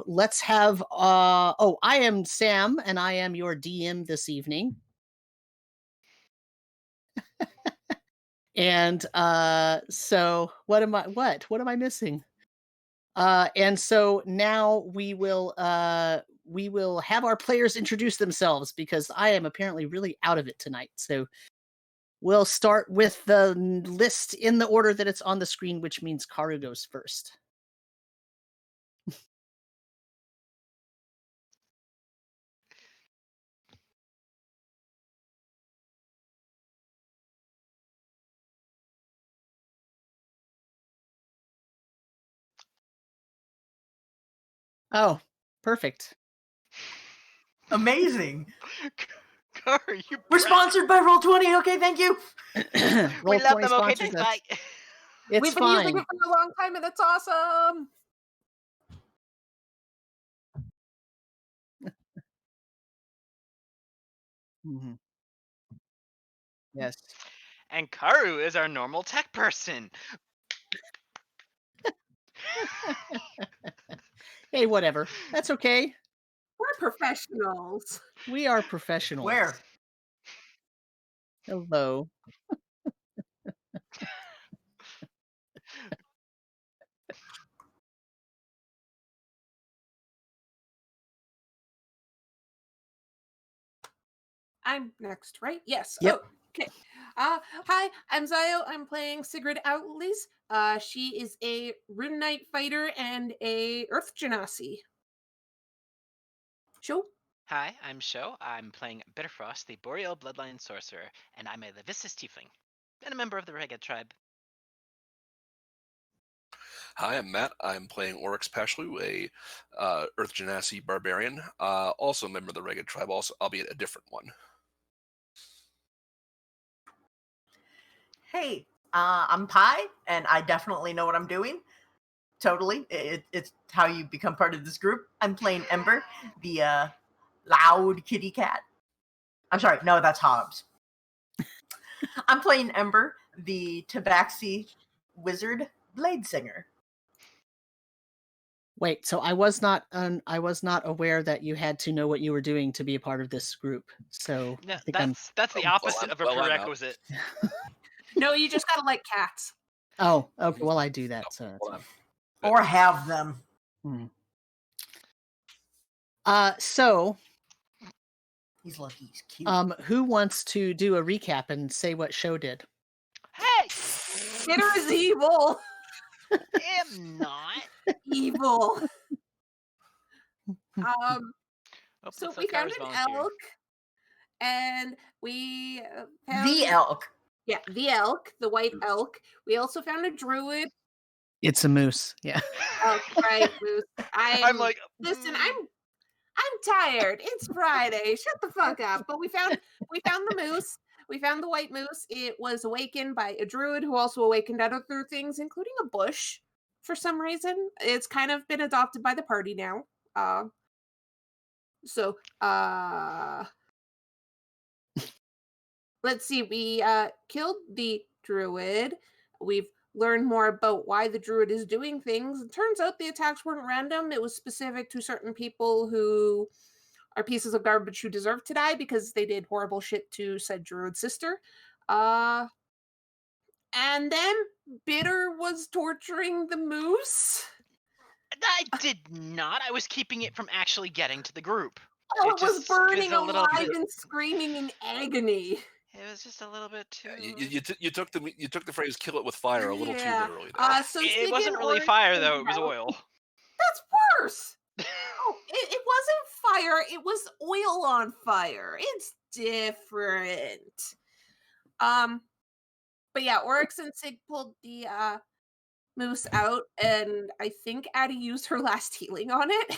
let's have I am Sam and I am your DM this evening. And so what am I missing? And so now we will have our players introduce themselves because I am apparently really out of it tonight. So we'll start with the list in the order that it's on the screen, which means Karu goes first. Oh, perfect. Amazing. Car, you We're brat. sponsored by Roll20. Okay, thank you. We love Roll20 them. Okay, sponsors thanks. us. Bye. It's We've been using fine. it for a long time, and it's awesome. Mhm. Yes. And Karu is our normal tech person. Hey, whatever. That's okay. We're professionals. We are professionals. Where? Hello. I'm next, right? Yes. Yep. Oh, okay. Hi, I'm Zio. I'm playing Sigrid Outleys. She is a Rune Knight fighter and a Earth Genasi. Show. Hi, I'm Sho. I'm playing Bitterfrost, the Boreal Bloodline Sorcerer, and I'm a Levistus Tiefling, and a member of the Ragged Tribe. Hi, I'm Matt. I'm playing Oryx Pashlu, a Earth Genasi barbarian, also a member of the Ragged Tribe, also albeit a different one. Hey, I'm Pi, and I definitely know what I'm doing. Totally. It's how you become part of this group. I'm playing Ember, the loud kitty cat. I'm sorry, no, that's Hobbs. I'm playing Ember, the Tabaxi wizard blade singer. Wait, so I was not aware that you had to know what you were doing to be a part of this group. So No, I think that's the opposite of a I'm out. prerequisite. No, you just gotta like cats. Oh, okay. Well, I do that, so that's fine. Or have them. Hmm. So He's lucky he's cute. who wants to do a recap and say what show did? Hey, Bitter is evil. am not. Evil. Oh, So looks we like found Karu's an volunteered. elk, and we found The elk. Yeah, the elk, the white elk. We also found a druid. It's a moose. Yeah. Oh, right, Moose. I'm like, Listen, I'm tired. It's Friday. Shut the fuck up. But we found the moose. We found the white moose. It was awakened by a druid who also awakened other things, including a bush. For some reason, it's kind of been adopted by the party now. So let's see. We killed the druid. We've learned more about why the druid is doing things. It turns out the attacks weren't random. It was specific to certain people who are pieces of garbage who deserve to die because they did horrible shit to said druid sister. And then Bitter was torturing the moose. I did not. I was keeping it from actually getting to the group. Oh, It it was just burning was a little alive bit- and screaming in agony. It was just a little bit too. You took the phrase "kill it with fire" a little too Yeah. literally. There. So It Sig wasn't and really Oryx fire though. It figured was out- oil. That's worse. Oh, it wasn't fire. It was oil on fire. It's different. But yeah, Oryx and Sig pulled the moose out, and I think Addie used her last healing on it.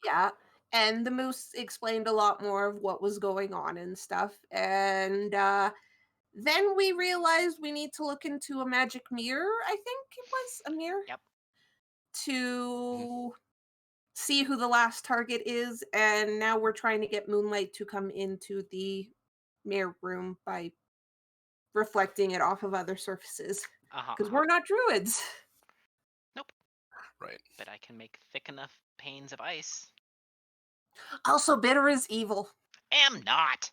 Yeah. And the moose explained a lot more of what was going on and stuff. And then we realized we need to look into a magic mirror. I think it was a mirror. Yep. To see who the last target is. And now we're trying to get Moonlight to come into the mirror room by reflecting it off of other surfaces. Because we're not druids. Nope. Right. but I can make thick enough panes of ice. Also, bitter is evil. Am not.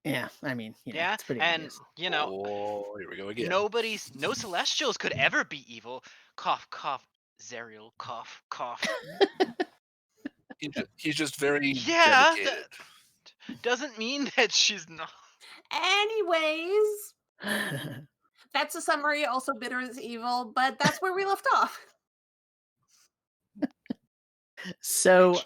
Yeah, I mean, Yeah, it's pretty and obvious. Oh, here we go again. no Celestials could ever be evil. Cough, cough, Zerial, cough, cough. He's just very Yeah, dedicated. doesn't mean that she's not. Anyways, that's a summary. Also, bitter is evil, but that's where we left off. So,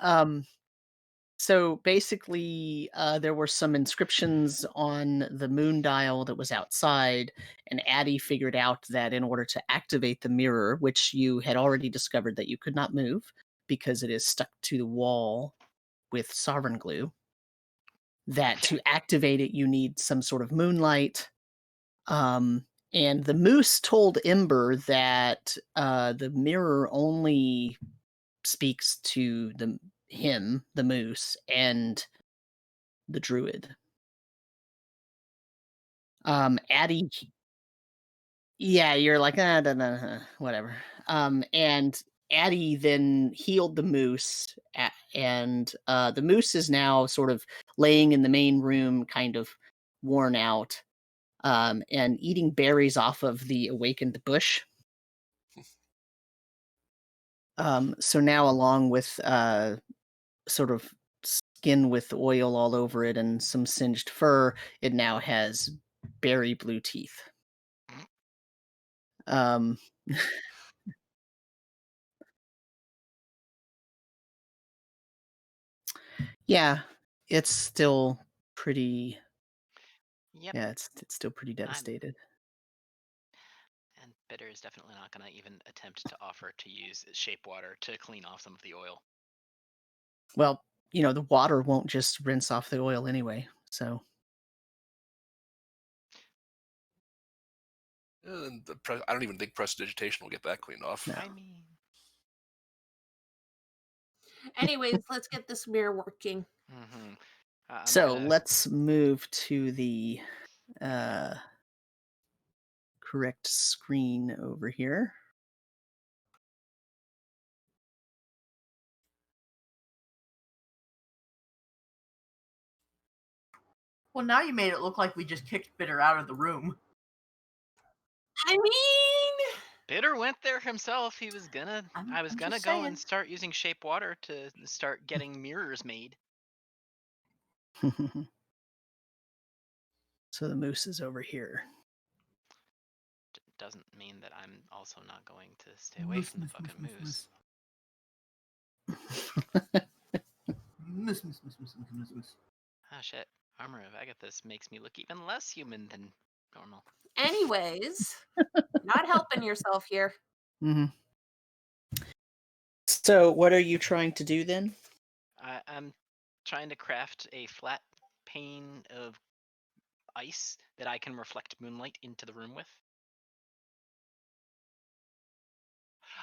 so basically, there were some inscriptions on the moon dial that was outside, and Addie figured out that in order to activate the mirror, which you had already discovered that you could not move because it is stuck to the wall with sovereign glue, that to activate it, you need some sort of moonlight. And the moose told Ember that the mirror only speaks to the moose, and the druid. Addie, yeah, you're like, whatever. And Addie then healed the moose, and the moose is now sort of laying in the main room, kind of worn out, and eating berries off of the awakened bush. So now, along with sort of skin with oil all over it and some singed fur, it now has berry blue teeth. Um, yeah, it's still pretty. Yep. Yeah, it's still pretty devastated. And Bitter is definitely not going to even attempt to offer to use shape water to clean off some of the oil. Well, the water won't just rinse off the oil anyway, so. And I don't even think prestidigitation will get that cleaned off. No. I mean, Anyways, let's get this mirror working. So let's move to the correct screen over here. Well, now you made it look like we just kicked Bitter out of the room. I mean, Bitter went there himself. He was gonna. I was I'm gonna just go saying. and start using shape water to start getting mirrors made. So the moose is over here. Doesn't mean that I'm also not going to stay away from the fucking moose. Moose. Oh shit! Armor of Agathis makes me look even less human than normal. anyways, not helping yourself here. Mm-hmm. So what are you trying to do then? I'm trying to craft a flat pane of ice that I can reflect moonlight into the room with.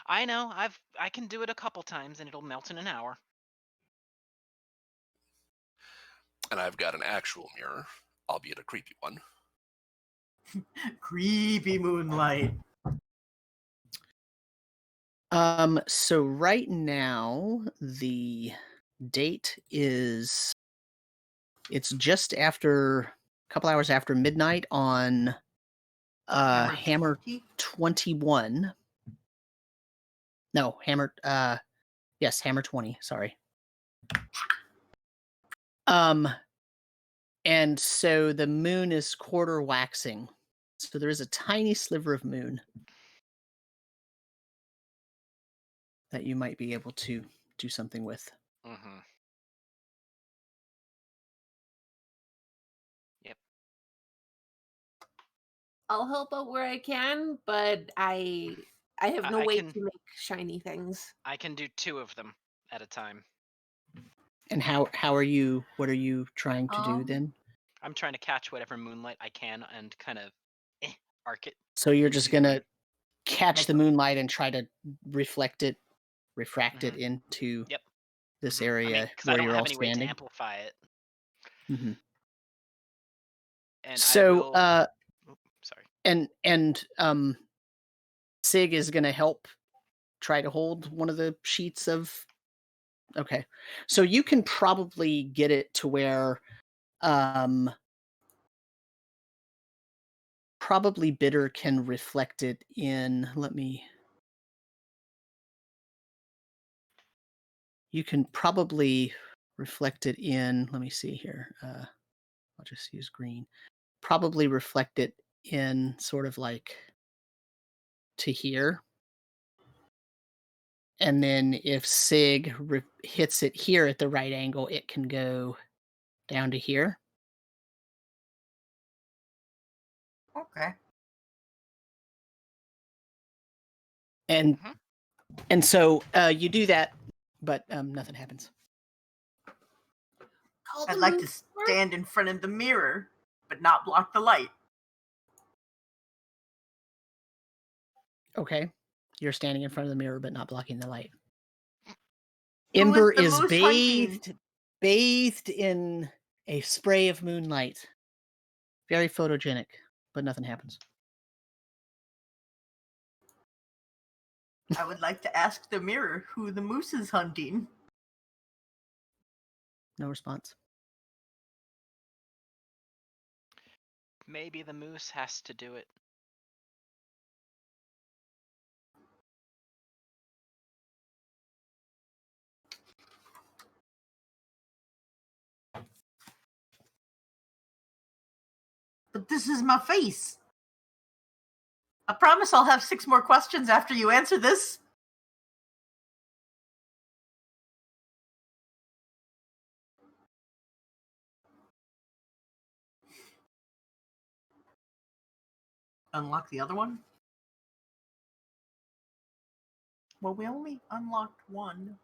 I know, I can do it a couple times and it'll melt in an hour. And I've got an actual mirror, albeit a creepy one. Creepy moonlight. So right now the date is, it's just after a couple hours after midnight on Hammer 21. No, Hammer yes, Hammer 20, sorry. And so the moon is quarter waxing. So there is a tiny sliver of moon that you might be able to do something with. Mm-hmm. Yep. I'll help out where I can, but I have no I way can- to make shiny things. I can do 2 of them at a time. And how are you, what are you trying to do then? I'm trying to catch whatever moonlight I can and kind of arc it. So you're just into- gonna catch the moonlight and try to refract it into Yep. this I area mean, because I where don't you're have all any way to standing. amplify it. Mm-hmm. And So I will... sorry. and Sig is going to help try to hold one of the sheets of. Okay. So you can probably get it to where probably bitter can reflect it in. You can probably reflect it in. Let me see here. I'll just use green. Probably reflect it in sort of like to here. And then if Sig hits it here at the right angle, it can go down to here. Okay. And Mhm. and so you do that, but nothing happens. Call I'd the like to moose more? stand in front of the mirror, but not block the light. Okay. You're standing in front of the mirror, but not blocking the light. Who Ember the is moose hunting? bathed in a spray of moonlight. Very photogenic, but nothing happens. I would like to ask the mirror who the moose is hunting. No response. Maybe the moose has to do it. But this is my face. I promise I'll have 6 more questions after you answer this. Unlock the other one? Well, we only unlocked one.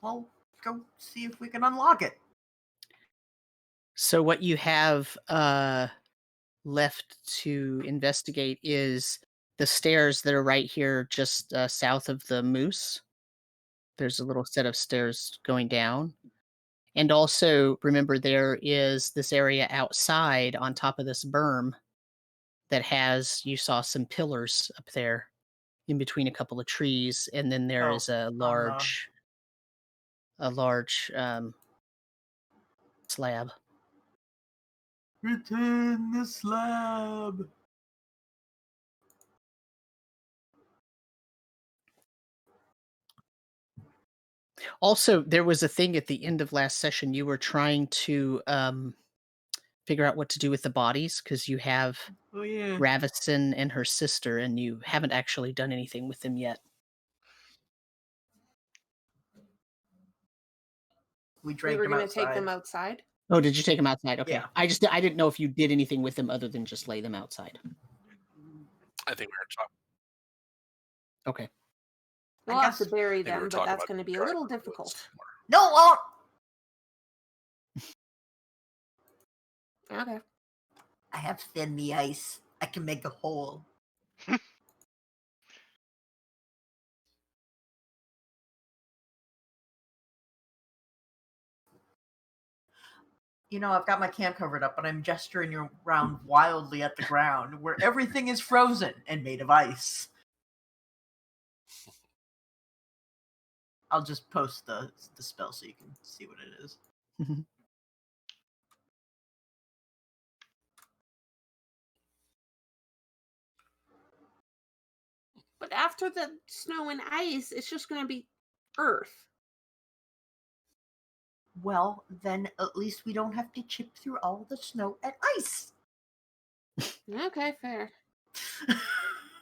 Well, go see if we can unlock it. So what you have left to investigate is the stairs that are right here, just south of the moose. There's a little set of stairs going down. And also, remember, there is this area outside on top of this berm that you saw some pillars up there in between a couple of trees. And then there is a large slab. Return the slab. Also, there was a thing at the end of last session. You were trying to figure out what to do with the bodies because you have Oh yeah. Ravison and her sister, and you haven't actually done anything with them yet. We We dragged were them going to outside. take them outside. Oh, did you take them outside? Okay. Yeah. I didn't know if you did anything with them other than just lay them outside. I think we were talking. Okay. We'll have to guess bury Maybe we were them, but talking that's about going to be a driving little to the difficult. woods more. No, it won't. Okay. I have thinned the ice. I can make a hole. You know, I've got my camp covered up, but I'm gesturing around wildly at the ground, where everything is frozen and made of ice. I'll just post the spell so you can see what it is. But after the snow and ice, it's just going to be earth. Well, then at least we don't have to chip through all the snow and ice. Okay, fair.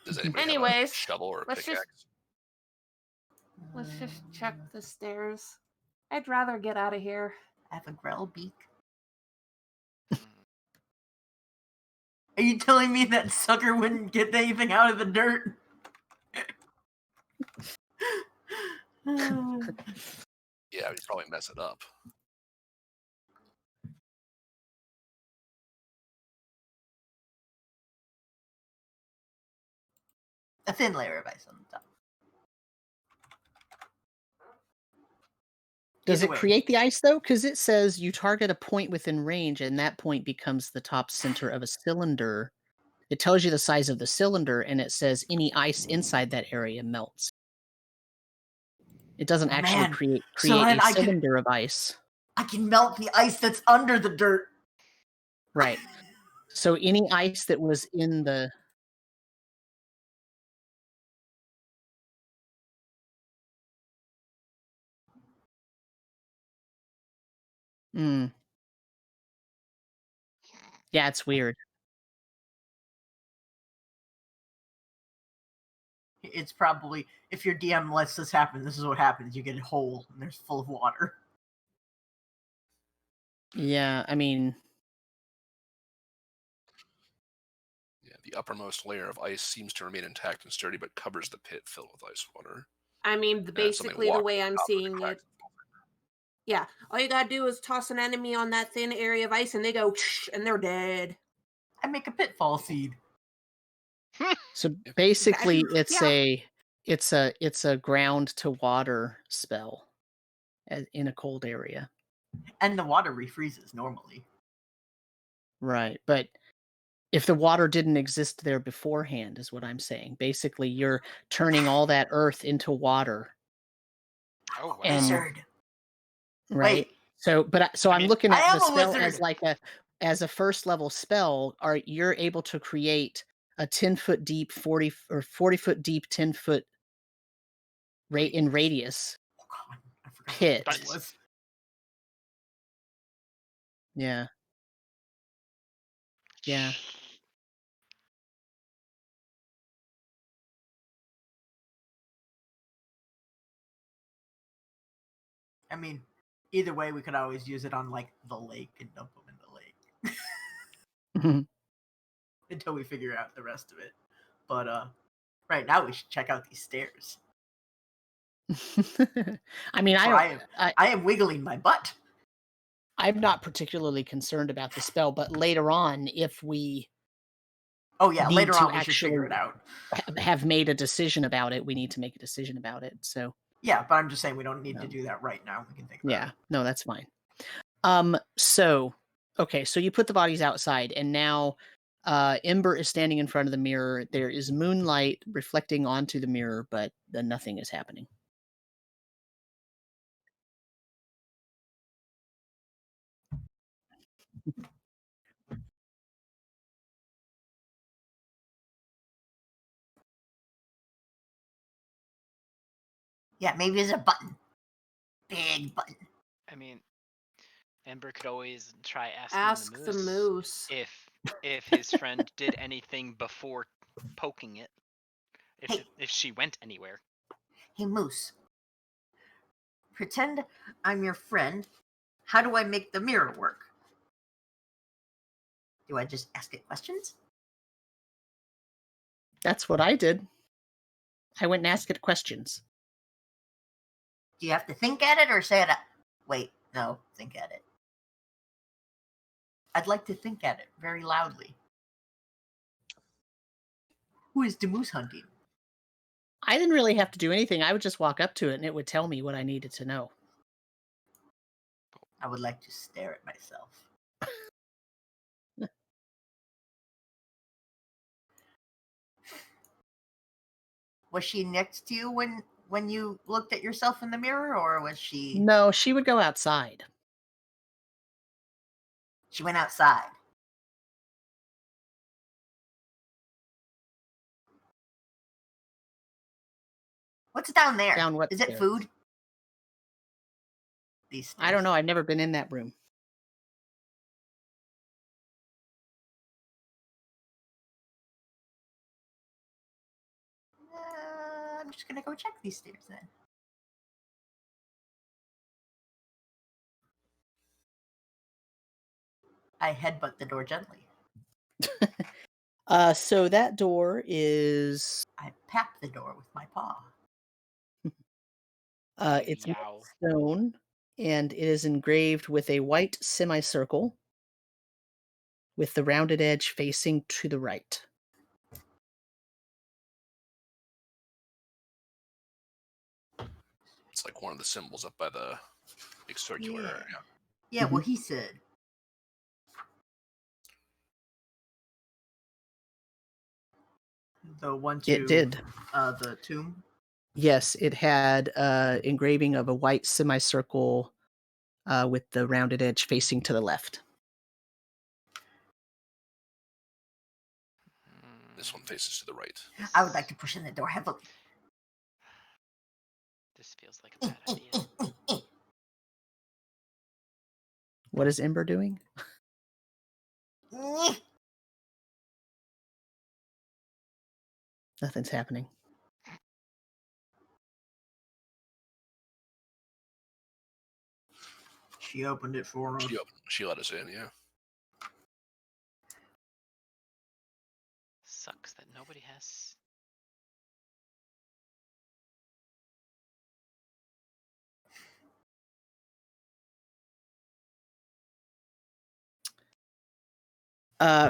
Does anybody have a Anyways, shovel or a let's pickaxe? just check the stairs. I'd rather get out of here. I have a grell beak. Mm. Are you telling me that sucker wouldn't get anything out of the dirt? Yeah, he'd probably mess it up. A thin layer of ice on the top. Does Either it way. create the ice though? Because it says you target a point within range, and that point becomes the top center of a cylinder. It tells you the size of the cylinder, and it says any ice inside that area melts. It doesn't Oh, actually man. create So then a I can cylinder of ice. melt the ice that's under the dirt. Right. So any ice that was in the Mm. Yeah, it's weird. It's probably, if your DM lets this happen, this is what happens. You get a hole and there's full of water. Yeah, I mean, Yeah, the uppermost layer of ice seems to remain intact and sturdy, but covers the pit filled with ice water. I mean, Something basically the walked way on I'm top of the seeing cracks. it. Yeah, all you gotta do is toss an enemy on that thin area of ice, and they go, and they're dead. I make a pitfall seed. so basically Yeah. it's a ground to water spell in a cold area. And the water refreezes normally. Right. But if the water didn't exist there beforehand is what I'm saying. Basically, you're turning all that earth into water, Oh wow. And- Wizard. right? Wait, So I'm mean, looking I at am the a spell wizard. as a first level spell. You're able to create a 10-foot deep, 40-foot deep, 10-foot in radius. Oh, God, I forgot Pit. what it was. Yeah. Yeah. I mean, either way, we could always use it on like the lake and dump them in the lake until we figure out the rest of it. But right now we should check out these stairs. I mean, I am wiggling my butt. I'm not particularly concerned about the spell, but later on, if we Oh yeah, need later to on we should figure actually it out. have made a decision about it, we need to make a decision about it. So Yeah, but I'm just saying we don't need to No. do that right now. We can think about yeah, it. no, that's fine. So okay, so you put the bodies outside, and now Ember is standing in front of the mirror. There is moonlight reflecting onto the mirror, but nothing is happening. Yeah, maybe there's a button. Big button. I mean, Ember could always try Ask asking the moose. if his friend did anything before poking it. Hey. If she went anywhere. Hey, Moose. Pretend I'm your friend. How do I make the mirror work? Do I just ask it questions? That's what I did. I went and asked it questions. Do you have to think at it or say it? Wait, no, think at it. I'd like to think at it very loudly. Who is the moose hunting? I didn't really have to do anything. I would just walk up to it, and it would tell me what I needed to know. I would like to stare at myself. Was she next to you when you looked at yourself in the mirror, or was she? No, she would go outside. She went outside. What's down there? Down what Is it stairs? food? These stairs. I don't know. I've never been in that room. I'm just gonna go check these stairs then. I headbutt the door gently. So that door is I pat the door with my paw. it's made Yow. of stone, and it is engraved with a white semicircle with the rounded edge facing to the right. It's like one of the symbols up by the big circular Yeah. area. Yeah, what he said. The one to It did. the tomb. Yes, it had engraving of a white semicircle with the rounded edge facing to the left. This one faces to the right. I would like to push in the door heavily. This feels like a bad idea. What is Ember doing? Nothing's happening. She opened it for us. She let us in, yeah. Sucks that nobody has.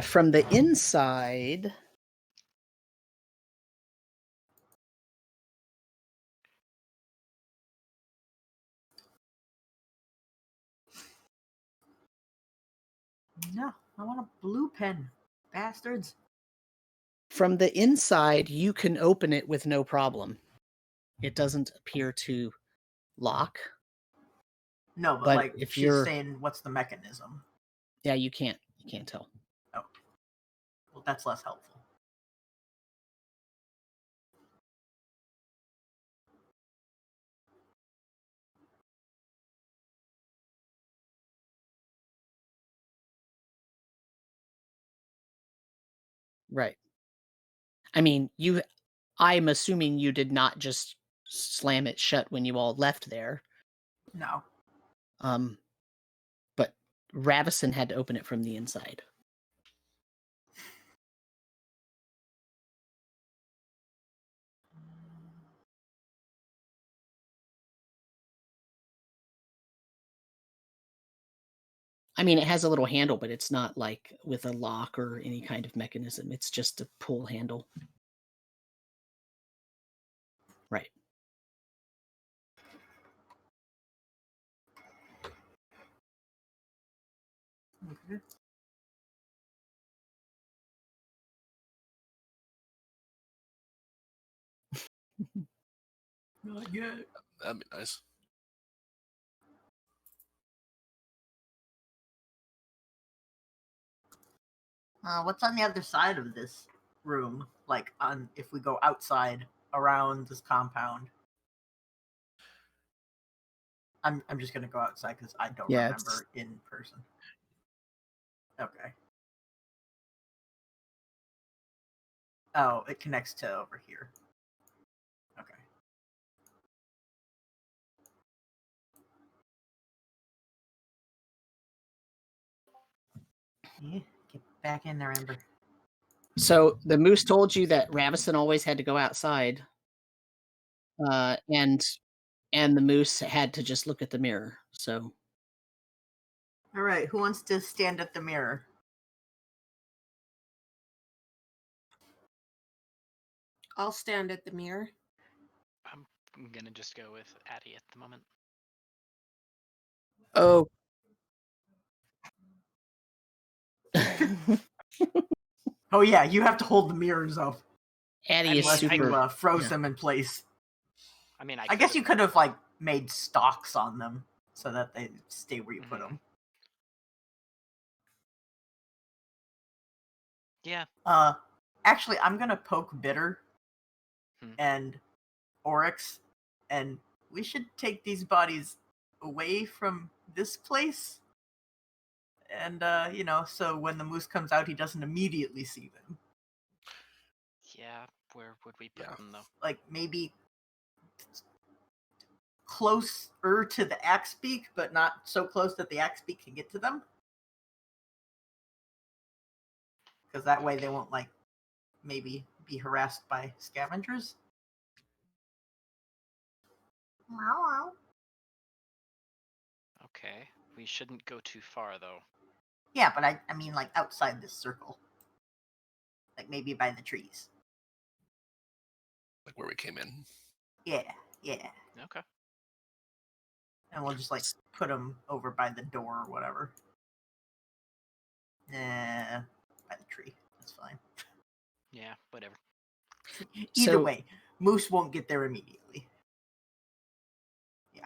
From the inside, No, I want a blue pen. Bastards. from the inside, you can open it with no problem. It doesn't appear to lock. No, but But like if she's you're- saying what's the mechanism? Yeah, you can't tell. Oh. Well, that's less helpful. Right. I mean, I'm assuming you did not just slam it shut when you all left there. No. But Ravison had to open it from the inside. I mean, it has a little handle, but it's not like with a lock or any kind of mechanism. It's just a pull handle. Right. Okay. Not yet. That'd be nice. What's on the other side of this room? Like, on if we go outside around this compound. I'm just gonna go outside because I don't Yeah, remember in person. Okay. Oh, it connects to over here. Okay. Yeah, get back in there, Ember. So the moose told you that Ravison always had to go outside. And the moose had to just look at the mirror. So All right, who wants to stand at the mirror? I'll stand at the mirror. I'm gonna just go with Addie at the moment. oh. Oh yeah, you have to hold the mirrors up Addie is unless super. you froze yeah. them in place. I mean, I guess you could have like made stalks on them so that they stay where you put them. Yeah. Actually, I'm gonna poke Bitter Hmm. and Oryx, and we should take these bodies away from this place. And so when the moose comes out, he doesn't immediately see them. Yeah. Where would we put them though? Like maybe closer to the axe beak, but not so close that the axe beak can get to them. Because that way they won't like maybe be harassed by scavengers. Wow. Okay. We shouldn't go too far though. Yeah, but I mean like outside this circle. Like maybe by the trees. Like where we came in. Yeah. Okay. And we'll just, like, put them over by the door or whatever. By the tree. That's fine. Yeah, whatever. Either way, Moose won't get there immediately. Yeah.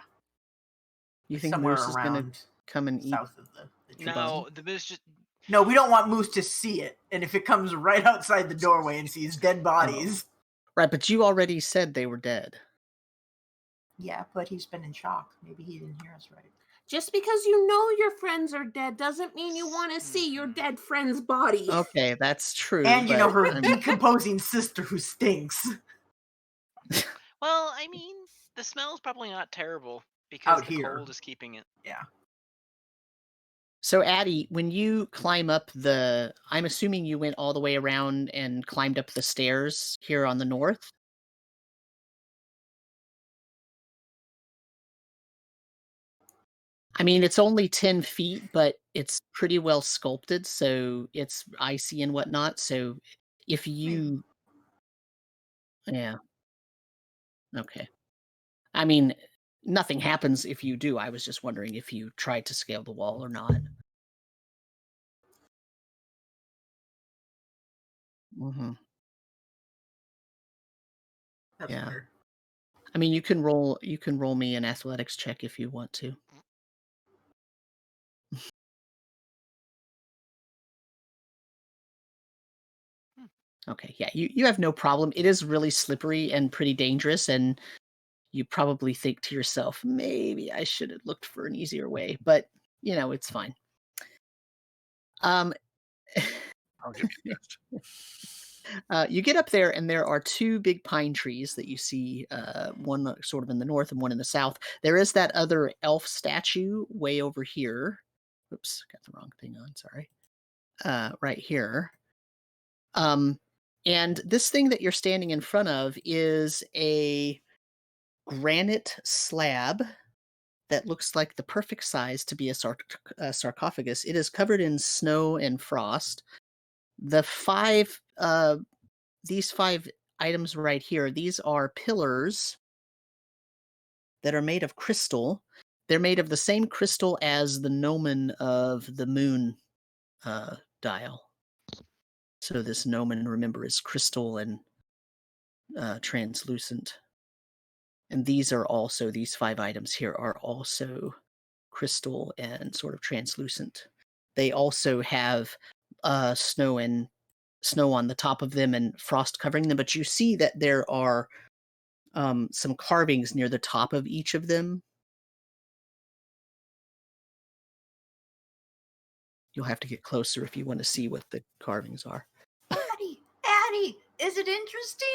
You think Somewhere Moose is going to around come and eat? south of the tree. No, the moose just. No, we don't want Moose to see it. And if it comes right outside the doorway and sees dead bodies. Right, but you already said they were dead. Yeah, but he's been in shock. Maybe he didn't hear us right. Just because you know your friends are dead doesn't mean you want to see your dead friend's body. Okay, that's true. And you know her I mean, decomposing sister who stinks. Well, I mean, the smell's probably not terrible because Out the here. cold is keeping it. Yeah. So, Addie, when you climb up I'm assuming you went all the way around and climbed up the stairs here on the north? I mean, it's only 10 feet, but it's pretty well sculpted, so it's icy and whatnot. So, if you. Yeah. Okay. I mean, nothing happens if you do. I was just wondering if you tried to scale the wall or not. Mm-hmm. That's Yeah. weird. I mean, you can roll me an athletics check if you want to. Okay, yeah, you have no problem. It is really slippery and pretty dangerous, and you probably think to yourself, maybe I should have looked for an easier way, but it's fine. I'll give you that. You get up there, and there are two big pine trees that you see, one sort of in the north and one in the south. There is that other elf statue way over here. Oops, got the wrong thing on. Sorry. Right here. And this thing that you're standing in front of is a granite slab that looks like the perfect size to be a sarcophagus. It is covered in snow and frost. These 5 items right here, these are pillars that are made of crystal. They're made of the same crystal as the gnomon of the moon dial. So this gnomon, remember, is crystal and translucent. And these 5 items here are also crystal and sort of translucent. They also have snow on the top of them and frost covering them, but you see that there are some carvings near the top of each of them. You'll have to get closer if you want to see what the carvings are. Addie, is it interesting?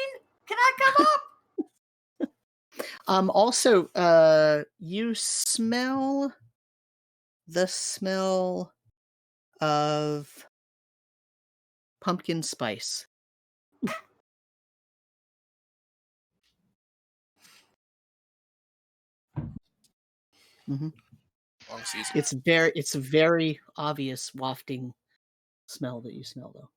Can I come up? Also, you smell the smell of pumpkin spice. Mm-hmm. Long season. It's a very obvious wafting smell that you smell, though.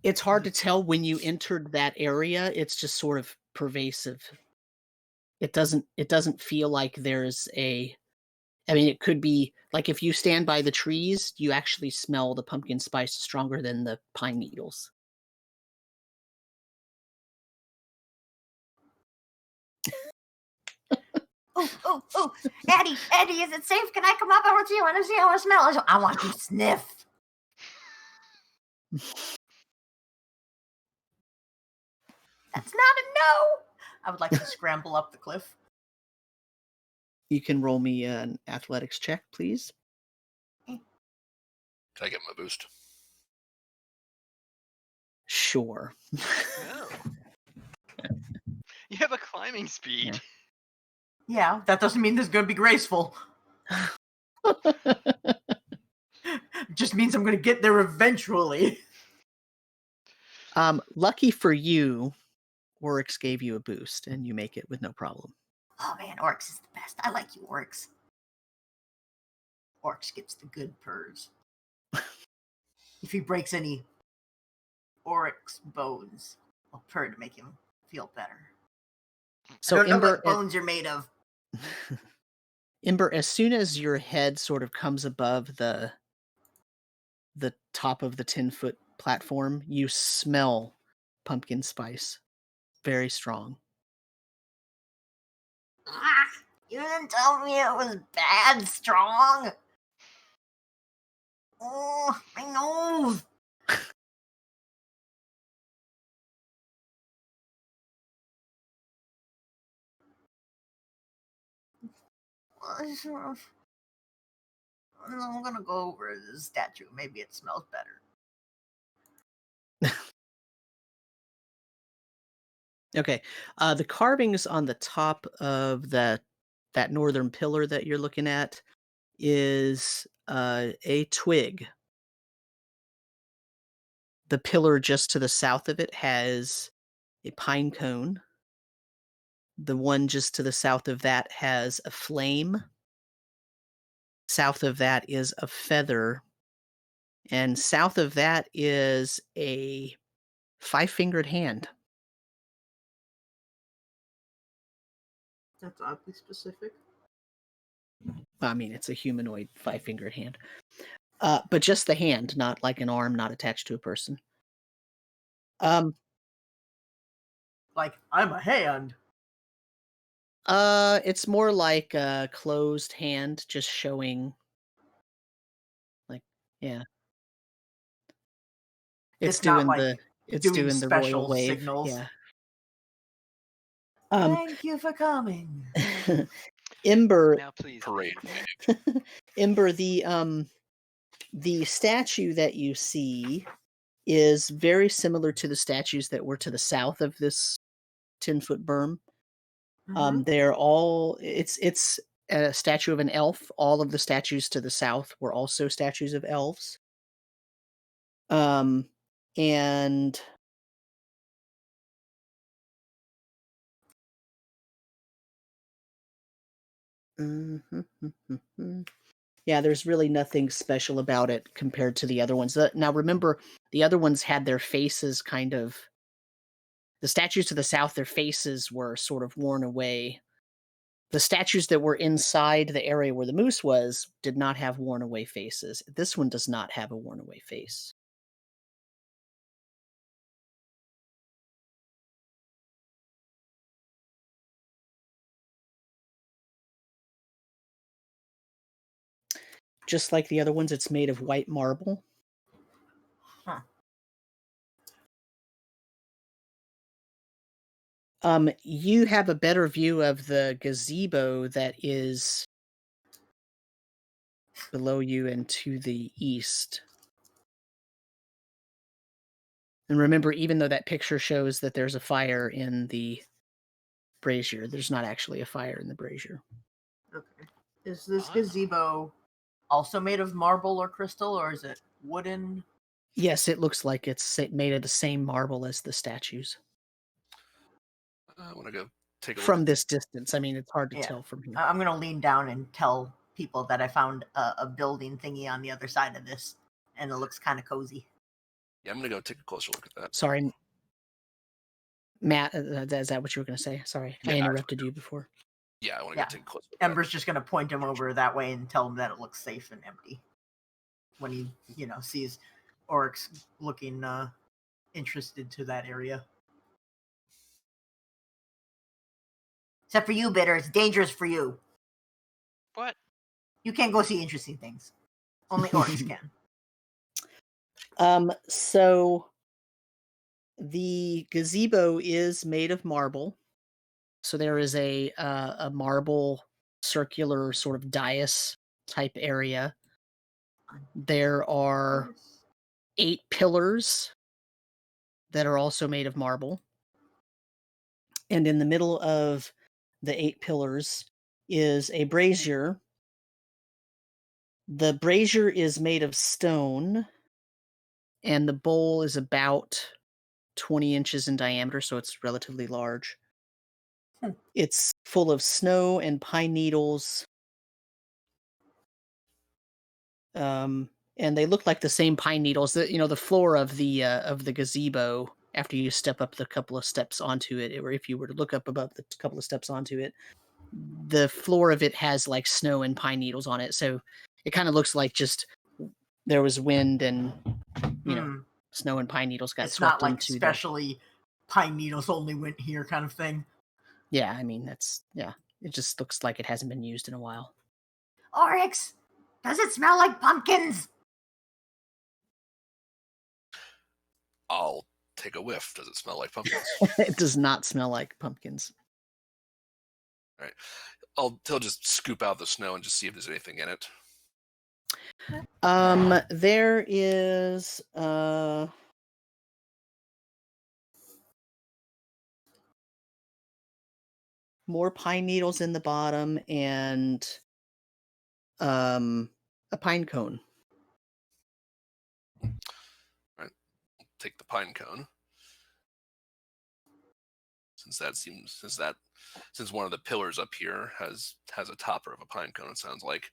It's hard to tell when you entered that area. It's just sort of pervasive. It doesn't feel like there's I mean, it could be like if you stand by the trees, you actually smell the pumpkin spice stronger than the pine needles. Oh, Addie, is it safe? Can I come up? I want to see how it smells. I want to sniff. That's not a no. I would like to scramble up the cliff. You can roll me an athletics check, please. Can I get my boost? Sure. Oh. You have a climbing speed. Yeah, that doesn't mean this is going to be graceful. Just means I'm going to get there eventually. Lucky for you, Oryx gave you a boost, and you make it with no problem. Oh man, Oryx is the best. I like you, Oryx. Oryx gets the good purrs. If he breaks any Oryx bones, I'll purr to make him feel better. I So don't know Ember, what bones you're made of. Ember, as soon as your head sort of comes above the top of the 10-foot platform, you smell pumpkin spice. Very strong. Ah, you didn't tell me it was bad strong. Oh, my nose. I'm gonna go over the statue. Maybe it smells better. Okay. The carvings on the top of that northern pillar that you're looking at is a twig. The pillar just to the south of it has a pine cone. The one just to the south of that has a flame. South of that is a feather. And south of that is a 5-fingered hand. That's oddly specific. I mean, it's a humanoid 5-fingered hand. But just the hand, not like an arm, not attached to a person. Like, I'm a hand. It's more like a closed hand, just showing, like, yeah. It's not like It's doing doing the royal special wave, signals. yeah. Thank you for coming. Ember, Now, please. Parade. Ember, the statue that you see is very similar to the statues that were to the south of this 10-foot berm. Mhm. They're all it's a statue of an elf. All of the statues to the south were also statues of elves. And yeah, there's really nothing special about it compared to the other ones. Now remember, the other ones had their faces kind of, the statues to the south, their faces were sort of worn away. The statues that were inside the area where the moose was did not have worn away faces. This one does not have a worn away face. Just like the other ones, it's made of white marble. Huh. You have a better view of the gazebo that is below you and to the east. And remember, even though that picture shows that there's a fire in the brazier, there's not actually a fire in the brazier. Okay. Is this Ah. gazebo also made of marble or crystal, or is it wooden? Yes, it looks like it's made of the same marble as the statues. I want to go take a look. From this distance, I mean, it's hard to Yeah. tell from here. I'm gonna lean down and tell people that I found a building thingy on the other side of this, and it looks kind of cozy. Yeah, I'm gonna go take a closer look at that. Sorry, Matt, is that what you were going to say? Sorry, Yeah, I interrupted you before. Yeah, I want to Yeah. go take a closer look at Ember's just gonna point him over that way and tell him that it looks safe and empty. When he, sees Oryx looking interested to that area. Except for you, Bitter, it's dangerous for you. What? You can't go see interesting things. Only Oryx can. So the gazebo is made of marble. So there is a marble circular sort of dais type area. There are 8 pillars that are also made of marble. And in the middle of the 8 pillars is a brazier. The brazier is made of stone, and the bowl is about 20 inches in diameter, so it's relatively large. It's full of snow and pine needles. And they look like the same pine needles. The floor of the gazebo after you step up the couple of steps onto it, or if you were to look up above the couple of steps onto it, the floor of it has like snow and pine needles on it. So it kind of looks like just there was wind and, snow and pine needles got It's swept not like into especially pine needles only went here kind of thing. Yeah, I mean, it just looks like it hasn't been used in a while. Oryx, does it smell like pumpkins? I'll take a whiff. Does it smell like pumpkins? It does not smell like pumpkins. All right. He'll just scoop out the snow and just see if there's anything in it. There is more pine needles in the bottom and a pine cone. All right. Take the pine cone. Since one of the pillars up here has a topper of a pine cone, it sounds like.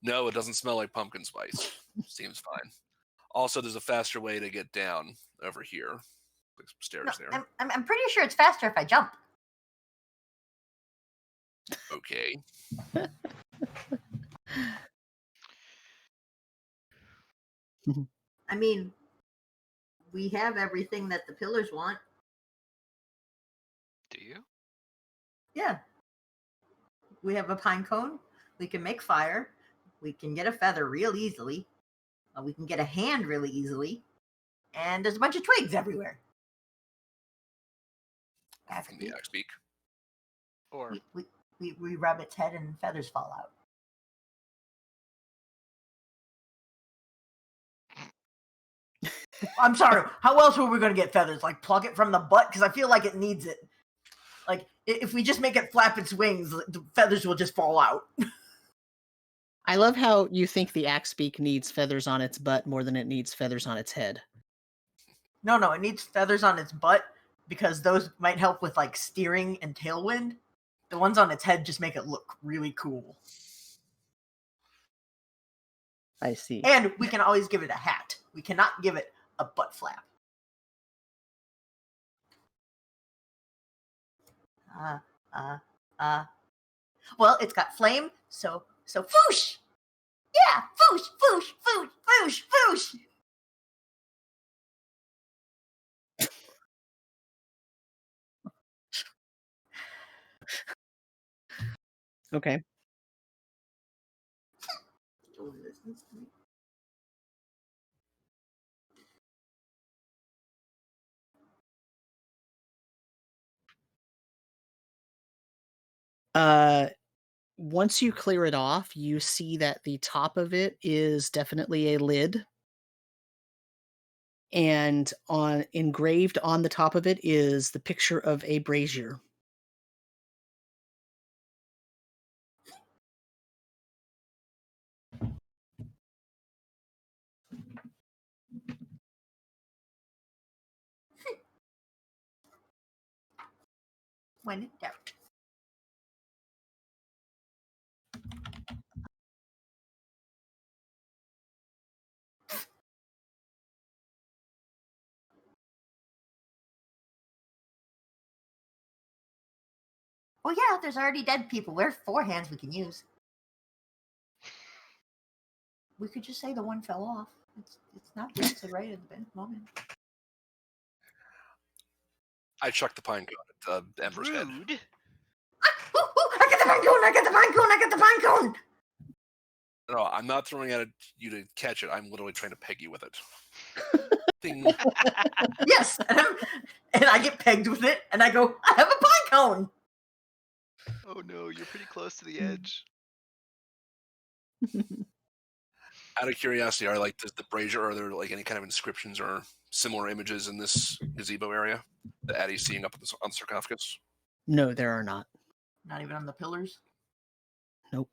No, it doesn't smell like pumpkin spice. Seems fine. Also, there's a faster way to get down over here. Like some stairs there. I'm pretty sure it's faster if I jump. Okay. I mean, we have everything that the pillars want. Do you? Yeah. We have a pine cone. We can make fire. We can get a feather real easily. We can get a hand really easily. And there's a bunch of twigs everywhere. From the axe beak. Or we rub its head and feathers fall out. I'm sorry. How else were we going to get feathers? Like pluck it from the butt? Because I feel like it needs it. Like if we just make it flap its wings, the feathers will just fall out. I love how you think the axe beak needs feathers on its butt more than it needs feathers on its head. No, it needs feathers on its butt because those might help with like steering and tailwind. The ones on its head just make it look really cool. I see. And we can always give it a hat. We cannot give it a butt flap. Well, it's got flame, so foosh! Yeah, foosh, foosh, foosh, foosh, foosh! Okay. Once you clear it off, you see that the top of it is definitely a lid. And engraved on the top of it is the picture of a brazier. When in doubt. Well, yeah, there's already dead people. There's 4 hands we can use. We could just say the one fell off. It's not rancid right at the moment. I chucked the pine cone at Ember's head. Rude. I get the pine cone! I get the pine cone! I get the pine cone! No, I'm not throwing at you to catch it. I'm literally trying to peg you with it. Ding. Yes, and I get pegged with it, and I go, I have a pine cone! Oh no, you're pretty close to the edge. Out of curiosity, does the brazier, are there like any kind of inscriptions or similar images in this gazebo area that Addie's seeing up on the sarcophagus? No, there are not. Not even on the pillars? Nope.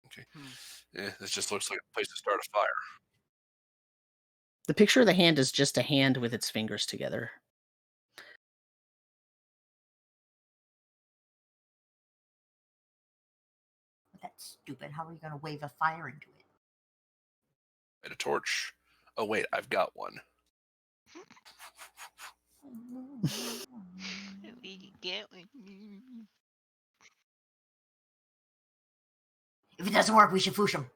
Okay. Yeah, this just looks like a place to start a fire. The picture of the hand is just a hand with its fingers together. That's stupid. How are you going to wave a fire into it? Light a torch. Oh wait, I've got one. If it doesn't work, we should foosh him.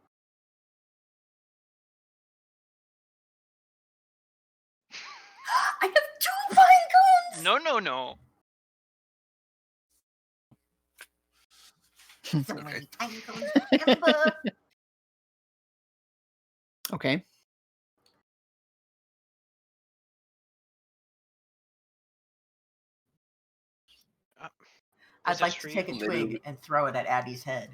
I have 2 pine cones! No. So Okay. many pine cones for Ember. Okay. I'd There's a like to tree. take a Maybe twig we- and throw it at Addie's head.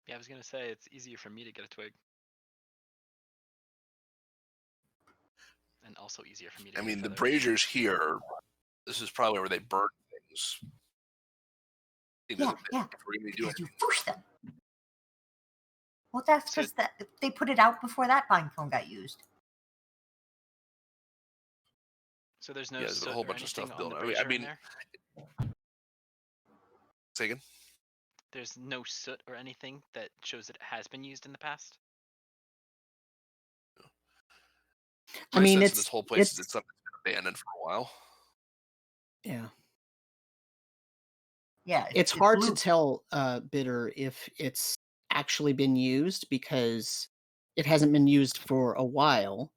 Yeah, I was gonna say it's easier for me to get a twig. And also easier for me to I get mean, a the feather. braziers here. This is probably where they burn things. Yeah, If we're gonna be doing because you foosh them. Well, that's So- because they put it out before that pine cone got used. So there's no Yeah, there's a soot whole or bunch of stuff anything on built. the I mean- brazier in there? Say again? There's no soot or anything that shows that it has been used in the past? I My mean, sense of it's this whole place is it's it's something that's been abandoned for a while. yeah. Yeah, It's hard to blue. tell, Bitter, if it's actually been used because it hasn't been used for a while,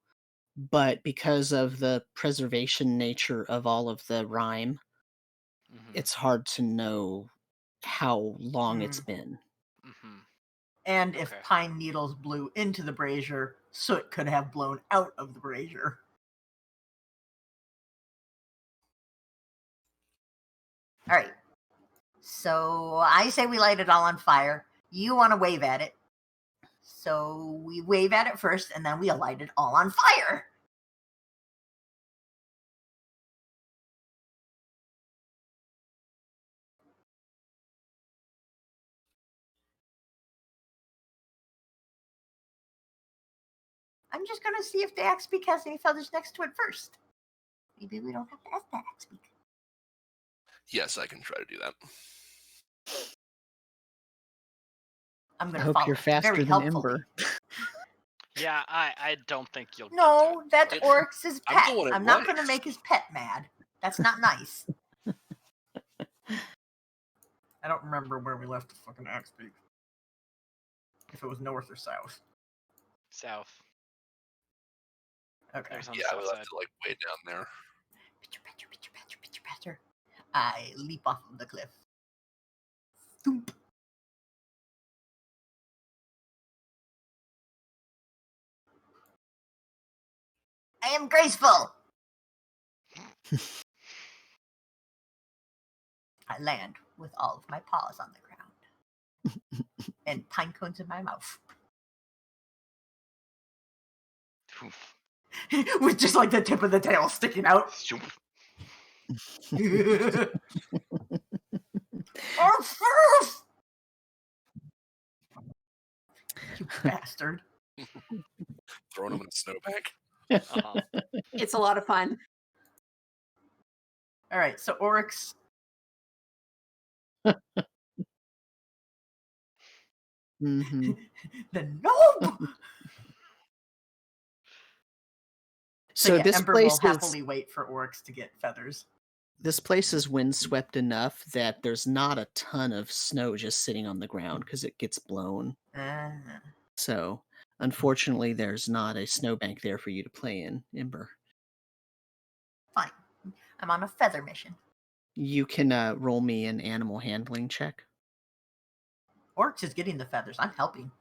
but because of the preservation nature of all of the rime, Mm-hmm. it's hard to know how long it's been. Mm-hmm. And if Okay. pine needles blew into the brazier, soot could have blown out of the brazier. All right. So I say we light it all on fire. You want to wave at it. So we wave at it first, and then we light it all on fire. I'm just going to see if the axe beak has any feathers next to it first. Maybe we don't have to ask that axe beak. Yes, I can try to do that. I'm I going to hope follow you're faster very than helpfully. Ember. Yeah, I don't think you'll No, get that's to it. Oryx's I'm pet. going at I'm not going to once. make his pet mad. That's not nice. I don't remember where we left the fucking axe beak. If it was north or south. South. Okay. It was on Yeah, the we south left side. it like way down there. Picture. I leap off of the cliff. Thump. I am graceful. I land with all of my paws on the ground and pine cones in my mouth. Oof. With just like the tip of the tail sticking out. Shoop. Arf, arf! You bastard. Throwing them in a snowbank. Uh-huh. It's a lot of fun. All right, so Oryx. hmm The gnome! So yeah, this Ember place will is happily wait for Oryx to get feathers. this place is windswept enough that there's not a ton of snow just sitting on the ground because it gets blown. So unfortunately, there's not a snowbank there for you to play in, Ember. Fine. I'm on a feather mission. You can roll me an animal handling check. Oryx is getting the feathers. I'm helping.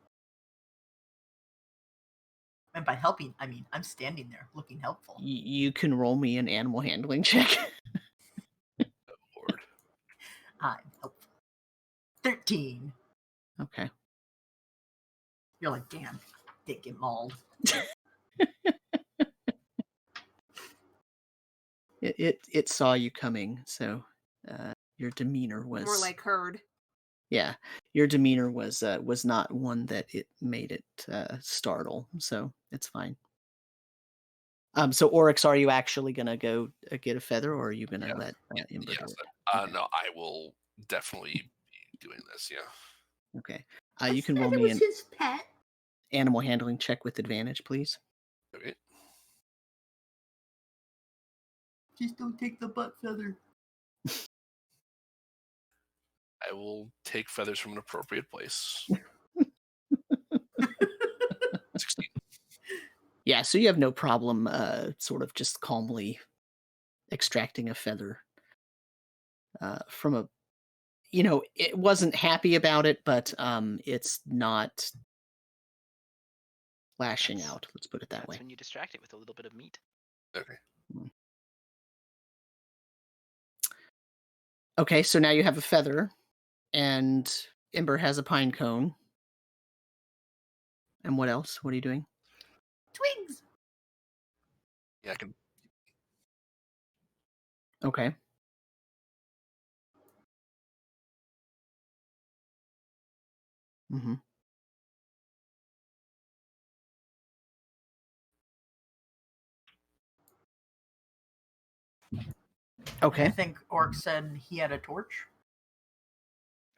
And by helping, I mean I'm standing there looking helpful. You can roll me an animal handling check. Lord. I'm helpful. 13. Okay. You're like, damn, did get mauled. It saw you coming, so your demeanor was More like herd. yeah. Your demeanor was not one that it made it startle, so it's fine. So Oryx, are you actually gonna go get a feather, or are you gonna Yes. let Ember do Yes. it? Okay. No, I will definitely be doing this. Yeah. Okay. You can roll me was an his pet. Animal handling check with advantage, please. Okay. Just don't take the butt feather. I will take feathers from an appropriate place. 16. Yeah, so you have no problem sort of just calmly extracting a feather from a, it wasn't happy about it, but it's not lashing That's- out. Let's put it that That's way. when you distract it with a little bit of meat. Okay. Okay, so now you have a feather, and Ember has a pine cone. And what else? What are you doing? Twigs. Yeah, I can. Okay. Mm-hmm. Okay. I think Orc said he had a torch.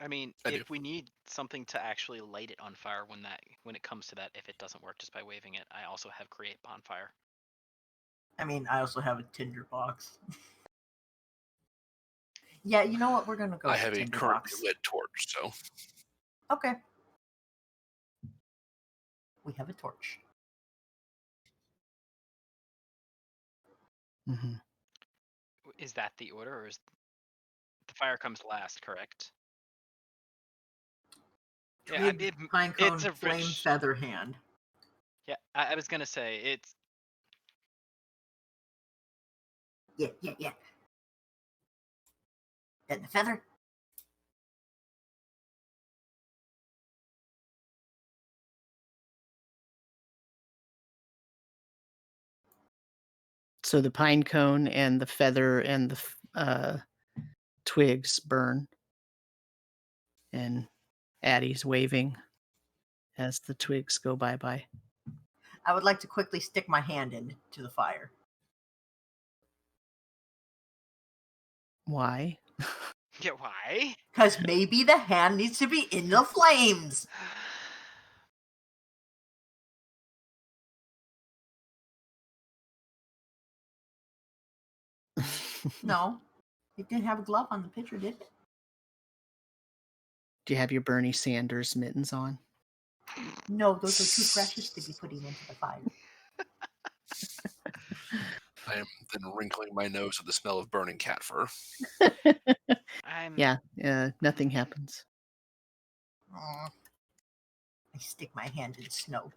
I mean, I do. if we need something to actually light it on fire when it comes to that, if it doesn't work just by waving it, I also have create bonfire. I mean, I also have a tinder box. Yeah, you know what? We're gonna go. I with have a tinder currently box. lit torch, so Okay. We have a torch. Mm-hmm. Is that the order, or is the fire comes last? Correct. Yeah, Twig, pine cone, it's a flame, rich. feather, hand. Yeah, I was gonna say it's. Yeah. Then the feather. So the pine cone and the feather and the twigs burn. And Addie's waving as the twigs go bye-bye. I would like to quickly stick my hand into the fire. Why? Yeah, why? Because maybe the hand needs to be in the flames. No, it didn't have a glove on the picture, did it? Do you have your Bernie Sanders mittens on? No, those are too precious to be putting into the fire. I am then wrinkling my nose at the smell of burning cat fur. I'm. Yeah, nothing happens. Aw. I stick my hand in snow.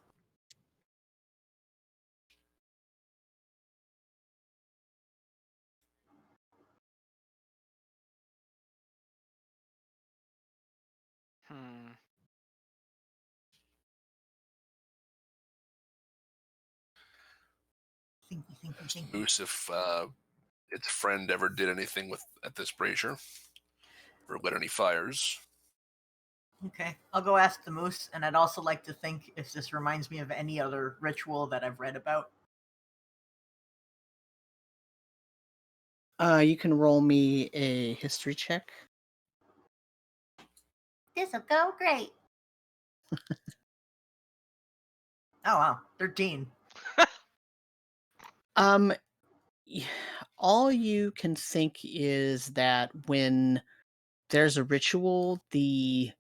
Hmm. Thinky. Moose, if its friend ever did anything at this brazier or lit any fires. Okay, I'll go ask the moose, and I'd also like to think if this reminds me of any other ritual that I've read about. You can roll me a history check. This'll go great. Oh wow, 13. Um, all you can think is that when there's a ritual, the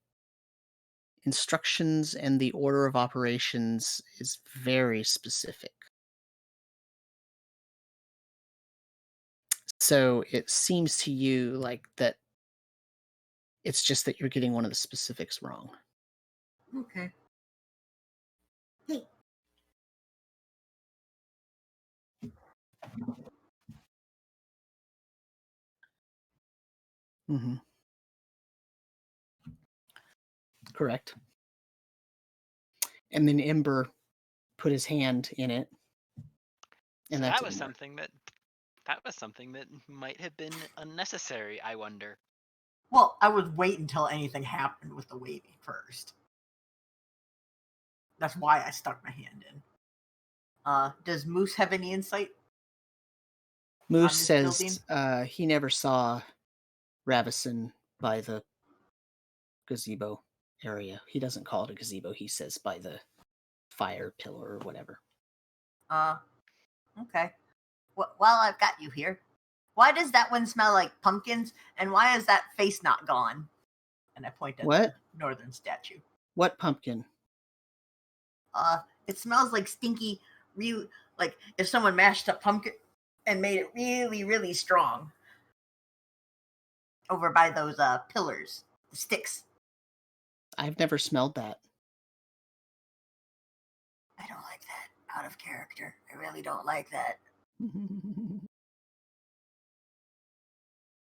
instructions and the order of operations is very specific. So it seems to you like that it's just that you're getting one of the specifics wrong. Okay. Hey. Mm-hmm. Correct. And then Ember put his hand in it. And So that's that was Ember. something that might have been unnecessary. I wonder. Well, I would wait until anything happened with the waving first. That's why I stuck my hand in. Does Moose have any insight? Moose this says building? he never saw Ravison by the gazebo area. He doesn't call it a gazebo. He says by the fire pillar or whatever. Okay. Well, I've got you here. Why does that one smell like pumpkins? And why is that face not gone? And I point at What? the northern statue. What pumpkin? It smells like stinky, like if someone mashed up pumpkin and made it really, really strong. Over by those pillars, the sticks. I've never smelled that. I don't like that. Out of character. I really don't like that.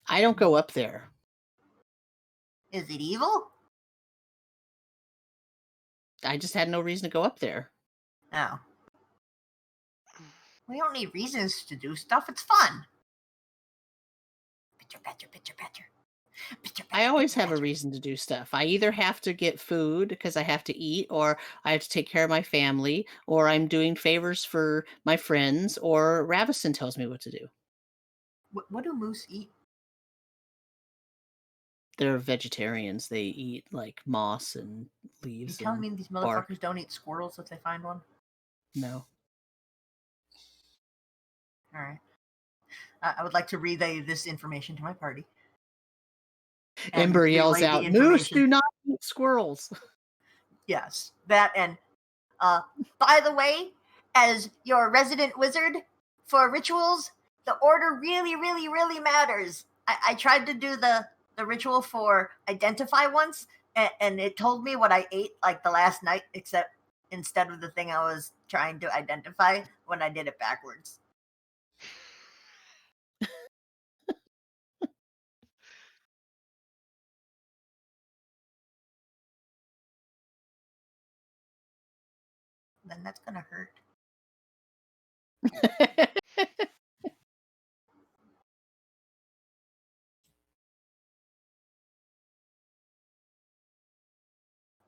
I don't go up there. Is it evil? I just had no reason to go up there. No. We don't need reasons to do stuff. It's fun. Picture, picture, picture, picture. I always have a reason to do stuff. I either have to get food because I have to eat, or I have to take care of my family, or I'm doing favors for my friends, or Ravison tells me what to do. What do moose eat? They're vegetarians. They eat like moss and You leaves. telling and me these bark. motherfuckers don't eat squirrels if they find one? No. All right. I would like to relay this information to my party. And Ember yells relay the out, "Moose information- do not eat squirrels." Yes, that and by the way, as your resident wizard for rituals, the order really, really, really matters. I tried to do the ritual for identify once, and it told me what I ate like the last night, except instead of the thing I was trying to identify when I did it backwards. Then that's gonna hurt.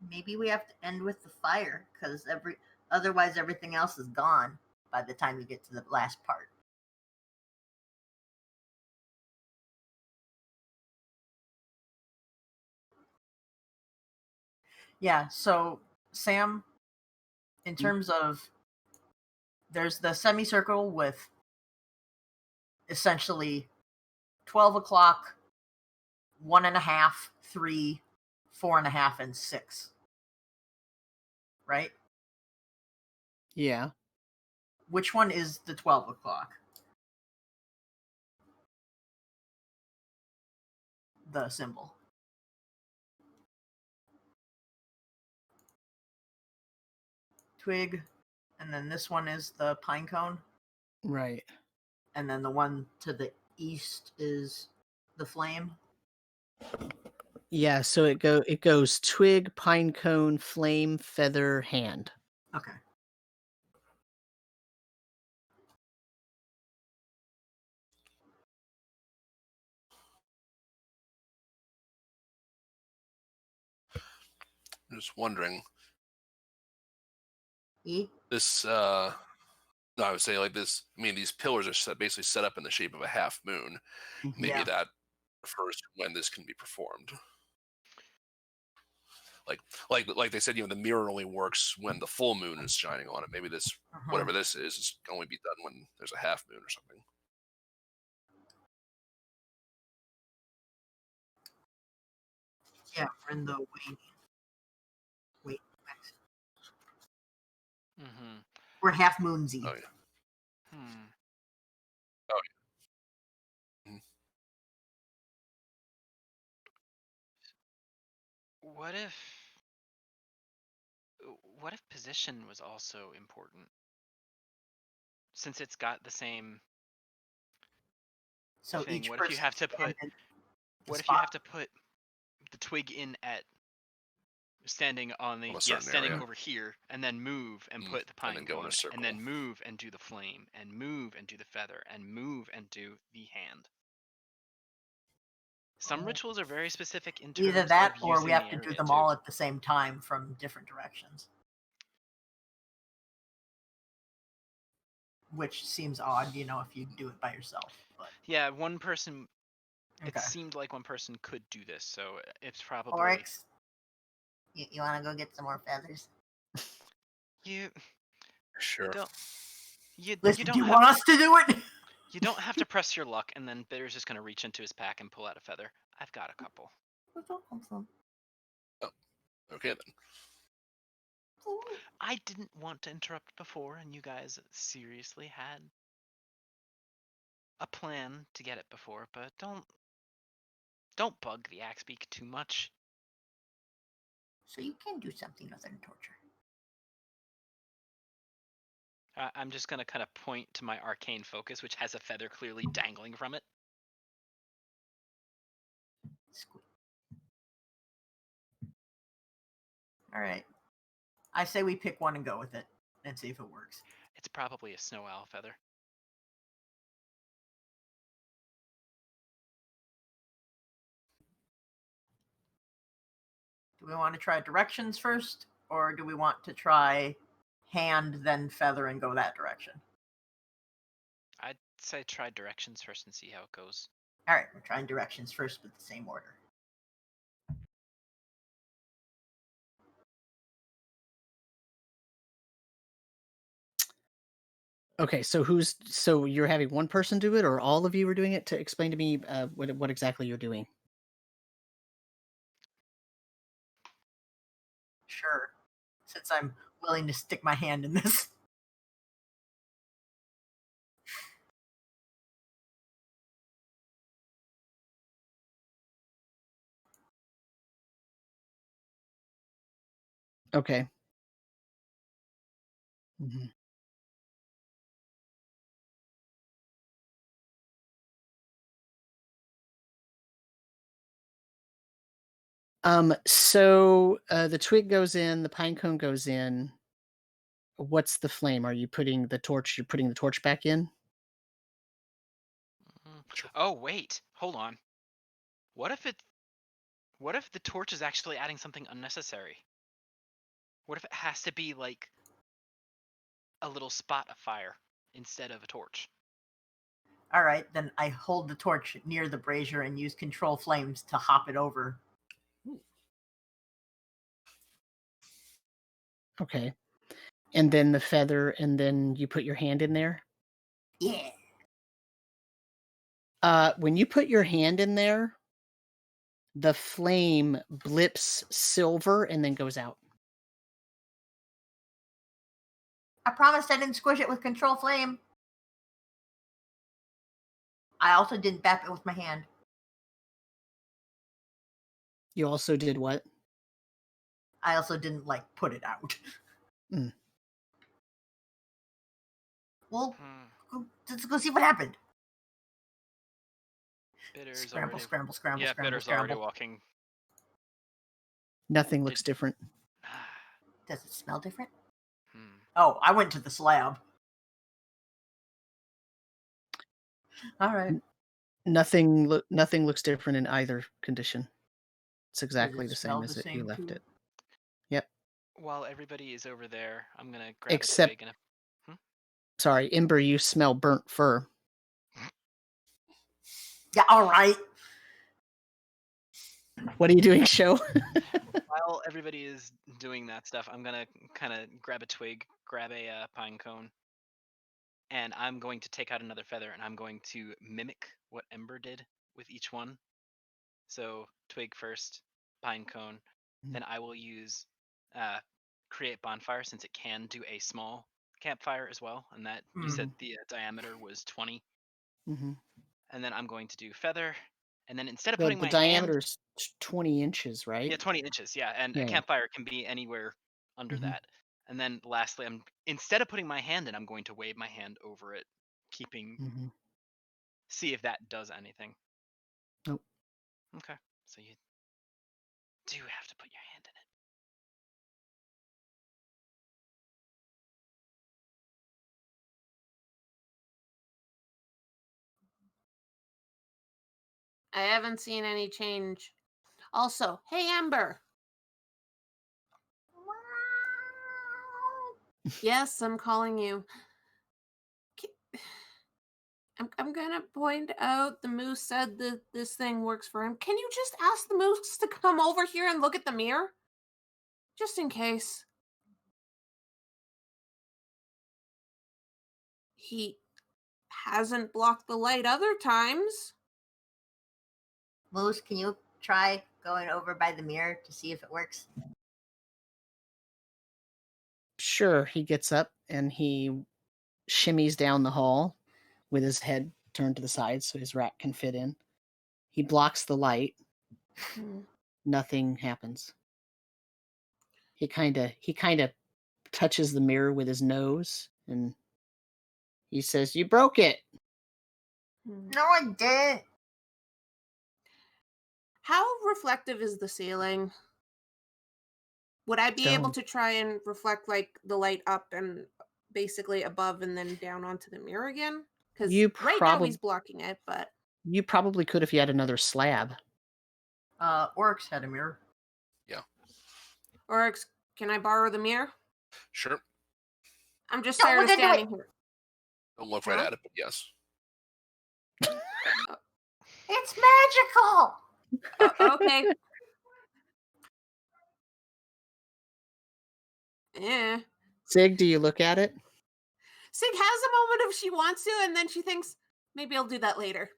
Maybe we have to end with the fire, because otherwise everything else is gone by the time you get to the last part. Yeah, so Sam, in terms of, there's the semicircle with essentially 12 o'clock, 1.5, 3, 4.5, and 6. Right? Yeah. Which one is the 12 o'clock? The symbol. Twig, and then this one is the pine cone. Right. And then the one to the east is the flame. Yeah, so it goes twig, pine cone, flame, feather, hand. Okay. I'm just wondering. E? This, no, I would say like this. I mean, these pillars are basically set up in the shape of a half moon. Maybe Yeah. that refers to when this can be performed. Like they said, the mirror only works when the full moon is shining on it. Maybe this, whatever this is can only be done when there's a half moon or something. Yeah, we're in the wait. Mm-hmm. We're half moonsy. Oh yeah. Hmm. Oh yeah. Mhm. What if position was also important? Since it's got the same So thing, each what if you person have to put stand in the what if spot? you have to put the twig in at standing on the On a certain standing area. over here, and then move and put the pine then go in a cone, circle. and then move and do the flame, and move and do the feather, and move and do the hand. Some rituals are very specific in terms Either that, of or using we have the to do area, them too. all at the same time from different directions. Which seems odd, if you do it by yourself. But Yeah, one person. okay. It seemed like one person could do this, so it's probably. Oryx, you want to go get some more feathers? You Sure. don't you Listen, don't do you have want us to do it? you don't have to press your luck, and then Bitter's just gonna reach into his pack and pull out a feather. I've got a couple. Where'd that come from? Okay then. I didn't want to interrupt before, and you guys seriously had a plan to get it before, but don't bug the Axebeak too much. So you can do something other than torture. I'm just gonna kind of point to my arcane focus, which has a feather clearly dangling from it. Squeak. All right. I say we pick one and go with it and see if it works. It's probably a snow owl feather. Do we want to try directions first, or do we want to try hand, then feather, and go that direction? I'd say try directions first and see how it goes. All right, we're trying directions first with the same order. Okay, so you're having one person do it, or all of you are doing it? To explain to me what exactly you're doing. Sure, since I'm willing to stick my hand in this. Okay. Mhm. So the twig goes in, the pine cone goes in. What's the flame? Are you putting the torch? You're putting the torch back in? Mhm. Oh wait, hold on. What if it? What if the torch is actually adding something unnecessary? What if it has to be like a little spot of fire instead of a torch? All right, then I hold the torch near the brazier and use control flames to hop it over. Okay. And then the feather, and then you put your hand in there? Yeah. When you put your hand in there, the flame blips silver and then goes out. I promised I didn't squish it with control flame. I also didn't bap it with my hand. You also did what? I also didn't put it out. Mm. Well, Hmm. let's go see what happened. Bitter's Scramble, already. scramble, scramble, Yeah, scramble, Bitter's already scramble. walking. Nothing looks different. Does it smell different? Hmm. Oh, I went to the slab. All right. Nothing looks different in either condition. It's Does exactly it the smell same the as you same left too? it. Yep. While everybody is over there, I'm gonna grab Except, a twig and a. sorry, Ember, you smell burnt fur. Yeah, all right. What are you doing, Show? While everybody is doing that stuff, I'm gonna kind of grab a twig, grab a pine cone, and I'm going to take out another feather, and I'm going to mimic what Ember did with each one. So twig first, pine cone, then I will use create bonfire since it can do a small campfire as well, and that you said the diameter was 20, Mm-hmm. and then I'm going to do feather, and then instead of The putting the my hand, diameter is 20 inches, right? yeah, 20 inches, yeah, and a Yeah. campfire can be anywhere under Mhm. that. And then lastly, I'm instead of putting my hand in, I'm going to wave my hand over it, keeping Mhm. see if that does anything. Nope. Okay, so you do have to put your hand in it. I haven't seen any change. Also, hey Amber. Yes, I'm calling you. I'm gonna point out the moose said that this thing works for him. Can you just ask the moose to come over here and look at the mirror? Just in case. He hasn't blocked the light other times. Moose, can you try going over by the mirror to see if it works? Sure, he gets up and he shimmies down the hall with his head turned to the side so his rat can fit in. He blocks the light. Nothing happens. He kind of touches the mirror with his nose and he says, "You broke it." No, I didn't. How reflective is the ceiling? Would I be able Stone. to try and reflect like the light up and basically above and then down onto the mirror again? Because You right now he's probably blocking it, but could if you had another slab. Oryx had a mirror. Oryx, can I borrow the mirror? Sure. I'm just Don't tired look of into it. standing here. Don't look right Huh? at it, but yes. It's magical. Okay. Yeah. Sig, do you look at it? Sig has a moment if she wants to, and then she thinks maybe I'll do that later.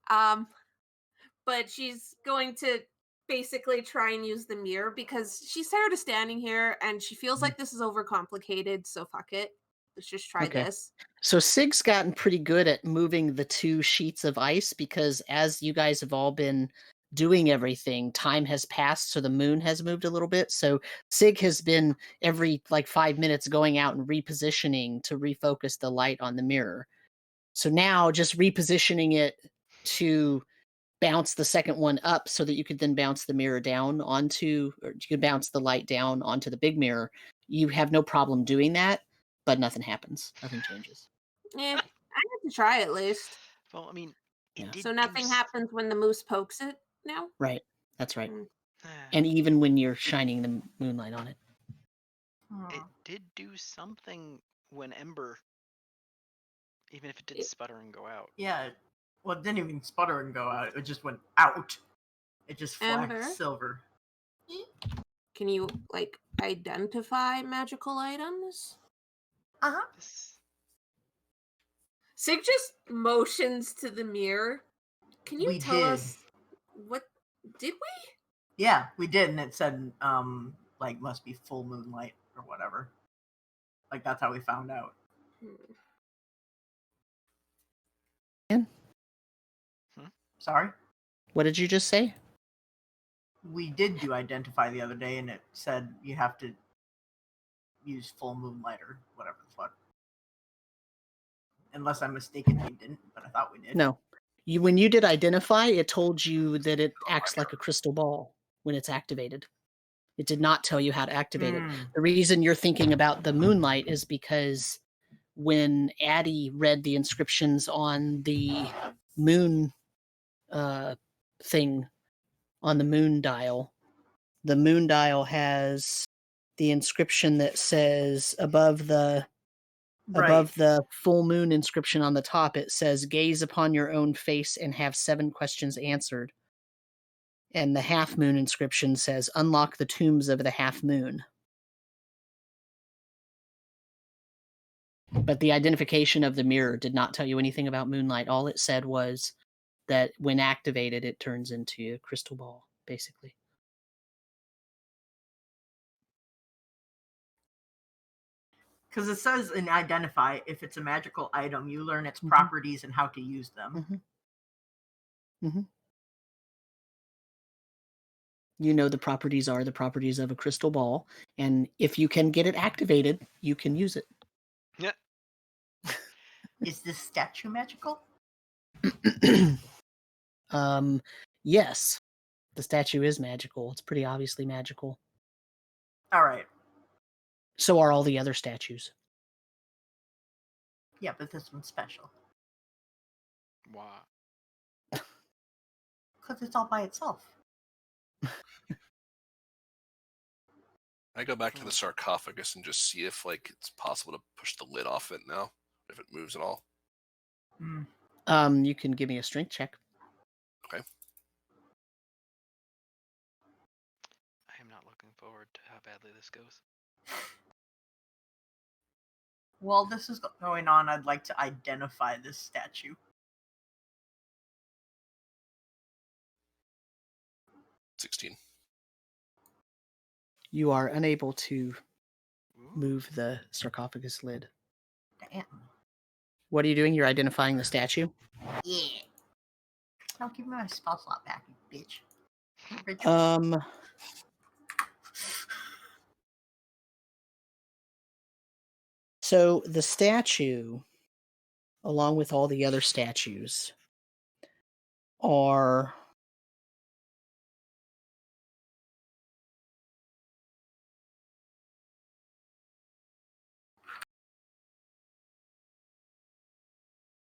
But she's going to basically try and use the mirror because she's tired of standing here and she feels like this is overcomplicated. So fuck it, let's just try Okay. this. So Sig's gotten pretty good at moving the two sheets of ice because as you guys have all been doing everything, time has passed, so the moon has moved a little bit. So Sig has been every like 5 minutes going out and repositioning to refocus the light on the mirror. So now just repositioning it to bounce the second one up so that you could then bounce the mirror down onto, or you could bounce the light down onto the big mirror. You have no problem doing that, but nothing happens. Nothing changes. I have to try at least. Well, I mean, it Yeah. did So nothing happens when the moose pokes it now? Right. That's right. Mm. And even when you're shining the moonlight on it. It did do something when Ember, even if it didn't sputter and go out. Yeah. Well, it didn't even sputter and go out. It just went out. It just flacked Amber? silver. Can you like identify magical items? Uh-huh. This, Sig just motions to the mirror. Can you We tell did. us what did we? Yeah, we did, and it said, like, must be full moonlight or whatever. Like, that's how we found out. Sorry? What did you just say? We did do identify the other day, and it said you have to use full moonlight or whatever the fuck. Unless I'm mistaken, we didn't, but I thought we did. No. When you did identify, it told you that it acts like a crystal ball when it's activated. It did not tell you how to activate it. The reason you're thinking about the moonlight is because when Addie read the inscriptions on the moon thing, on the moon dial has the inscription that says above the full moon inscription on the top, it says, "Gaze upon your own face and have 7 questions answered." And the half moon inscription says, "Unlock the tombs of the half moon." But the identification of the mirror did not tell you anything about moonlight. All it said was that when activated, it turns into a crystal ball, basically. Because it says in identify, if it's a magical item, you learn its properties and how to use them. You know the properties are the properties of a crystal ball, and if you can get it activated, you can use it. yeah. Is this statue magical? Yes, the statue is magical. It's pretty obviously magical. All right. So are all the other statues. Yeah, but this one's special. Wow. Because it's all by itself. I go back to the sarcophagus and just see if like it's possible to push the lid off it now, if it moves at all. You can give me a strength check. Okay. I am not looking forward to how badly this goes. While this is going on, I'd like to identify this statue. $16. You are unable to move the sarcophagus lid. Damn. What are you doing? You're identifying the statue? Yeah. Don't give me my spell slot back, you bitch. Rich. So the statue, along with all the other statues, are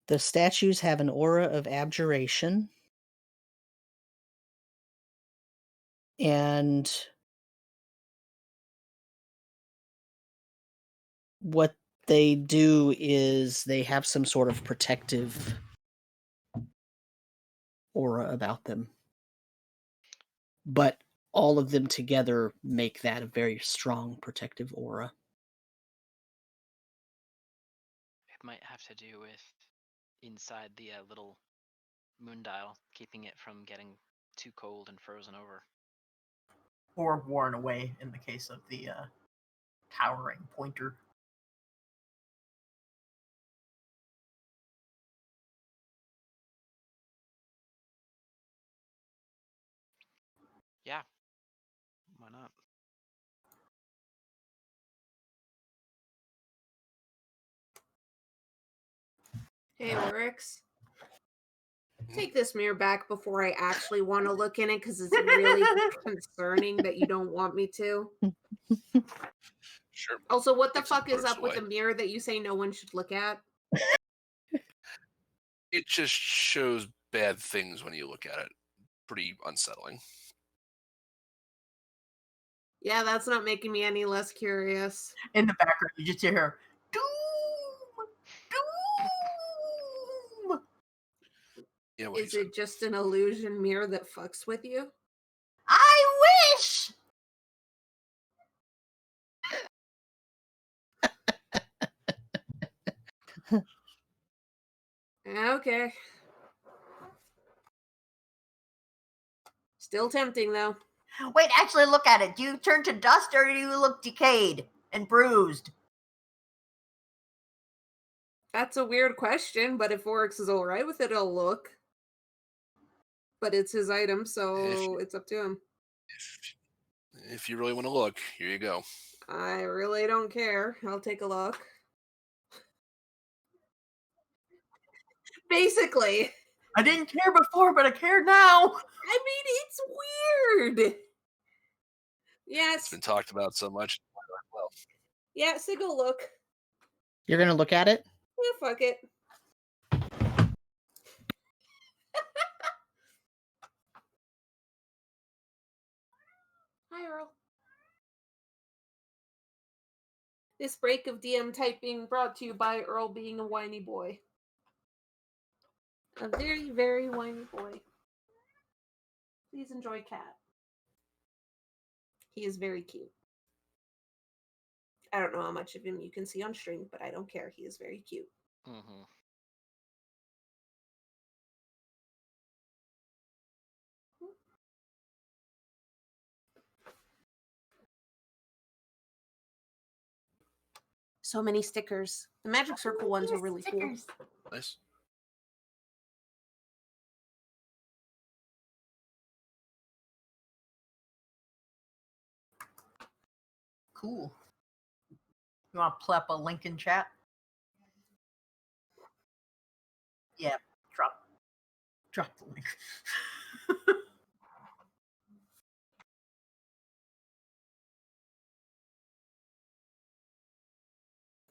the statues have an aura of abjuration, and what they do is they have some sort of protective aura about them. But all of them together make that a very strong protective aura. It might have to do with inside the little moon dial, keeping it from getting too cold and frozen over. Or worn away in the case of the towering pointer. Yeah. Why not? Hey, Oryx. Take this mirror back before I actually want to look in it because it's really concerning that you don't want me to. Sure. Also, what the Takes some fuck is parts up with away. the mirror that you say no one should look at? It just shows bad things when you look at it. Pretty unsettling. Yeah, that's not making me any less curious. In the background, you just hear doom, doom. Yeah, what he Is said. it just an illusion mirror that fucks with you? I wish. Okay. Still tempting, though. Wait, actually look at it. Do you turn to dust or do you look decayed and bruised? That's a weird question, but if Oryx is alright with it, I'll look. But it's his item, so it's up to him. If you really want to look, here you go. I really don't care. I'll take a look. Basically. I didn't care before, but I care now. I mean, it's weird. Yes. It's been talked about so much. Well, Yeah, so go look. You're going to look at it? Yeah, fuck it. Hi, Earl. This break of DM typing brought to you by Earl being a whiny boy. A very, very whiny boy. Please enjoy Cat. He is very cute. I don't know how much of him you can see on stream, but I don't care. He is very cute. Mm-hmm. So many stickers. The Magic Circle ones are really stickers. cool. nice. Cool. You want to plep a link in chat? Yeah, drop the link.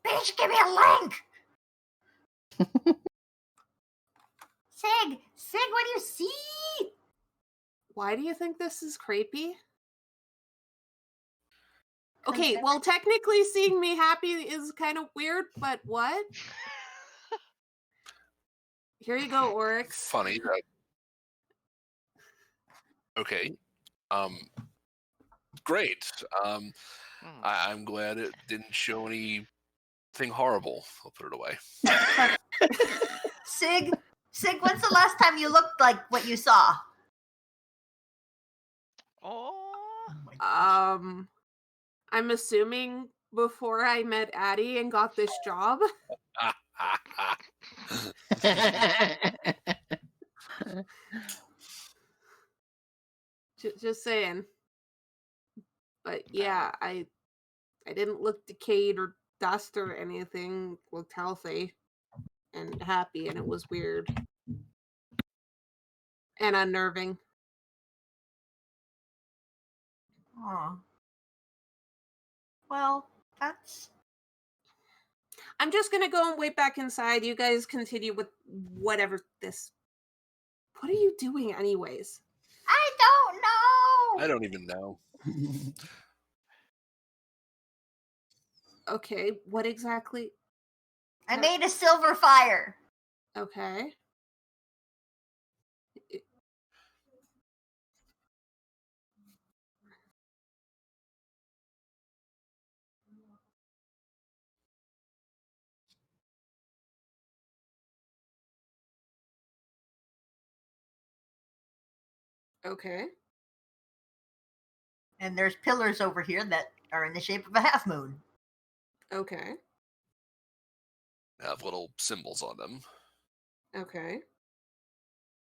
Bitch, give me a link! Sig, what do you see? Why do you think this is creepy? Okay, well, technically seeing me happy is kind of weird, but what? Here you go, Oryx. Funny. Okay. Great. I'm glad it didn't show any thing horrible. I'll put it away. Sig, when's the last time you looked like what you saw? Oh, my gosh. I'm assuming before I met Addie and got this job. Just saying. But yeah, I didn't look decayed or dust or anything. Looked healthy and happy, and it was weird and unnerving. Aw. Well, that's... I'm just gonna go and wait back inside. You guys continue with whatever this. What are you doing, anyways? I don't know! I don't even know. Okay, what exactly? I made a silver fire. Okay. Okay. And there's pillars over here that are in the shape of a half moon. Okay. Have little symbols on them. Okay.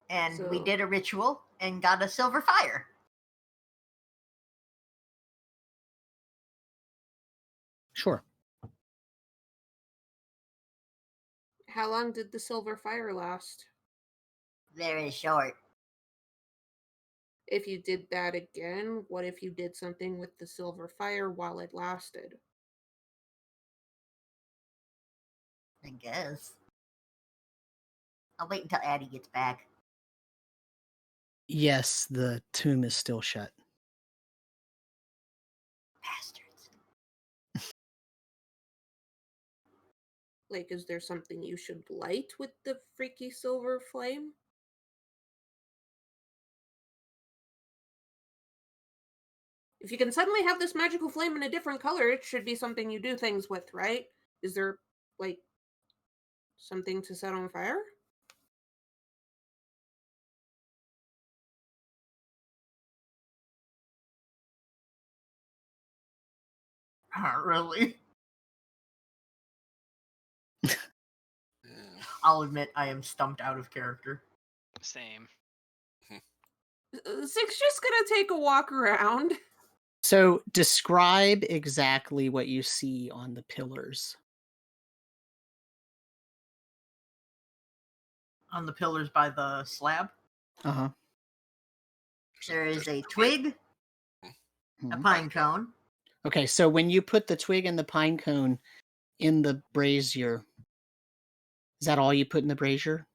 And we So- did a ritual and got a silver fire. Sure. How long did the silver fire last? Very short. If you did that again, what if you did something with the silver fire while it lasted? I guess. I'll wait until Addie gets back. Yes, the tomb is still shut. Bastards. Like, is there something you should light with the freaky silver flame? If you can suddenly have this magical flame in a different color, it should be something you do things with, right? Is there, like, something to set on fire? Not really. Eh, I'll admit I am stumped out of character. same. Six just gonna take a walk around. So describe exactly what you see on the pillars. On the pillars by the slab, Uh-huh. there is a twig, a Mhm. pine cone, Okay, so when you put the twig and the pine cone in the brazier, is that all you put in the brazier?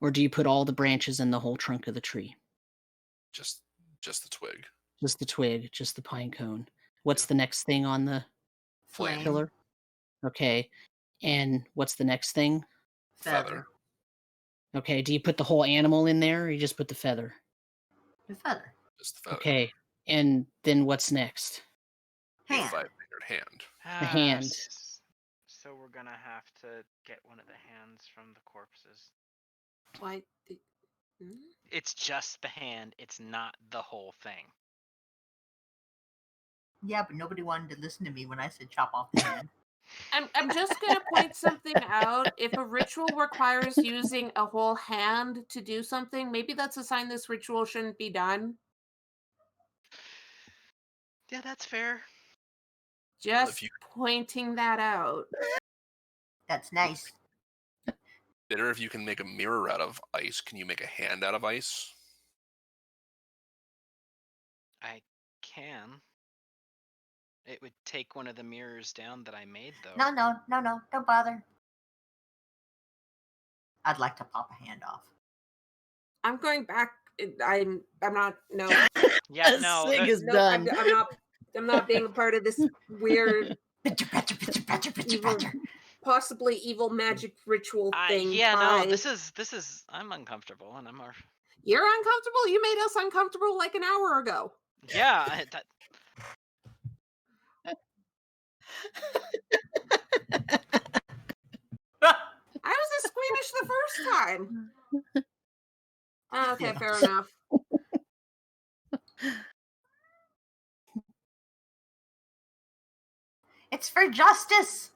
Or do you put all the branches and the whole trunk of the tree? just the twig. Just the twig, just the pine cone. What's the next thing on the flame, pillar? Okay. And what's the next thing? feather. Okay, do you put the whole animal in there or you just put the feather? The feather. Just the feather. Okay. And then what's next? A Hand. 5-fingered hand. hand. So we're gonna have to get one of the hands from the corpses. Why? It's just the hand. It's not the whole thing. Yeah, but nobody wanted to listen to me when I said chop off the hand. I'm just gonna point something out. If a ritual requires using a whole hand to do something, maybe that's a sign this ritual shouldn't be done. Yeah, that's fair. Just you- pointing that out. That's nice. Bitter, if you can make a mirror out of ice, can you make a hand out of ice? I can. It would take one of the mirrors down that I made, though. No, don't bother. I'd like to pop a hand off. I'm going back. I'm not. No. Yeah, no. Sig is No, done. I'm not being a part of this weird, Evil. possibly evil magic ritual thing. Yeah, Bye. no. This is. I'm uncomfortable, and I'm. You're uncomfortable. You made us uncomfortable like an hour ago. Yeah, I was as squeamish the first time. Okay, Yeah. fair enough. It's for justice.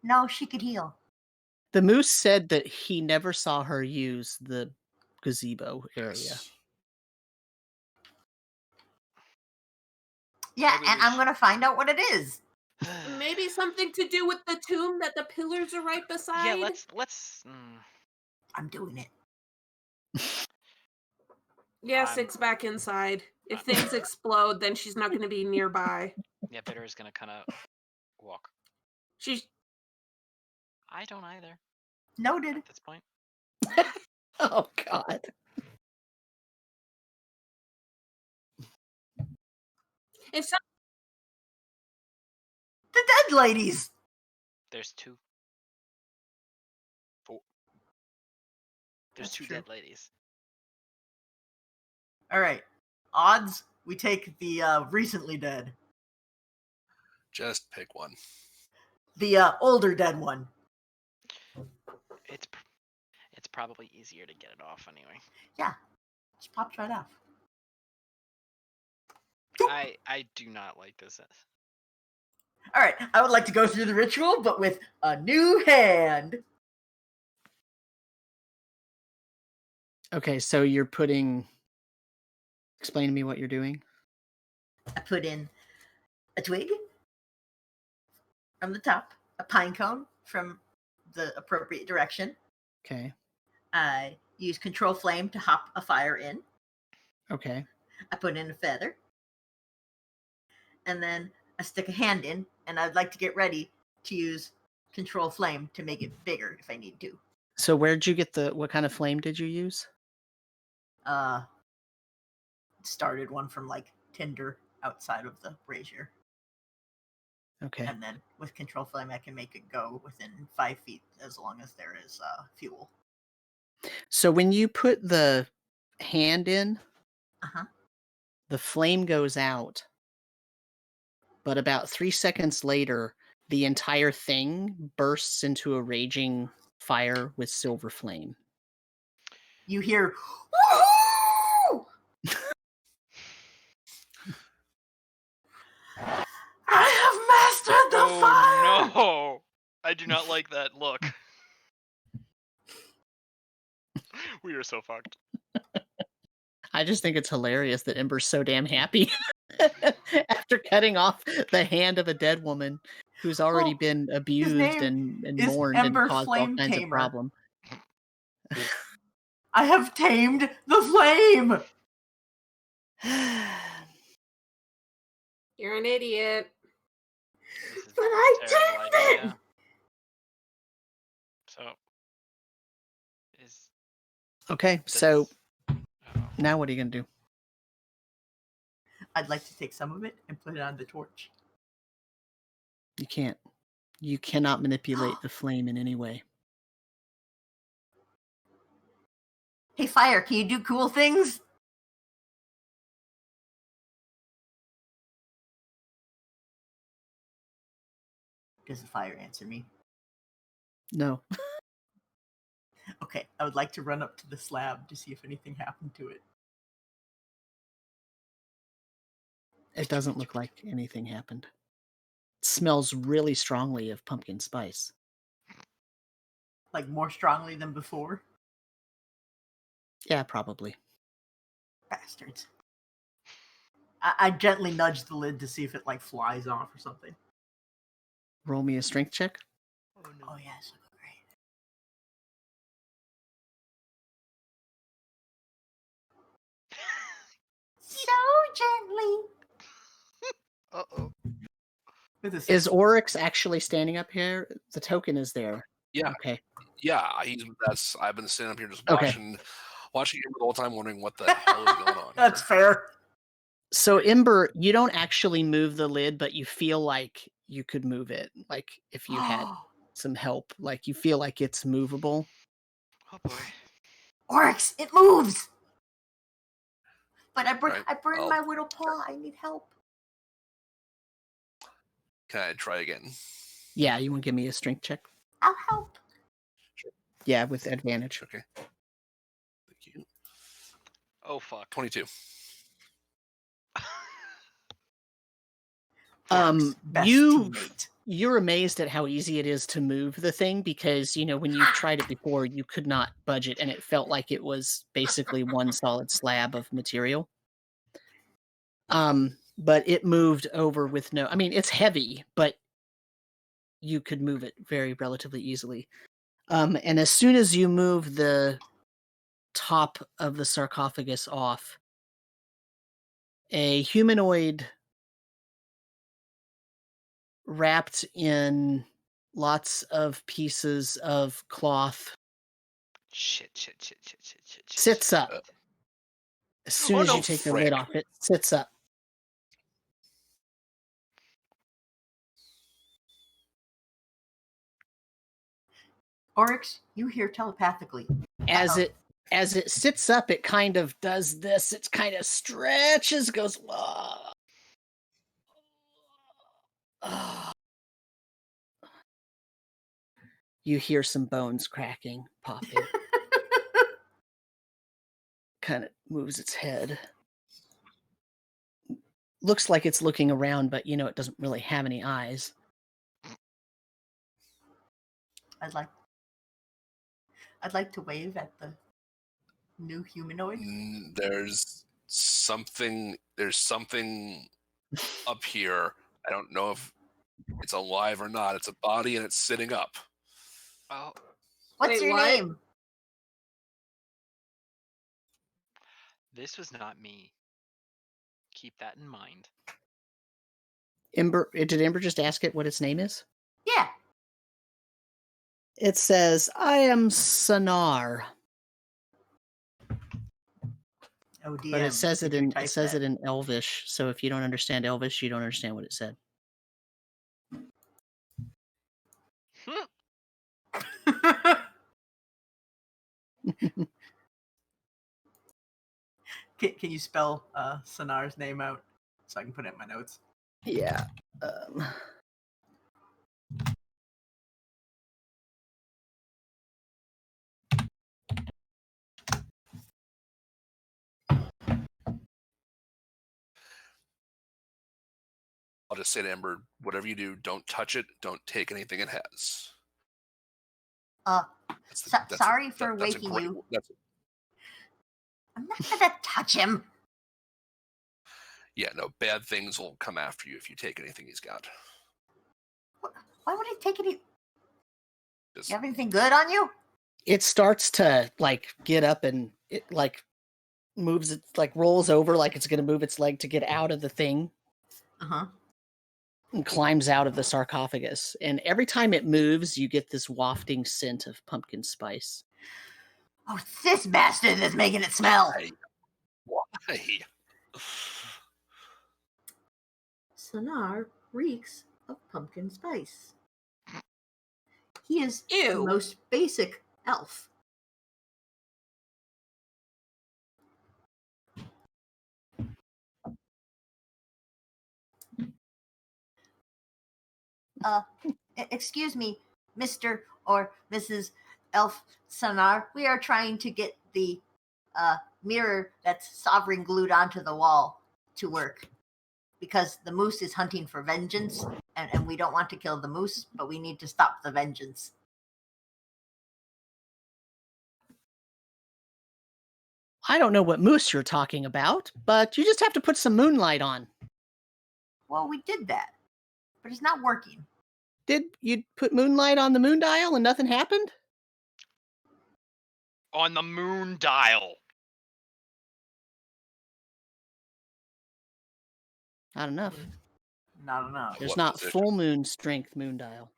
No, she could heal. The moose said that he never saw her use the gazebo area. Yes. Yeah, Maybe and we I'm sh- gonna find out what it is. Maybe something to do with the tomb that the pillars are right beside. Yeah, let's. I'm doing it. Yeah, I'm- 6 back inside. If things explode, then she's not going to be nearby. Yeah, Bitter is gonna kind of walk. She's I don't either Noted. at this point. Oh God. if some, The dead ladies. There's two. Four. There's That's two true. dead ladies. All right. Odds. We take the recently dead. Just pick one. The older dead one. It's probably easier to get it off anyway. Yeah. Just popped right off. I do not like this. All right. I would like to go through the ritual, but with a new hand. Okay, so you're putting. Explain to me what you're doing. I put in a twig from the top, a pine cone from the appropriate direction. Okay. I use control flame to hop a fire in. Okay. I put in a feather. And then I stick a hand in, and I'd like to get ready to use control flame to make it bigger if I need to. So where'd you get what kind of flame did you use? Started one from like tinder outside of the brazier. Okay. And then with control flame, I can make it go within 5 feet as long as there is fuel. So when you put the hand in, Uh-huh. the flame goes out. But about 3 seconds later, the entire thing bursts into a raging fire with silver flame. You hear, woohoo! I have mastered the fire! No! I do not like that look. We are so fucked. I just think it's hilarious that Ember's so damn happy after cutting off the hand of a dead woman who's already Well, been abused name and is mourned Ember and caused all Flame kinds of Tamer. problems. I have tamed the flame! you're an idiot. This is But a I terrible tamed it! idea. So is Okay, this... so Oh. now what are you going to do? I'd like to take some of it and put it on the torch. You can't. You cannot manipulate the flame in any way. Hey, fire, can you do cool things? Does the fire answer me? No. Okay, I would like to run up to the slab to see if anything happened to it. It doesn't look like anything happened. It smells really strongly of pumpkin spice. Like, more strongly than before? Yeah, probably. Bastards. I gently nudge the lid to see if it, like, flies off or something. Roll me a strength check. Oh no. Oh, yes, great. So gently. Uh-oh. With a Is six. Oryx actually standing up here? The token is there. Yeah, Okay. yeah. I've been sitting up here just Okay. watching him the whole time, wondering what the hell is going on. That's fair. So Ember, you don't actually move the lid, but you feel like you could move it. Like if you had some help, like you feel like it's movable. Oh boy. Oryx, it moves! But I Right. burned Oh. my little paw. I need help. Can I try again? Yeah, you want to give me a strength check? I'll help. Yeah, with advantage. Okay. Thank you. Oh fuck. 22. Fork's best you teammate. you're amazed at how easy it is to move the thing because when you've tried it before, you could not budge it, and it felt like it was basically one solid slab of material. But it moved over with no. I mean, it's heavy, but you could move it very relatively easily. And as soon as you move the top of the sarcophagus off, a humanoid wrapped in lots of pieces of cloth Shit. sits up. As soon Oh, as no, you take the frick. lid off, it sits up. Oryx, you hear telepathically. As Uh-oh. it sits up, it kind of does this. It kind of stretches, goes. "Whoa." You hear some bones cracking, popping. Kind of moves its head. Looks like it's looking around, but it doesn't really have any eyes. I'd like to wave at the new humanoid. There's something up here. I don't know if it's alive or not. It's a body and it's sitting up. Oh, What's Wait, your what? name? this was not me. Keep that in mind. Did Ember just ask it what its name is? Yeah. It says, "I am Sonar," ODM. but it says Did it you in type that? Elvish. So if you don't understand Elvish, you don't understand what it said. Can you spell Sonar's name out so I can put it in my notes? Yeah. I'll just say to Ember, whatever you do, don't touch it. Don't take anything it has. Sorry for waking you. I'm not gonna touch him. Yeah, no, bad things will come after you if you take anything he's got. Why would I take any? Just, You have anything good on you? It starts to get up and it moves it, rolls over like it's going to move its leg to get out of the thing. Uh-huh. And climbs out of the sarcophagus. And every time it moves, you get this wafting scent of pumpkin spice. Oh, it's this bastard that's making it smell. Why? Sonar reeks of pumpkin spice. He is Ew. the most basic elf. Excuse me, Mr. or Mrs. Elf Sonar. We are trying to get the mirror that's sovereign glued onto the wall to work. Because the moose is hunting for vengeance, and we don't want to kill the moose, but we need to stop the vengeance. I don't know what moose you're talking about, but you just have to put some moonlight on. Well, we did that, but it's not working. Did you put moonlight on the moon dial and nothing happened? On the moon dial. Not enough. Not enough. There's What not position? full moon strength moon dial.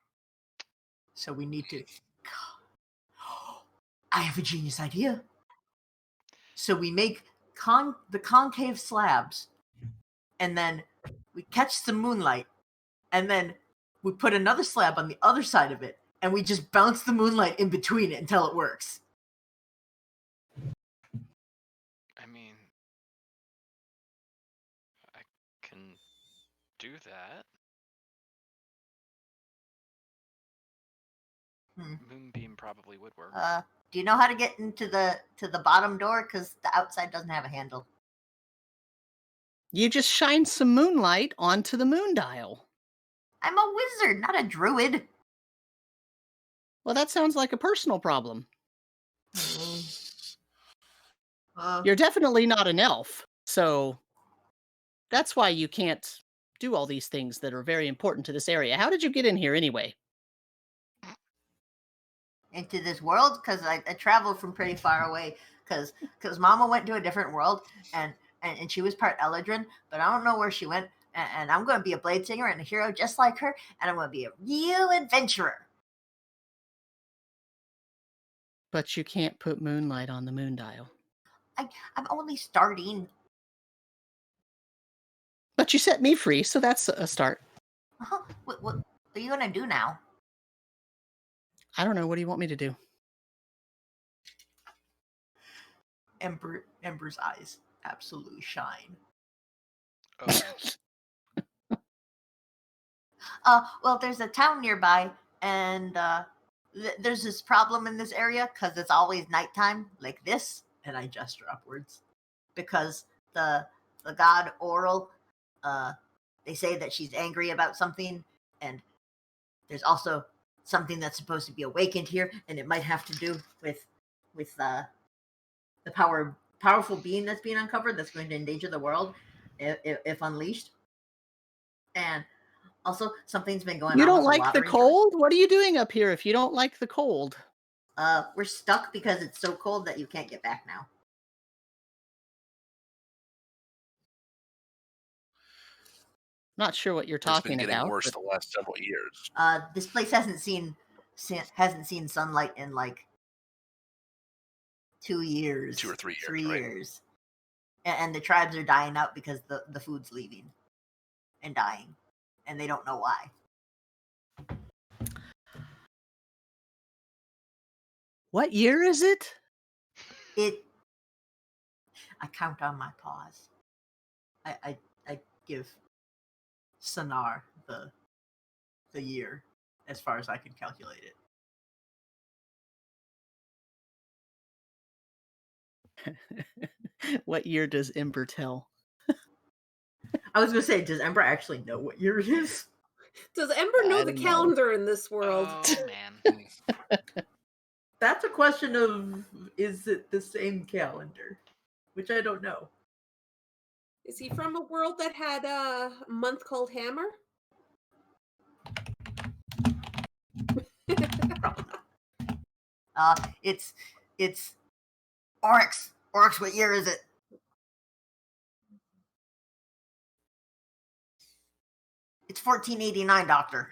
So we need to... I have a genius idea. So we make the concave slabs, and then we catch the moonlight, and then we put another slab on the other side of it, and we just bounce the moonlight in between it until it works. I mean, do that. Moonbeam probably would work. Do you know how to get into the bottom door? Because the outside doesn't have a handle. You just shine some moonlight onto the moon dial. I'm a wizard, not a druid. Well, that sounds like a personal problem. Uh, You're definitely not an elf, so that's why you can't do all these things that are very important to this area. How did you get in here anyway? into this world because I traveled from pretty far away because Mama went to a different world and she was part Eladrin, but I don't know where she went. And I'm going to be a blade singer and a hero just like her, and I'm going to be a real adventurer. But you can't put moonlight on the moon dial. I'm only starting. But you set me free, so that's a start. What are you going to do now? I don't know. What do you want me to do? Ember's eyes absolutely shine. Oh. Well, there's a town nearby, and there's this problem in this area because it's always nighttime like this, and I gesture upwards because the god Oral, they say that she's angry about something, and there's also something that's supposed to be awakened here, and it might have to do with the powerful being that's being uncovered that's going to endanger the world if unleashed. And also, something's been going You on don't with like the lottery. cold? What are you doing up here if you don't like the cold? We're stuck because it's so cold that you can't get back now. Not sure what you're It's been talking getting about. worse But the last several years. This place hasn't seen sunlight in like 2 years, 2 or 3 years, 3 right? years, and the tribes are dying out because the food's leaving and dying, and they don't know why. What year is it? I count on my paws. I give Sonar the year as far as I can calculate it. What year does Ember tell? I was gonna say, does Ember actually know what year it is? Does Ember I know the don't know. calendar in this world? Oh man. That's a question of, is it the same calendar? Which I don't know. Is he from a world that had a month called Hammer? It's Oryx. Oryx, what year is it? It's 1489, Doctor.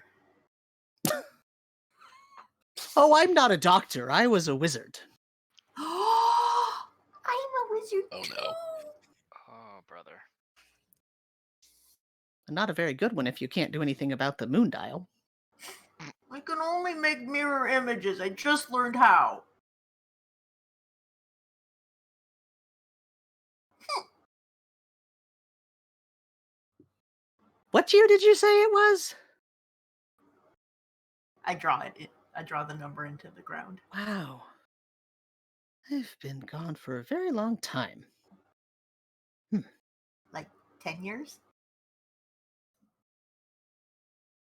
Oh, I'm not a doctor. I was a wizard. I'm a wizard. Oh too. no. Oh brother. Not a very good one if you can't do anything about the moon dial. I can only make mirror images. I just learned how. What year did you say it was? I draw it. I draw the number into the ground. Wow. I've been gone for a very long time. Like 10 years?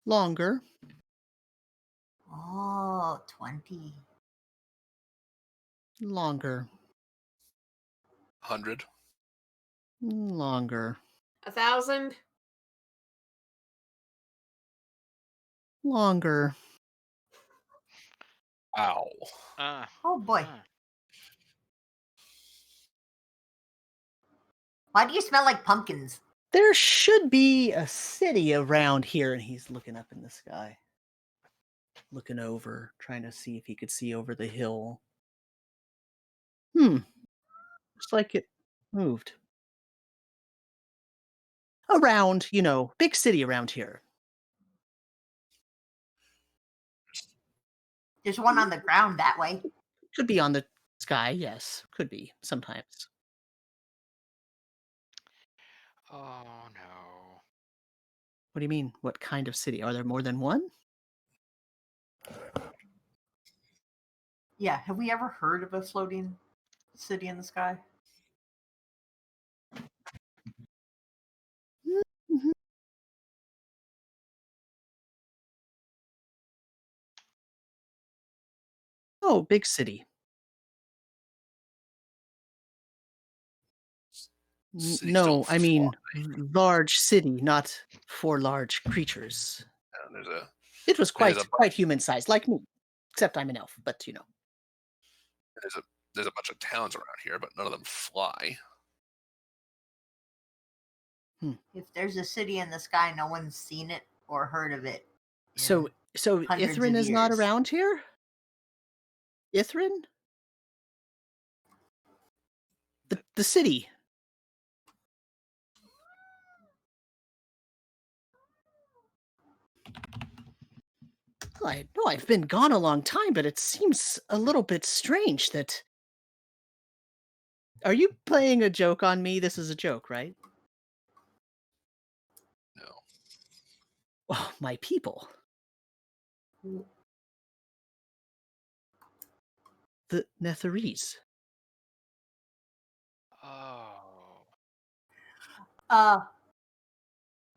Longer. Oh, 20. Longer. 100. Longer. 1,000? Longer. Ow. Oh boy. uh. Why do you smell like pumpkins? There should be a city around here. And he's looking up in the sky. Looking over, trying to see if he could see over the hill. Looks like it moved. Around, big city around here. There's one on the ground that way. Could be on the sky, yes. Could be, sometimes. Oh no. What do you mean? What kind of city? Are there more than one? Yeah, have we ever heard of a floating city in the sky? Mhm. Oh, big city. Cities don't No, I fly. mean large city, not for large creatures. There's a It was there's a quite human sized, like me, except I'm an elf. But there's a there's a bunch of towns around here, but none of them fly. If there's a city in the sky, no one's seen it or heard of it. So in so hundreds Ithrin of is not years. around here. Ithrin, the city. Well, I know I've been gone a long time, but it seems a little bit strange that. Are you playing a joke on me? This is a joke, right? No. Oh, my people. The Netherese. Oh. Uh,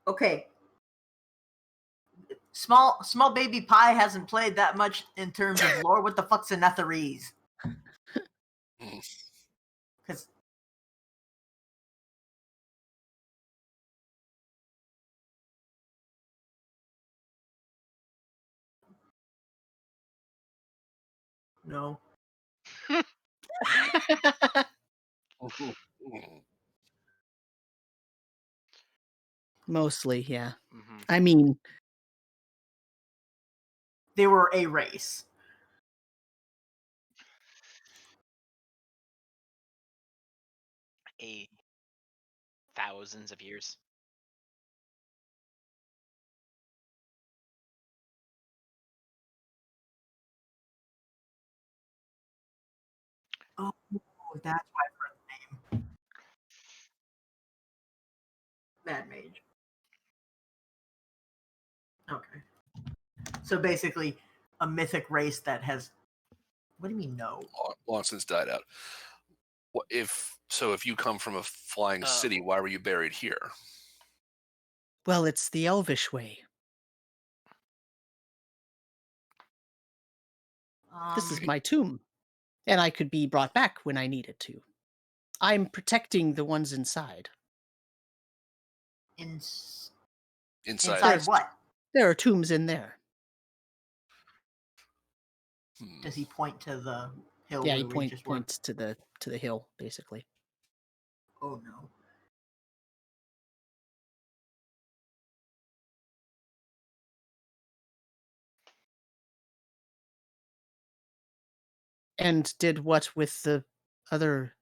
okay. Small baby pie hasn't played that much in terms of lore. What the fuck's a Netherese? Mm. Because no, Mm. Mostly, yeah. Mhm. I mean, they were a race. A thousands of years. Oh, that's why I've heard the name. Mad Mage. Okay. So basically, a mythic race that has. What do you mean no? Long since died out. If you come from a flying Uh, city, why were you buried here? well, it's the elvish way. This is my tomb, and I could be brought back when I needed to. I'm protecting the ones inside. Inside Inside. There's- what? There are tombs in there. Does he point to the hill Yeah, where he we just were? points to the hill, basically. Oh no. And did what with the other?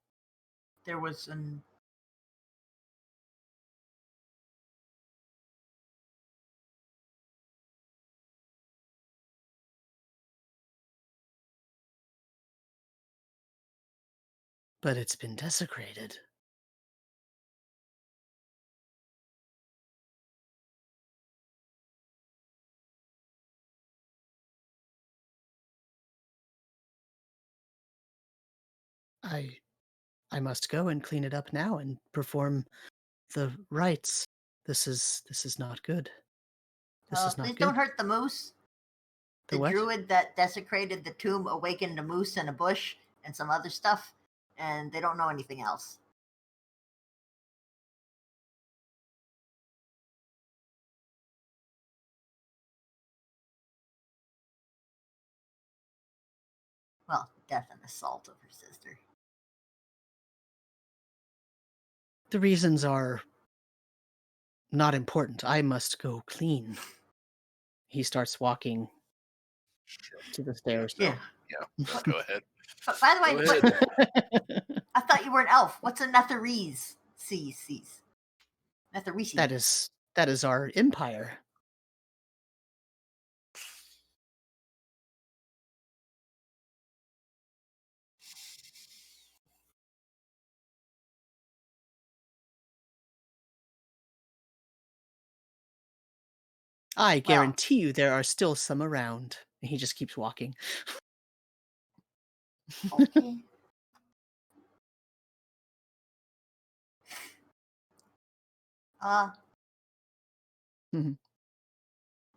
There was an. But it's been desecrated. I must go and clean it up now and perform the rites. This is not good. This is not Please good. don't hurt the moose. The The what? druid that desecrated the tomb awakened a moose and a bush and some other stuff, and they don't know anything else. Well, death and assault of her sister. The reasons are not important. I must go clean. He starts walking to the stairs. No. Yeah. Yeah. Go ahead. But by the way, Go ahead. I thought you were an elf. What's a Netherese? Sees. Netherese. that is our empire. I Well, guarantee you there are still some around. And he just keeps walking. okay. Uh, Mhm.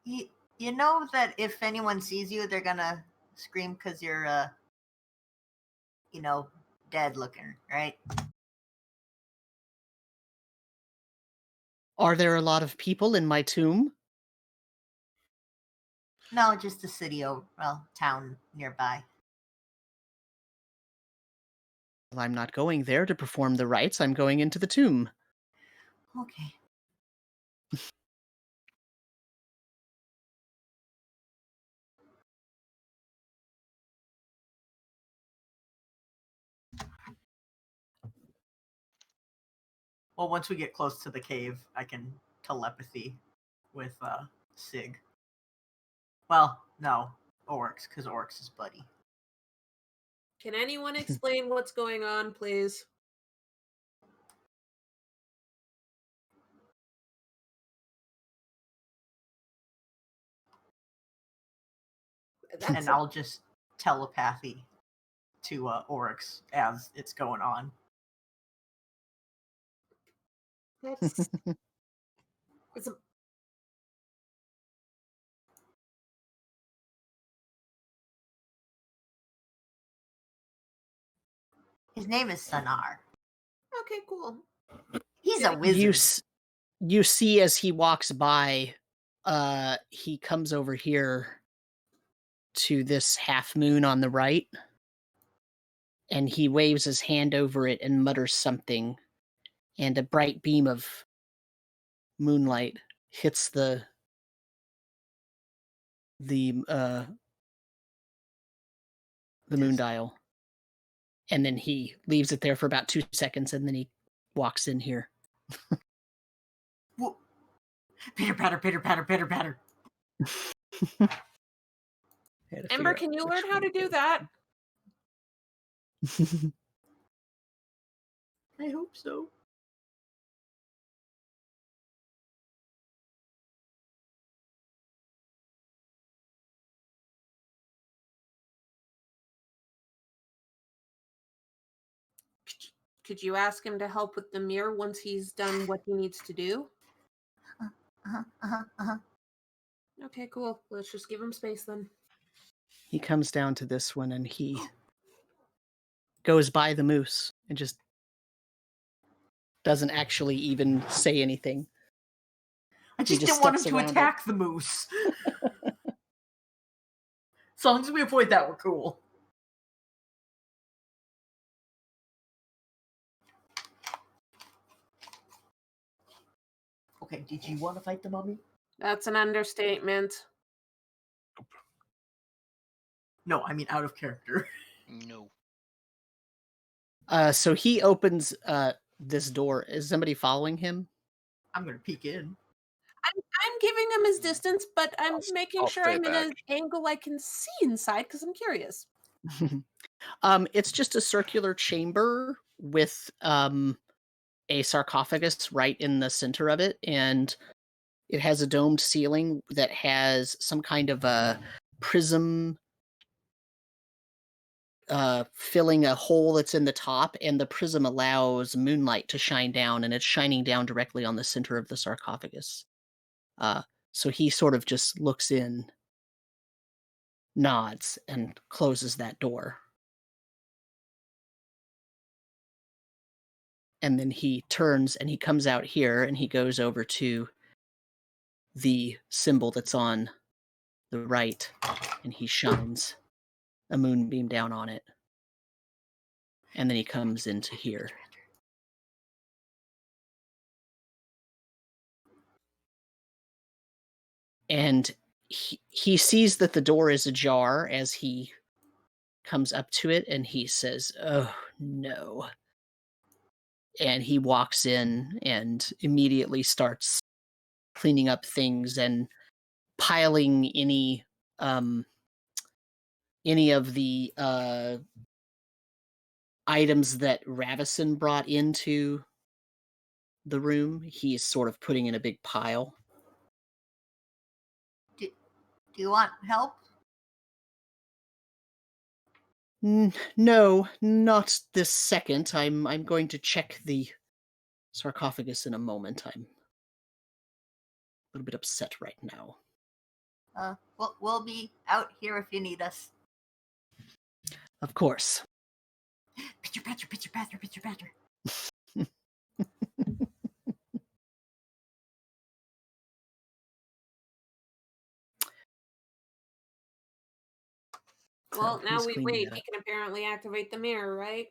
you know that if anyone sees you, they're gonna scream because you're, dead looking, right? Are there a lot of people in my tomb? No, just a town nearby. Well, I'm not going there to perform the rites. I'm going into the tomb. Okay. Well, once we get close to the cave, I can telepathy with Sig. Well, no, Oryx, because Oryx is buddy. Can anyone explain what's going on, please? And I'll just telepathy to Oryx as it's going on. That's it's a, His name is Sanar. okay, cool. He's Yeah, a wizard. You see as he walks by, he comes over here to this half moon on the right, and he waves his hand over it and mutters something, and a bright beam of moonlight hits the moon Disc. dial, and then he leaves it there for about 2 seconds, and then he walks in here. Whoa. Pitter patter, pitter patter, pitter patter. Ember, can you learn how to do that? I hope so. Could you ask him to help with the mirror once he's done what he needs to do? Okay, cool. Let's just give him space then. He comes down to this one, and he goes by the moose and just doesn't actually even say anything. I just just didn't want him steps to around attack the moose. As long as we avoid that, we're cool. Okay, did you want to fight the mummy? That's an understatement. No, I mean out of character. No. So he opens this door. Is somebody following him? I'm gonna peek in. I'm giving him his distance, but I'm making I'll sure stay I'm in an back. angle I can see inside because I'm curious. It's just a circular chamber with a sarcophagus right in the center of it, and it has a domed ceiling that has some kind of a prism filling a hole that's in the top, and the prism allows moonlight to shine down, and it's shining down directly on the center of the sarcophagus. So he sort of just looks in, nods, and closes that door. And then he turns and he comes out here and he goes over to the symbol that's on the right, and he shines a moonbeam down on it. And then he comes into here. And he sees that the door is ajar as he comes up to it, and he says, "Oh, no." And he walks in and immediately starts cleaning up things and piling any of the items that Ravison brought into the room. He's sort of putting in a big pile. Do you want help? No, not this second. I'm going to check the sarcophagus in a moment. I'm a little bit upset right now. We'll be out here if you need us. Of course. Picture, picture, picture, picture, picture, picture. Well, So now he's we cleaning wait. that He up. can apparently activate the mirror, right?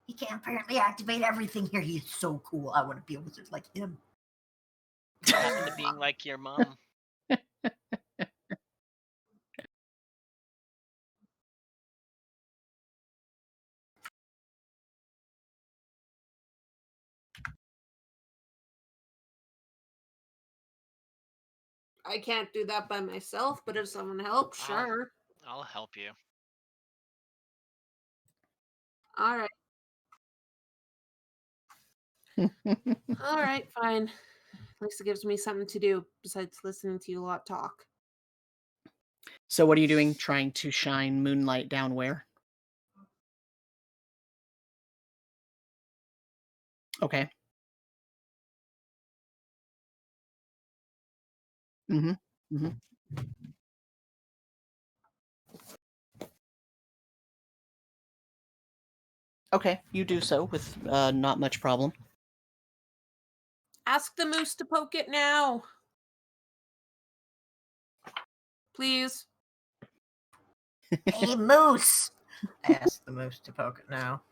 He can apparently activate everything here. He's so cool. I want to be a wizard like him. What happened to being like your mom? I can't do that by myself, but if someone helps, sure. I'll help you. All right. All right, fine. At least it gives me something to do besides listening to you lot talk. So what are you doing? Trying to shine moonlight down where? Okay. Mm-hmm. Mm-hmm. Okay, you do so with not much problem. Ask the moose to poke it now. Please. Hey, Moose! I asked the moose to poke it now.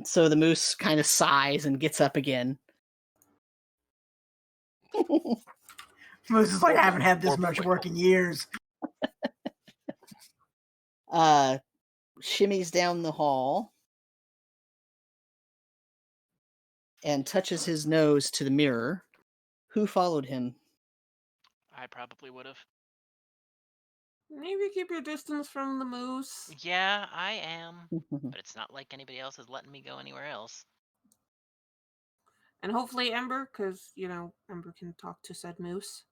So the moose kind of sighs and gets up again. Moose is like, I haven't had this Or much wait, work in years. Shimmies down the hall and touches his nose to the mirror. Who followed him? I probably would have. Maybe keep your distance from the moose. Yeah, I am. But it's not like anybody else is letting me go anywhere else. And hopefully Ember, because, Ember can talk to said moose.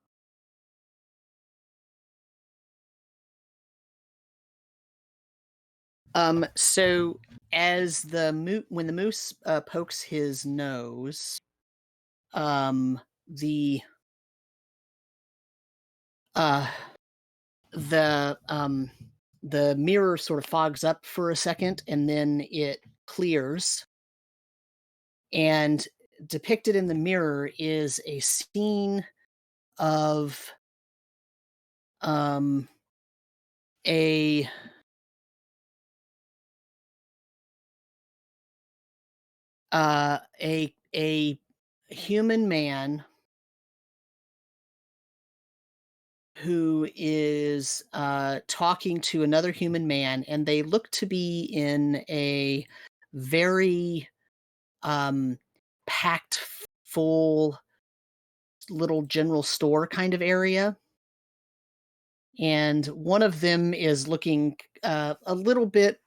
So as when the moose pokes his nose, the the mirror sort of fogs up for a second and then it clears. And depicted in the mirror is a scene of a a human man who is talking to another human man, and they look to be in a very packed, full little general store kind of area. And one of them is looking a little bit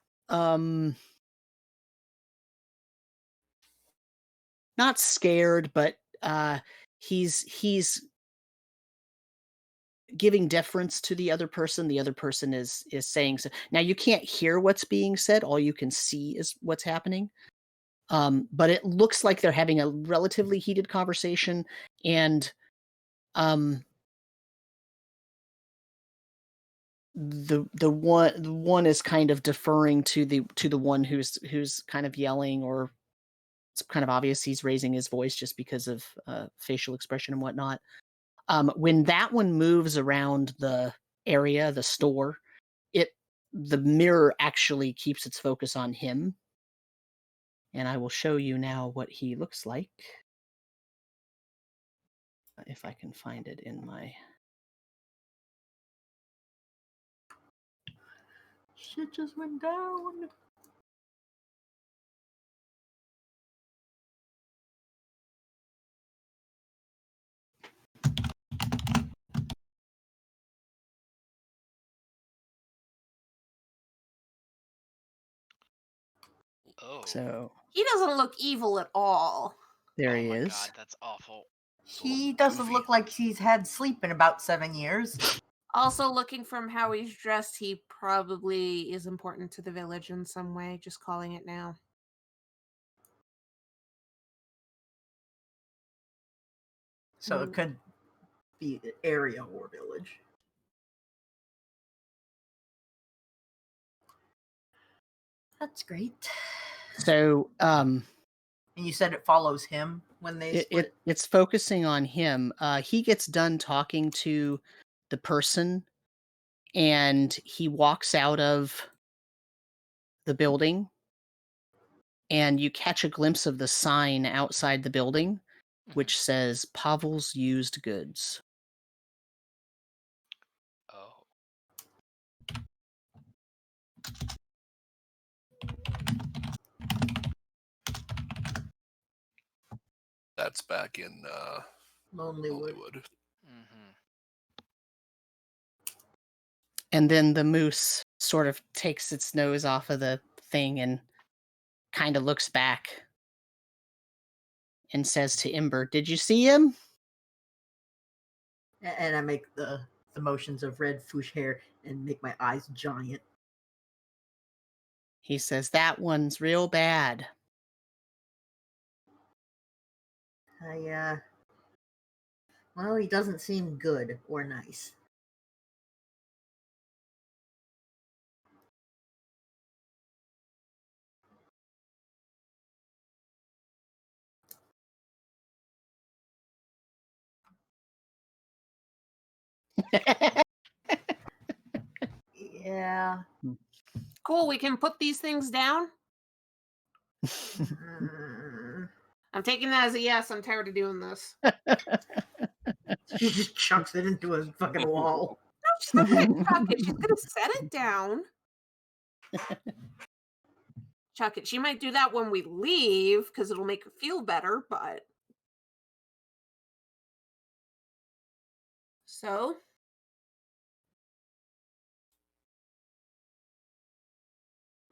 not scared, but he's giving deference to the other person. The other person is saying so. Now you can't hear what's being said. All you can see is what's happening. But it looks like they're having a relatively heated conversation, and the one is kind of deferring to the one who's kind of yelling, or it's kind of obvious he's raising his voice just because of facial expression and whatnot. When that one moves around the area, the store, the mirror actually keeps its focus on him. And I will show you now what he looks like. If I can find it in my... Shit just went down. Oh. So He doesn't look evil at all. there Oh he my is. god, that's awful. It's a little He doesn't goofy. look like he's had sleep in about 7 years. Also, looking from how he's dressed, he probably is important to the village in some way, just calling it now. So it could be area or village. That's great. So And you said it follows him when they split? it's focusing on him. He gets done talking to the person, and he walks out of the building, and you catch a glimpse of the sign outside the building, which says Pavel's Used Goods. Oh. That's back in Lonelywood. Lonelywood. Mm-hmm. And then the moose sort of takes its nose off of the thing and kind of looks back and says to Ember, "Did you see him?" And I make the motions of red foosh hair and make my eyes giant. He says, "That one's real bad." Well, he doesn't seem good or nice. Yeah. Cool, we can put these things down. I'm taking that as a yes. I'm tired of doing this. She just chucks it into a fucking wall. No, she's not gonna chuck it. She's gonna set it down. Chuck it. She might do that when we leave because it'll make her feel better, but. So?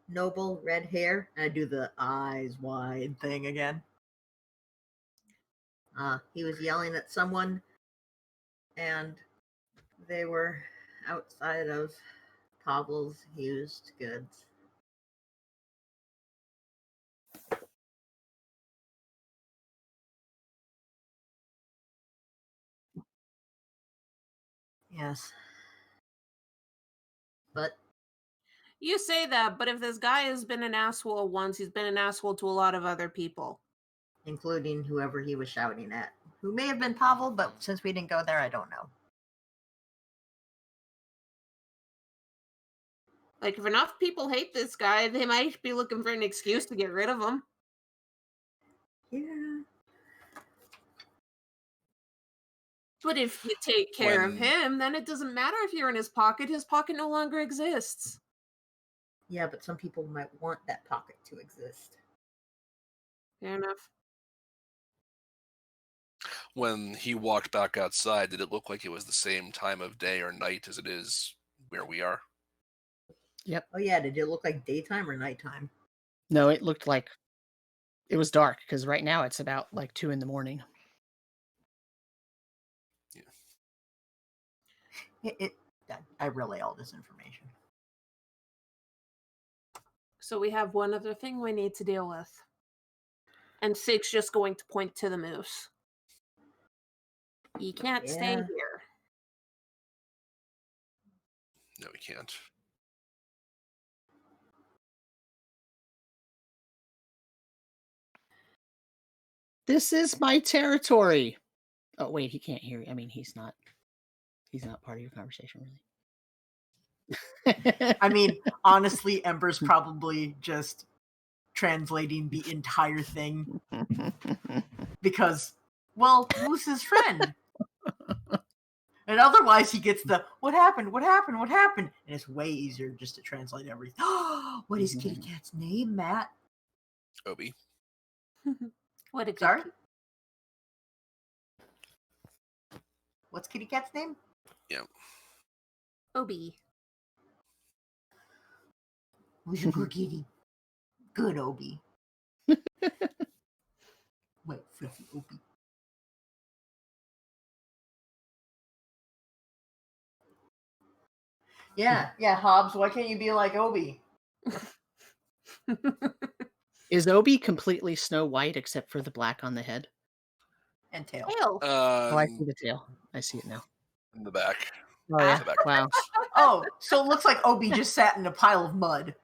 Noble, red hair, and I do the eyes wide thing again. He was yelling at someone, and they were outside of Pavel's Used Goods. Yes. But You say that, but if this guy has been an asshole once, he's been an asshole to a lot of other people. including whoever he was shouting at, who may have been Pavel, but since we didn't go there, I don't know. Like, if enough people hate this guy, they might be looking for an excuse to get rid of him. Yeah. But if you take care of When- him, then it doesn't matter if you're in his pocket no longer exists. Yeah, but some people might want that pocket to exist. Fair enough. When he walked back outside, did it look like it was the same time of day or night as it is where we are? Oh yeah, did it look like daytime or nighttime? No, it looked like it was dark because right now it's about like 2 a.m. I relay all this information. So we have one other thing we need to deal with. And Sig's just going to point to the moose. He can't stay Yeah. here. No, we can't. This is my territory. Oh wait, he can't hear you. I mean, he's not part of your conversation, really. I mean, honestly, Ember's probably just translating the entire thing because, well, Moose's friend. And otherwise he gets the, what happened? And it's way easier just to translate everything. What is Kitty Cat's name, Matt? Obi. What a good Sorry? kid. What's Kitty Cat's name? Yeah. Obi. Who's a good kitty? Good Obi. Wait, Fluffy Obi. Yeah, Hobbs, why can't you be like Obi? Is Obi completely Snow White except for the black on the head? And tail. Tail. Oh, I see the tail. I see it now. In the back. Oh yeah. The back. Wow. Oh, so it looks like Obi just sat in a pile of mud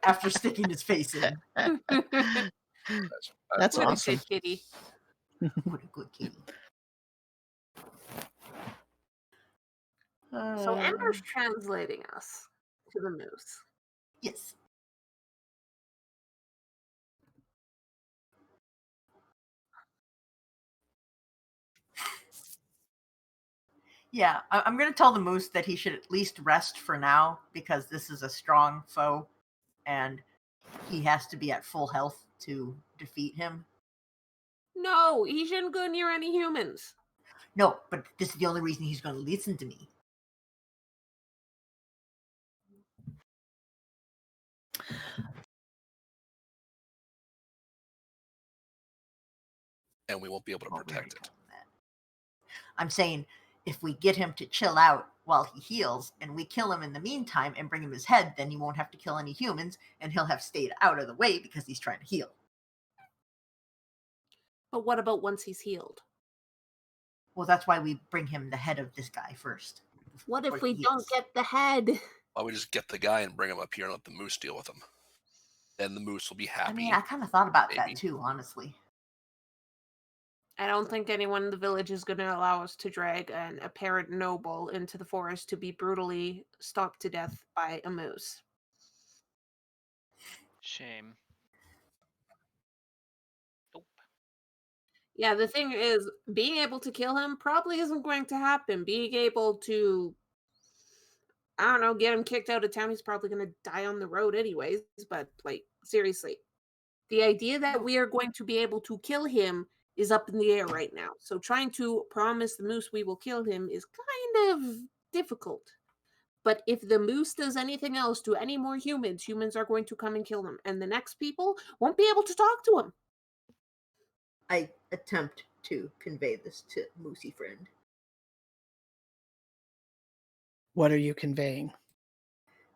after sticking his face in. That's What awesome. a good kitty. What a good kitty. So Ember's translating us to the moose. Yes. Yeah, I'm going to tell the moose that he should at least rest for now because this is a strong foe and he has to be at full health to defeat him. No, he shouldn't go near any humans. No, but this is the only reason he's going to listen to me. And we won't be able to Well, we protect already it. told him that. I'm saying if we get him to chill out while he heals and we kill him in the meantime and bring him his head, then he won't have to kill any humans and he'll have stayed out of the way because he's trying to heal. But what about once he's healed? Well, that's why we bring him the head of this guy first. What before if we he don't heals. get the head? Why don't we just get the guy and bring him up here and let the moose deal with him? Then the moose will be happy. I mean, I kind of thought about maybe. that too, honestly. I don't think anyone in the village is going to allow us to drag an apparent noble into the forest to be brutally stalked to death by a moose. Shame. Nope. Yeah, the thing is, being able to kill him probably isn't going to happen. Being able to, I don't know, get him kicked out of town, he's probably going to die on the road anyways. But, like, seriously, the idea that we are going to be able to kill him is up in the air right now. So trying to promise the moose we will kill him is kind of difficult. But if the moose does anything else to any more humans, humans are going to come and kill him. And the next people won't be able to talk to him. I attempt to convey this to Moosey Friend. What are you conveying?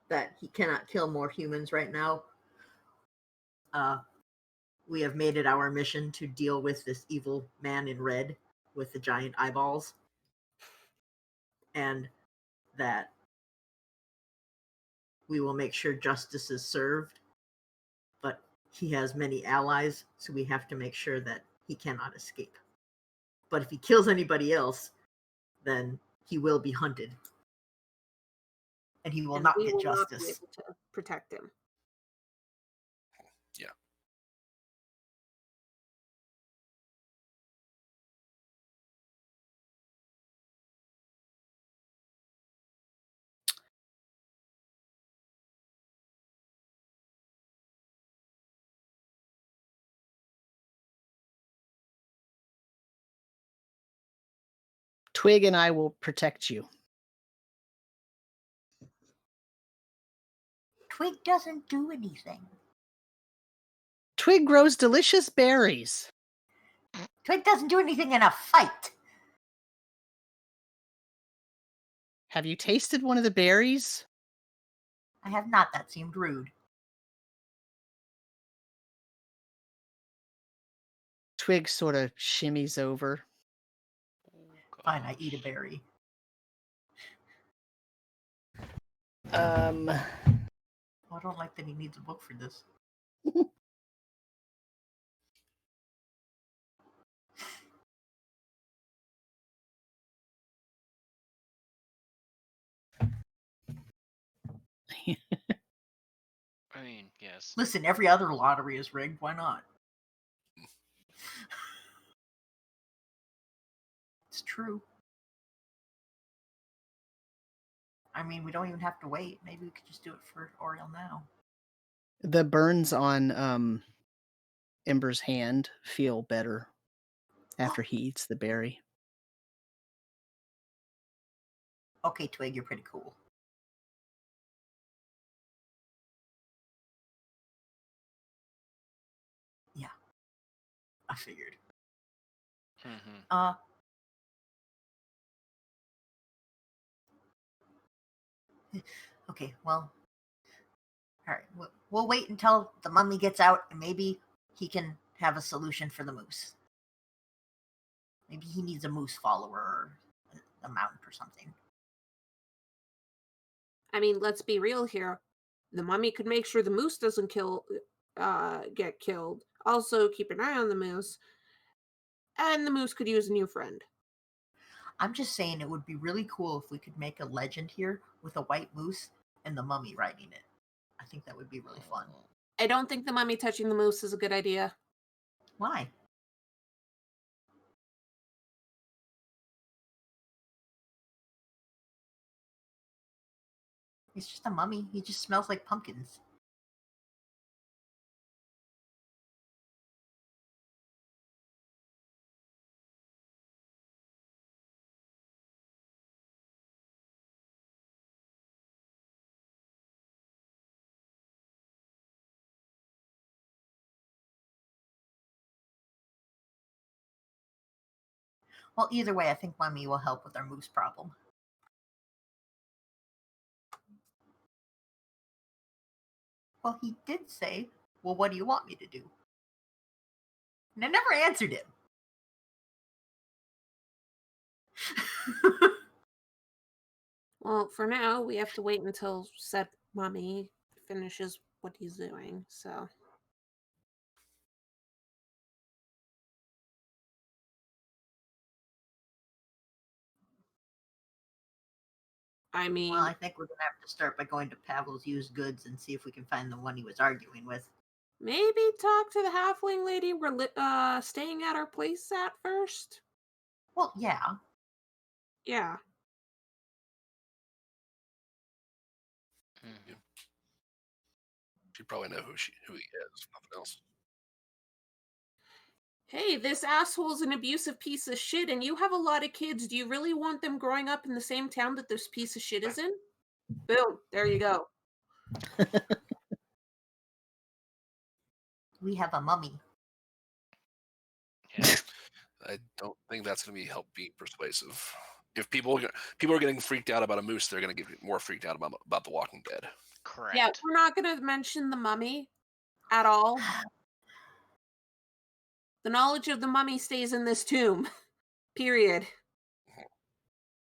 That he cannot kill more humans right now. We have made it our mission to deal with this evil man in red with the giant eyeballs. And that we will make sure justice is served. But he has many allies, so we have to make sure that he cannot escape. But if he kills anybody else, then he will be hunted. And he will And not we get will not be justice. able to protect him. Yeah. Twig and I will protect you. Twig doesn't do anything. Twig grows delicious berries. Twig doesn't do anything in a fight. Have you tasted one of the berries? I have not. That seemed rude. Twig sort of shimmies over. Oh, Fine, I eat a gosh. berry. Um, I don't like that he needs a book for this. I mean, yes. Listen, every other lottery is rigged. Why not? It's true. I mean, we don't even have to wait. Maybe we could just do it for Oriel now. the burns on Ember's hand feel better after he eats the berry. Okay, Twig, you're pretty cool. Yeah, I figured. Okay, well, all right. We'll wait until the mummy gets out, and maybe he can have a solution for the moose. Maybe he needs a moose follower or a mount or something. I mean, let's be real here. The mummy could make sure the moose doesn't get killed. Also, keep an eye on the moose. And the moose could use a new friend. I'm just saying it would be really cool if we could make a legend here with a white moose and the mummy riding it. I think that would be really fun. I don't think the mummy touching the moose is a good idea. Why? He's just a mummy. He just smells like pumpkins. Well, either way, I think mummy will help with our moose problem. Well, he did say, well, what do you want me to do? And I never answered him. Well, for now, we have to wait until said mummy finishes what he's doing, so. I mean, Well, I think we're going to have to start by going to Pavel's used goods and see if we can find the one he was arguing with. maybe talk to the halfling lady we're staying at our place at first. Well, yeah. Yeah. She probably know who he is, if nothing else. Hey, this asshole's an abusive piece of shit, and you have a lot of kids. Do you really want them growing up in the same town that this piece of shit is in? Boom. There you go. We have a mummy. Yeah. I don't think that's going to being persuasive. If people are getting freaked out about a moose, they're going to get more freaked out about The Walking Dead. Correct. Yeah, we're not going to mention the mummy at all. The knowledge of the mummy stays in this tomb. Period.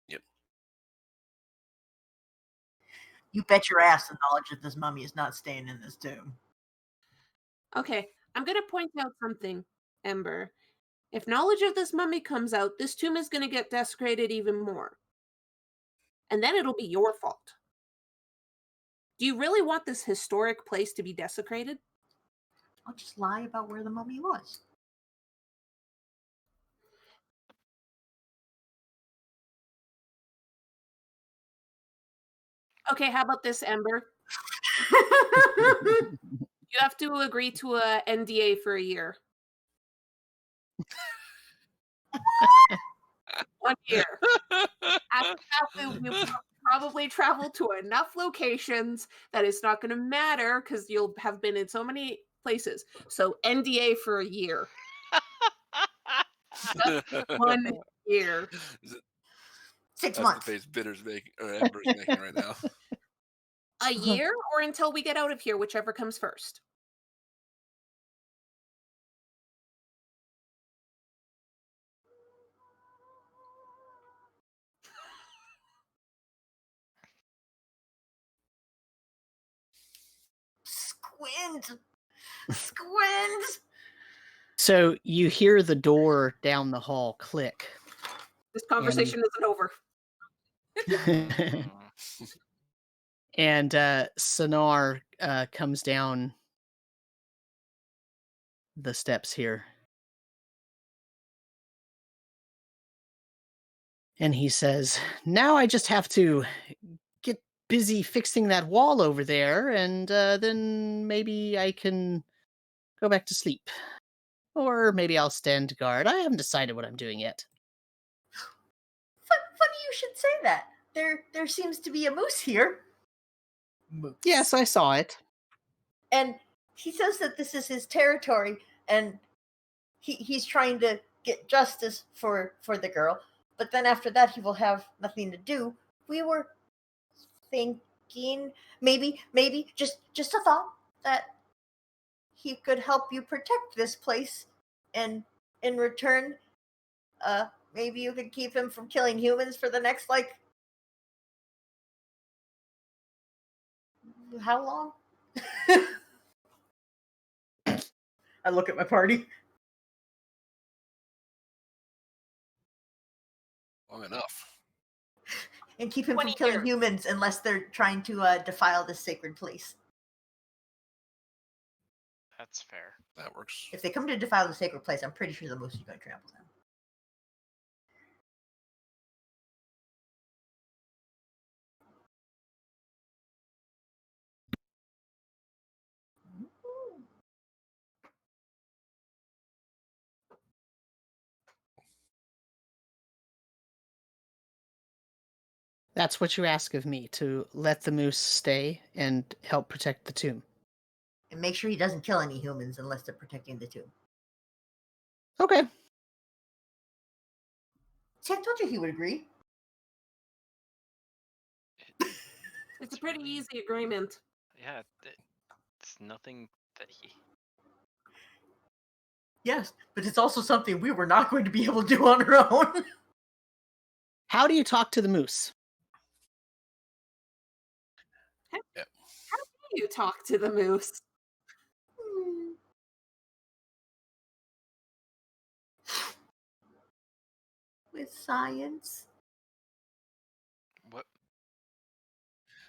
Yep. You bet your ass the knowledge of this mummy is not staying in this tomb. Okay, I'm going to point out something, Ember. If knowledge of this mummy comes out, this tomb is going to get desecrated even more. And then it'll be your fault. Do you really want this historic place to be desecrated? I'll just lie about where the mummy was. Okay, how about this, Ember? You have to agree to a NDA for a year. 1 year. After that, we will probably travel to enough locations that it's not going to matter because you'll have been in so many places. So NDA for a year. Just 1 year. 6 That's months. the face Bitter's making, or Ember's making right now. A year or until we get out of here, whichever comes first. Squint. Squint. So you hear the door down the hall click. This conversation isn't over. And Sonar comes down the steps here. And he says, now I just have to get busy fixing that wall over there, and then maybe I can go back to sleep. Or maybe I'll stand guard. I haven't decided what I'm doing yet. Funny you should say that. There seems to be a moose here. Moose. Yes, I saw it. And he says that this is his territory, and he's trying to get justice for the girl. But then after that, he will have nothing to do. We were thinking thinking maybe just a thought that he could help you protect this place, and in return, maybe you could keep him from killing humans for the next, like, how long? I look at my party. Long enough. And keep him 20 from killing years. humans unless they're trying to defile this sacred place. That's fair. That works. If they come to defile the sacred place, I'm pretty sure the moose is going to trample them. That's what you ask of me, to let the moose stay and help protect the tomb. And make sure he doesn't kill any humans unless they're protecting the tomb. Okay. See, I told you he would agree. It's a pretty easy agreement. Yeah, it's nothing that he. Yes, but it's also something we were not going to be able to do on our own. How do you talk to the moose? How do you talk to the moose? With science. What?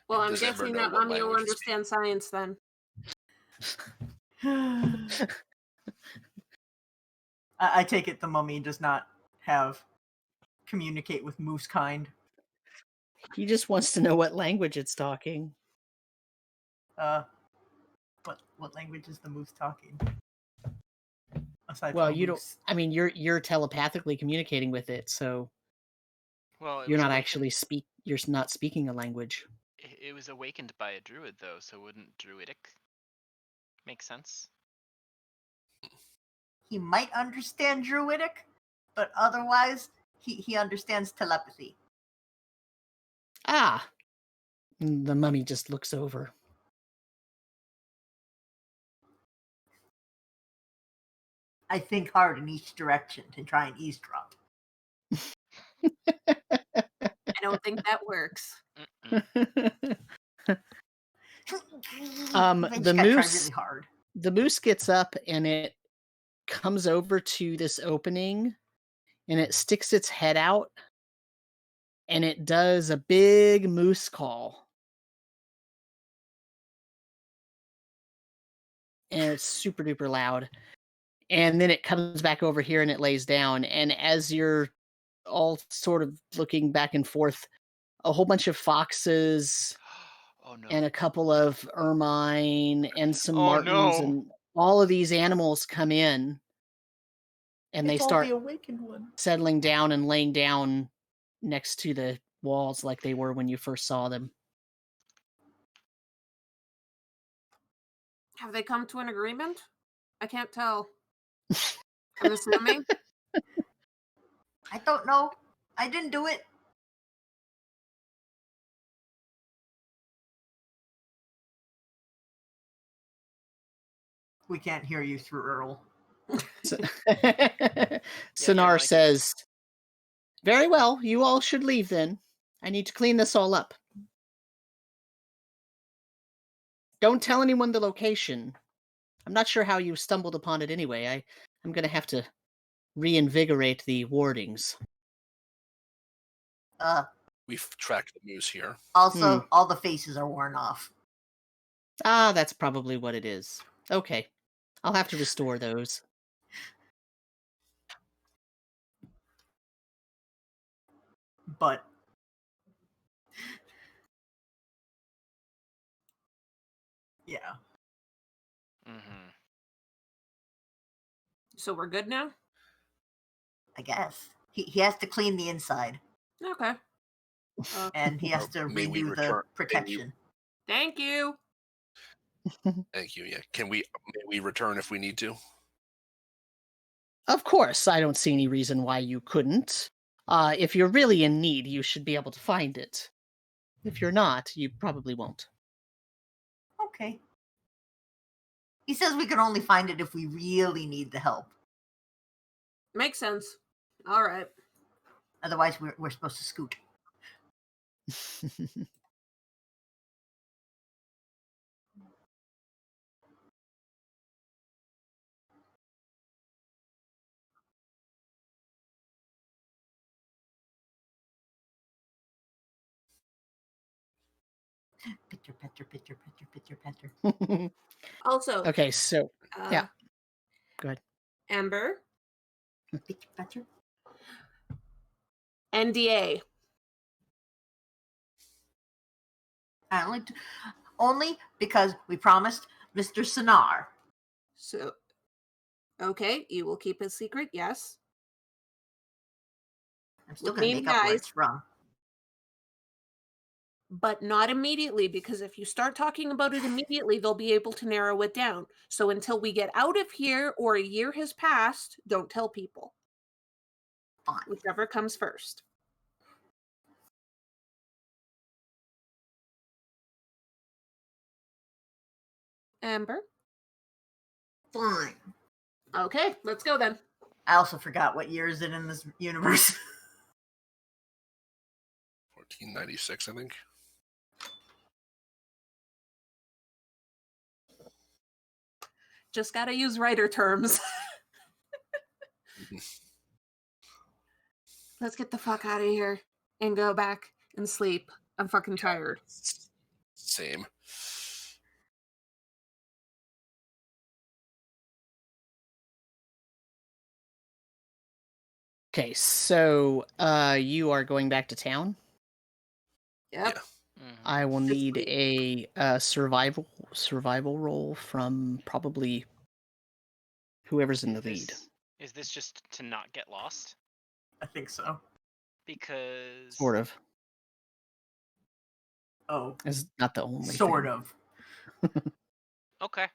Well, I'm Does Ember guessing know that what Mommy will language to speak? understand science then. I take it the mummy does not have communicate with moose kind. He just wants to know what language it's talking. What language is the moose talking? Aside Well, from you don't. moose. I mean, you're telepathically communicating with it, so Well, it you're was not awakened. actually You're not speaking a language. It was awakened by a druid, though, so wouldn't druidic make sense? He might understand druidic, but otherwise he understands telepathy. Ah, the mummy just looks over. I think hard in each direction to try and eavesdrop. I don't think that works. Vince The got tried moose. really hard. The moose gets up and it comes over to this opening, and it sticks its head out, and it does a big moose call. And it's super duper loud. And then it comes back over here and it lays down. And as you're all sort of looking back and forth, a whole bunch of foxes Oh no. and a couple of ermine and some Oh, martins no. and all of these animals come in, and they It's all start the awakened one. settling down and laying down next to the walls like they were when you first saw them. Have they come to an agreement? I can't tell. I'm assuming. I don't know. I didn't do it. We can't hear you through Earl. So, your Sonar mic is- says, "Very well, you all should leave then. I need to clean this all up. Don't tell anyone the location. I'm not sure how you stumbled upon it anyway. I'm going to have to reinvigorate the wardings." We've tracked the moose here. Also, all the faces are worn off. Ah, that's probably what it is. Okay, I'll have to restore those. But yeah. Mm-hmm. So we're good now? I guess. He has to clean the inside, Okay. and he has to May we redo return- the may we- protection. Thank you. Thank you. Yeah. May we return if we need to? Of course, I don't see any reason why you couldn't. If you're really in need, you should be able to find it. If you're not, you probably won't. Okay. He says we can only find it if we really need the help. Makes sense. All right. Otherwise, we're supposed to scoot. Picture, picture, picture, picture, picture, picture. Also, Okay, so yeah, go ahead. Amber, Picture, picture. NDA. Only because we promised Mr. Sonar. So, okay, you will keep it secret, yes. I'm still With going to me, make up where guys. it's from. But not immediately, because if you start talking about it immediately, they'll be able to narrow it down. So until we get out of here or a year has passed, don't tell people. Fine. Whichever comes first. Amber? Fine. Okay, let's go then. I also forgot what year is it in this universe. 1496, I think. Just gotta use writer terms. Let's get the fuck out of here and go back and sleep. I'm fucking tired. Same. Okay, so you are going back to town. Yep. I will This need week. a survival roll from probably whoever's in the lead. Is this just to not get lost? I think so. Because Sort of. Oh, It's not the only. sort thing. of. Okay.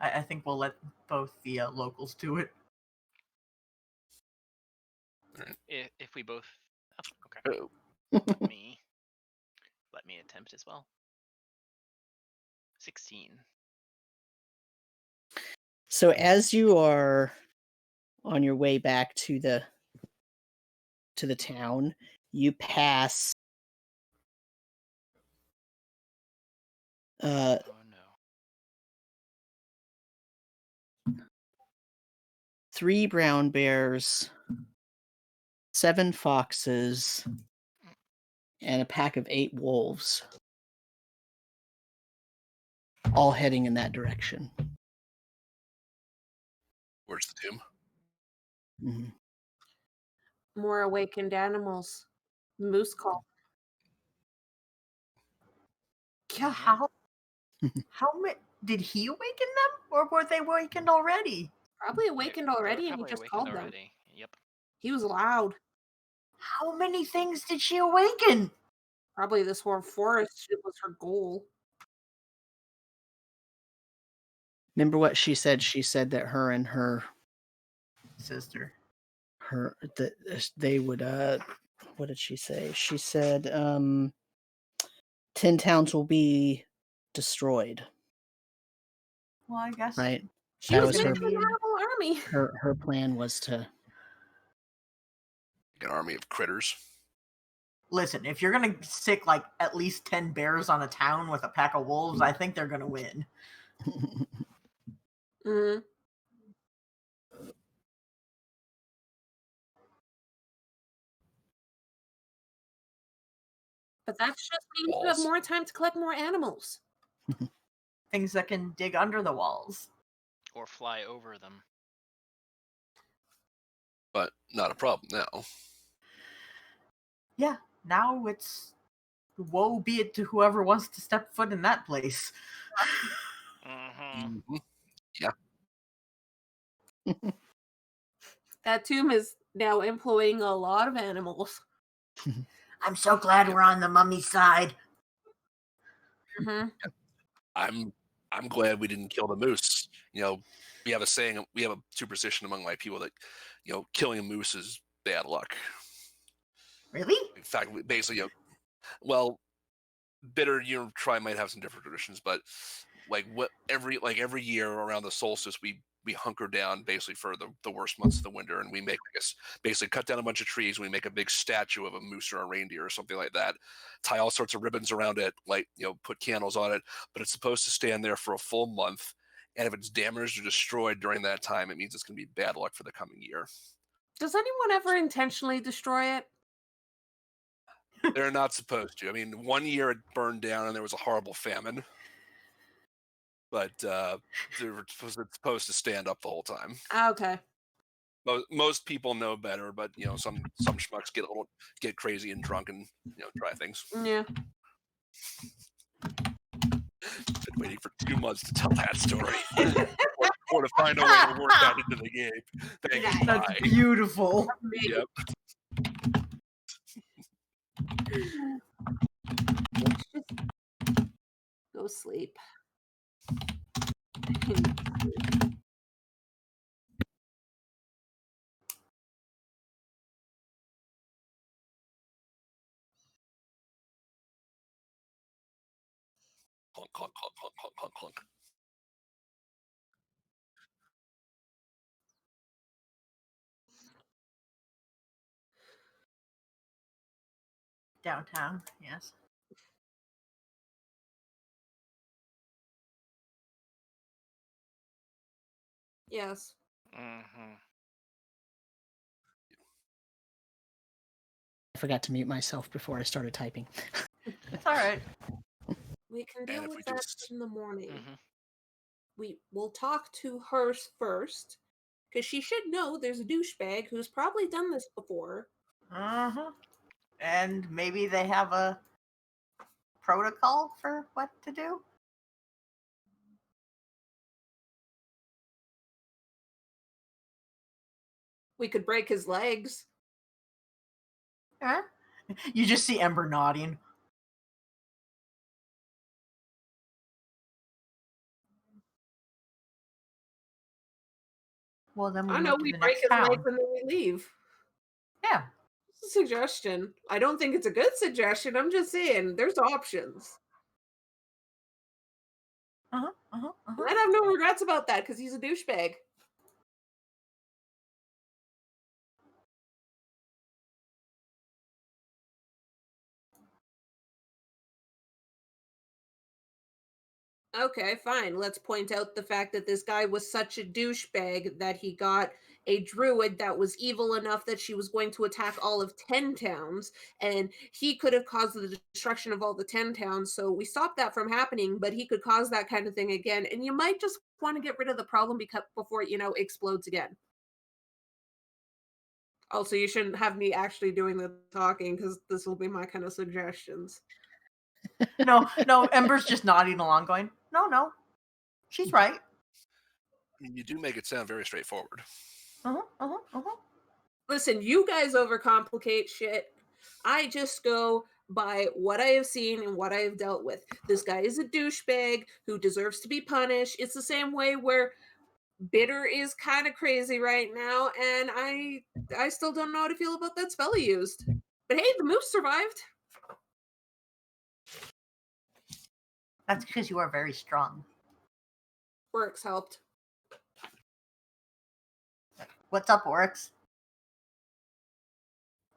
I think we'll let both the locals do it. If we both. Oh, okay. Oh. Let me attempt as well. 16. So as you are on your way back to the town, you pass Oh no. 3 brown bears, 7 foxes, and a pack of 8 wolves, all heading in that direction. Where's the tomb? Mhm. More awakened animals. Moose call. Yeah, how many did he awaken them, or were they awakened already? Probably awakened They were already, and he probably just awakened called them. already. Yep. He was loud. How many things did she awaken? Probably this whole forest was her goal. Remember what she said? She said that her and her Sister. that they would what did she say? She said 10 towns will be destroyed. Well, I guess Right? She That was was meant her to have a whole army. her plan was to An army of critters. Listen, if you're gonna stick like at least 10 bears on a town with a pack of wolves, I think they're gonna win. Mm-hmm. But that's just means you have Walls. more time to collect more animals. Things that can dig under the walls. Or fly over them. But not a problem now. Yeah, now it's woe be it to whoever wants to step foot in that place. Mm-hmm. Mm-hmm. That tomb is now employing a lot of animals. I'm so glad we're on the mummy side. Mm-hmm. I'm glad we didn't kill the moose. You know, we have a saying, we have a superstition among my people that, you know, killing a moose is bad luck. Really? In fact, basically, you know, Well, Bitter, your tribe might have some different traditions, but every year around the solstice, we hunker down basically for the worst months of the winter, and we make basically cut down a bunch of trees. And we make a big statue of a moose or a reindeer or something like that. Tie all sorts of ribbons around it, put candles on it. But it's supposed to stand there for a full month. And if it's damaged or destroyed during that time, it means it's going to be bad luck for the coming year. Does anyone ever intentionally destroy it? They're not supposed to. I mean, one year it burned down and there was a horrible famine. But it's supposed to stand up the whole time. Okay. Most people know better, but some schmucks get crazy and drunk and try things. Yeah. Been waiting for 2 months to tell that story, or to find a way to work that into the game. Thank you. That's Bye. beautiful. Yep. Let's just go sleep. Clunk, clunk, clunk, clunk, clunk, clunk, clunk. Downtown, yes. Yes. Mm-hmm. I forgot to mute myself before I started typing. It's all right. We can And deal if with we that just in the morning. Mm-hmm. We will talk to her first, because she should know there's a douchebag who's probably done this before. Uh-huh. And maybe they have a protocol for what to do. We could break his legs. Huh? You just see Ember nodding. Well, then we I know, move to we the break next his town. legs and then we leave. Yeah. It's a suggestion. I don't think it's a good suggestion. I'm just saying, there's options. Uh-huh. Uh-huh. Uh-huh. I'd have no regrets about that because he's a douchebag. Okay, fine. Let's point out the fact that this guy was such a douchebag that he got a druid that was evil enough that she was going to attack all of 10 towns, and he could have caused the destruction of all the 10 towns. So we stopped that from happening, but he could cause that kind of thing again. And you might just want to get rid of the problem before it, explodes again. Also, you shouldn't have me actually doing the talking because this will be my kind of suggestions. No, Ember's just nodding along, going, no, she's right. You do make it sound very straightforward. Uh-huh. Uh-huh. Uh-huh. Listen, you guys overcomplicate shit. I just go by what I have seen and what I have dealt with. This guy is a douchebag who deserves to be punished. It's the same way where Bitter is kind of crazy right now, and I still don't know how to feel about that spell he used. But hey, the moose survived. That's because you are very strong. Works helped. What's up, Oryx?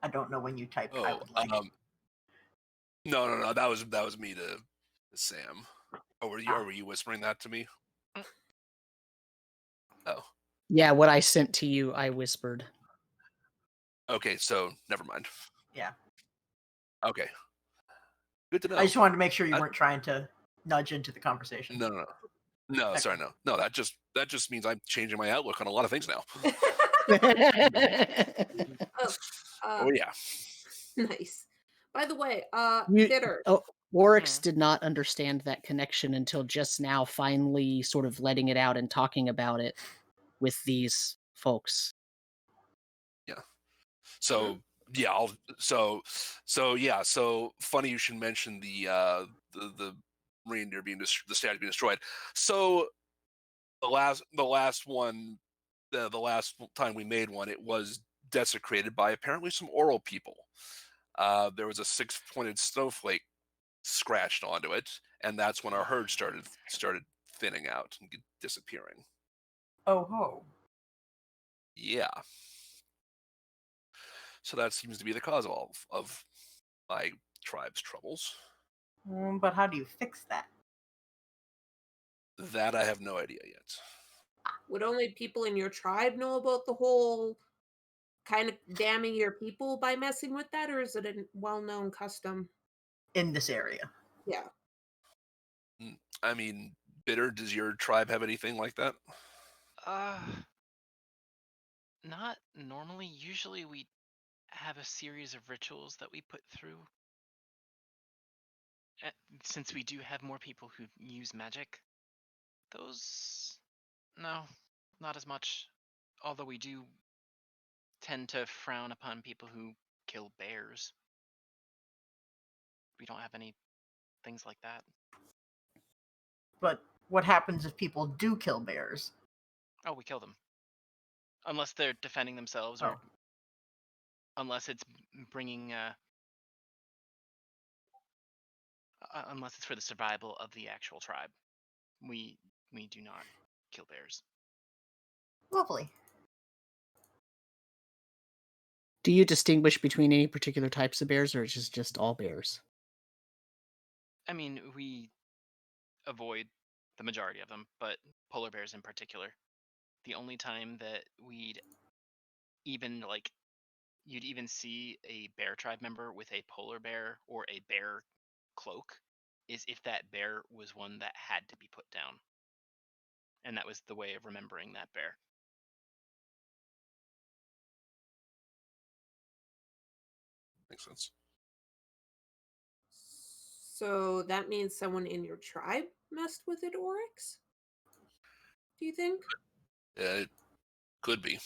I don't know when you typed. I Oh, would like. no. That was me to Sam. Oh, were you whispering that to me? Oh. Yeah, what I sent to you, I whispered. Okay, so never mind. Yeah. Okay. Good to know. I just wanted to make sure you weren't trying to nudge into the conversation. No. No, sorry, no. No, that just means I'm changing my outlook on a lot of things now. Oh yeah. Nice. By the way, You- Bitter. Oryx did not understand that connection until just now, finally sort of letting it out and talking about it with these folks. Yeah. So yeah, so funny you should mention the reindeer being the statue being destroyed. So the last one, the last time we made one, it was desecrated by apparently some oral people. there was a 6-pointed snowflake scratched onto it, and that's when our herd started thinning out and disappearing. Oh ho. Yeah. So that seems to be the cause of all of my tribe's troubles. But how do you fix that? That I have no idea yet. Would only people in your tribe know about the whole kind of damning your people by messing with that, or is it a well-known custom? In this area. Yeah. I mean, Bitter, does your tribe have anything like that? Not normally. Usually we have a series of rituals that we put through. Since we do have more people who use magic, those, no, not as much. Although we do tend to frown upon people who kill bears. We don't have any things like that. But what happens if people do kill bears? Oh, we kill them. Unless they're defending themselves, or unless it's bringing, unless it's for the survival of the actual tribe. We do not kill bears. Lovely. Do you distinguish between any particular types of bears, or is it just all bears? I mean, we avoid the majority of them, but polar bears in particular. The only time that we'd even you'd even see a bear tribe member with a polar bear or a bear cloak is if that bear was one that had to be put down. And that was the way of remembering that bear. Makes sense. So that means someone in your tribe messed with it, Oryx? Do you think? It could be.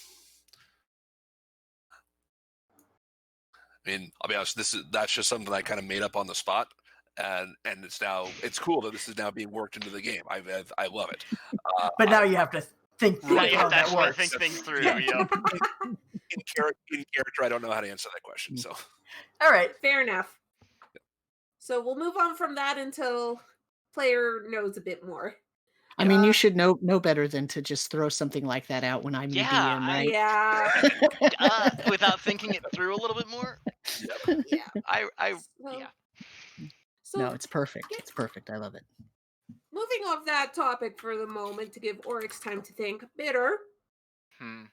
I mean, I'll be honest. That's just something I kind of made up on the spot, and it's cool that this is now being worked into the game. I love it. But now you have to think through Right, you how have to that actually works. think things through. Yeah. Yep. In character, I don't know how to answer that question. So All right. Fair enough. So we'll move on from that until player knows a bit more. I mean, you should know better than to just throw something like that out when I'm the Yeah, DM, right? Yeah. Without thinking it through a little bit more. Yeah. I So, yeah. So No, it's perfect. It's perfect. I love it. moving off that topic for the moment to give Oryx time to think. Bitter. Don't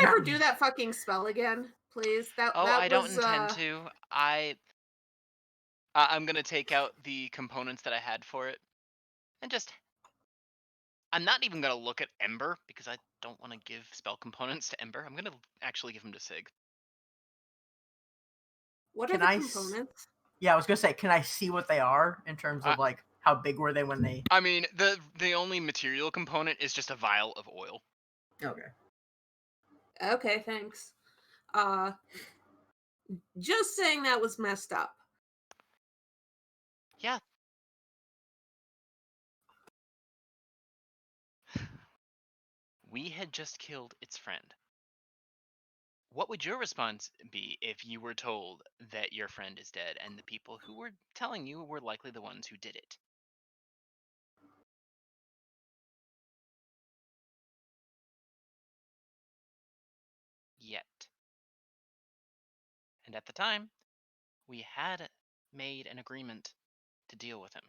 ever do that fucking spell again, please. That I don't was, intend to. I'm gonna take out the components that I had for it, and just. I'm not even gonna look at Ember because I don't want to give spell components to Ember. I'm gonna actually give them to Sig. What Can are the I components? Yeah, I was gonna say, can I see what they are in terms of like how big were they when they? I mean, the only material component is just a vial of oil. Okay. Okay, thanks. Just saying that was messed up. Yeah. We had just killed its friend. What would your response be if you were told that your friend is dead and the people who were telling you were likely the ones who did it? Yet. And at the time, we had made an agreement to deal with him.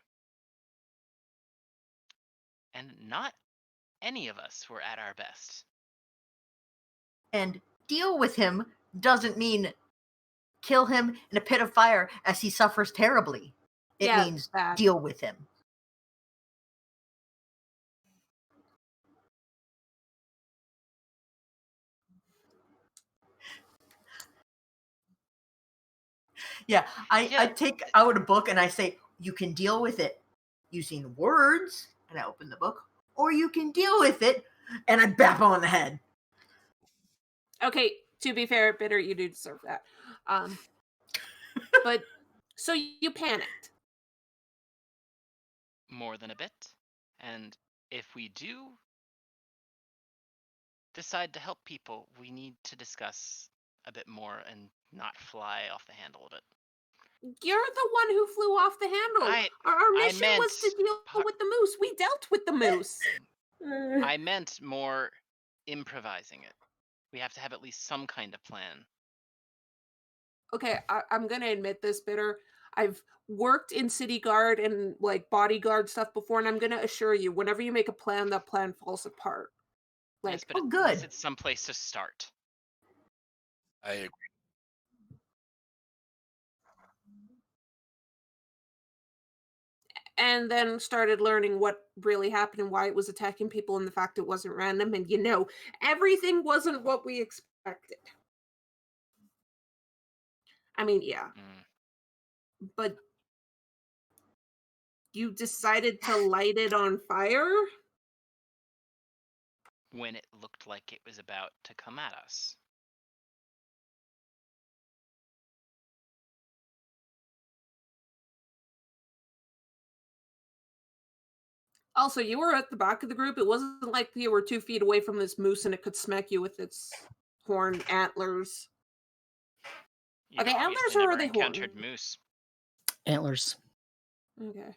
And not any of us were at our best. And deal with him doesn't mean kill him in a pit of fire as he suffers terribly. It means deal with him. Yeah, I take out a book and I say, you can deal with it using words, and I open the book, or you can deal with it, and I bap him on the head. Okay, to be fair, Bitter, you do deserve that. But so you panicked. More than a bit. And if we do decide to help people, we need to discuss a bit more and not fly off the handle of it. You're the one who flew off the handle. Our I mission was to deal with the moose. We dealt with the moose. I meant more improvising it. We have to have at least some kind of plan. Okay, I'm gonna admit this, Bitter. I've worked in city guard and like bodyguard stuff before, and I'm gonna assure you, whenever you make a plan, that plan falls apart. Yes, Like, but Oh, at good. least it's someplace to start. I agree. and then started learning what really happened and why it was attacking people, and the fact it wasn't random, and everything wasn't what we expected. I mean, yeah, but you decided to light it on fire? When it looked like it was about to come at us. Also, you were at the back of the group. It wasn't like you were 2 feet away from this moose and it could smack you with its horn antlers. You Are they obviously antlers or never are they encountered horns? moose. Antlers. Okay.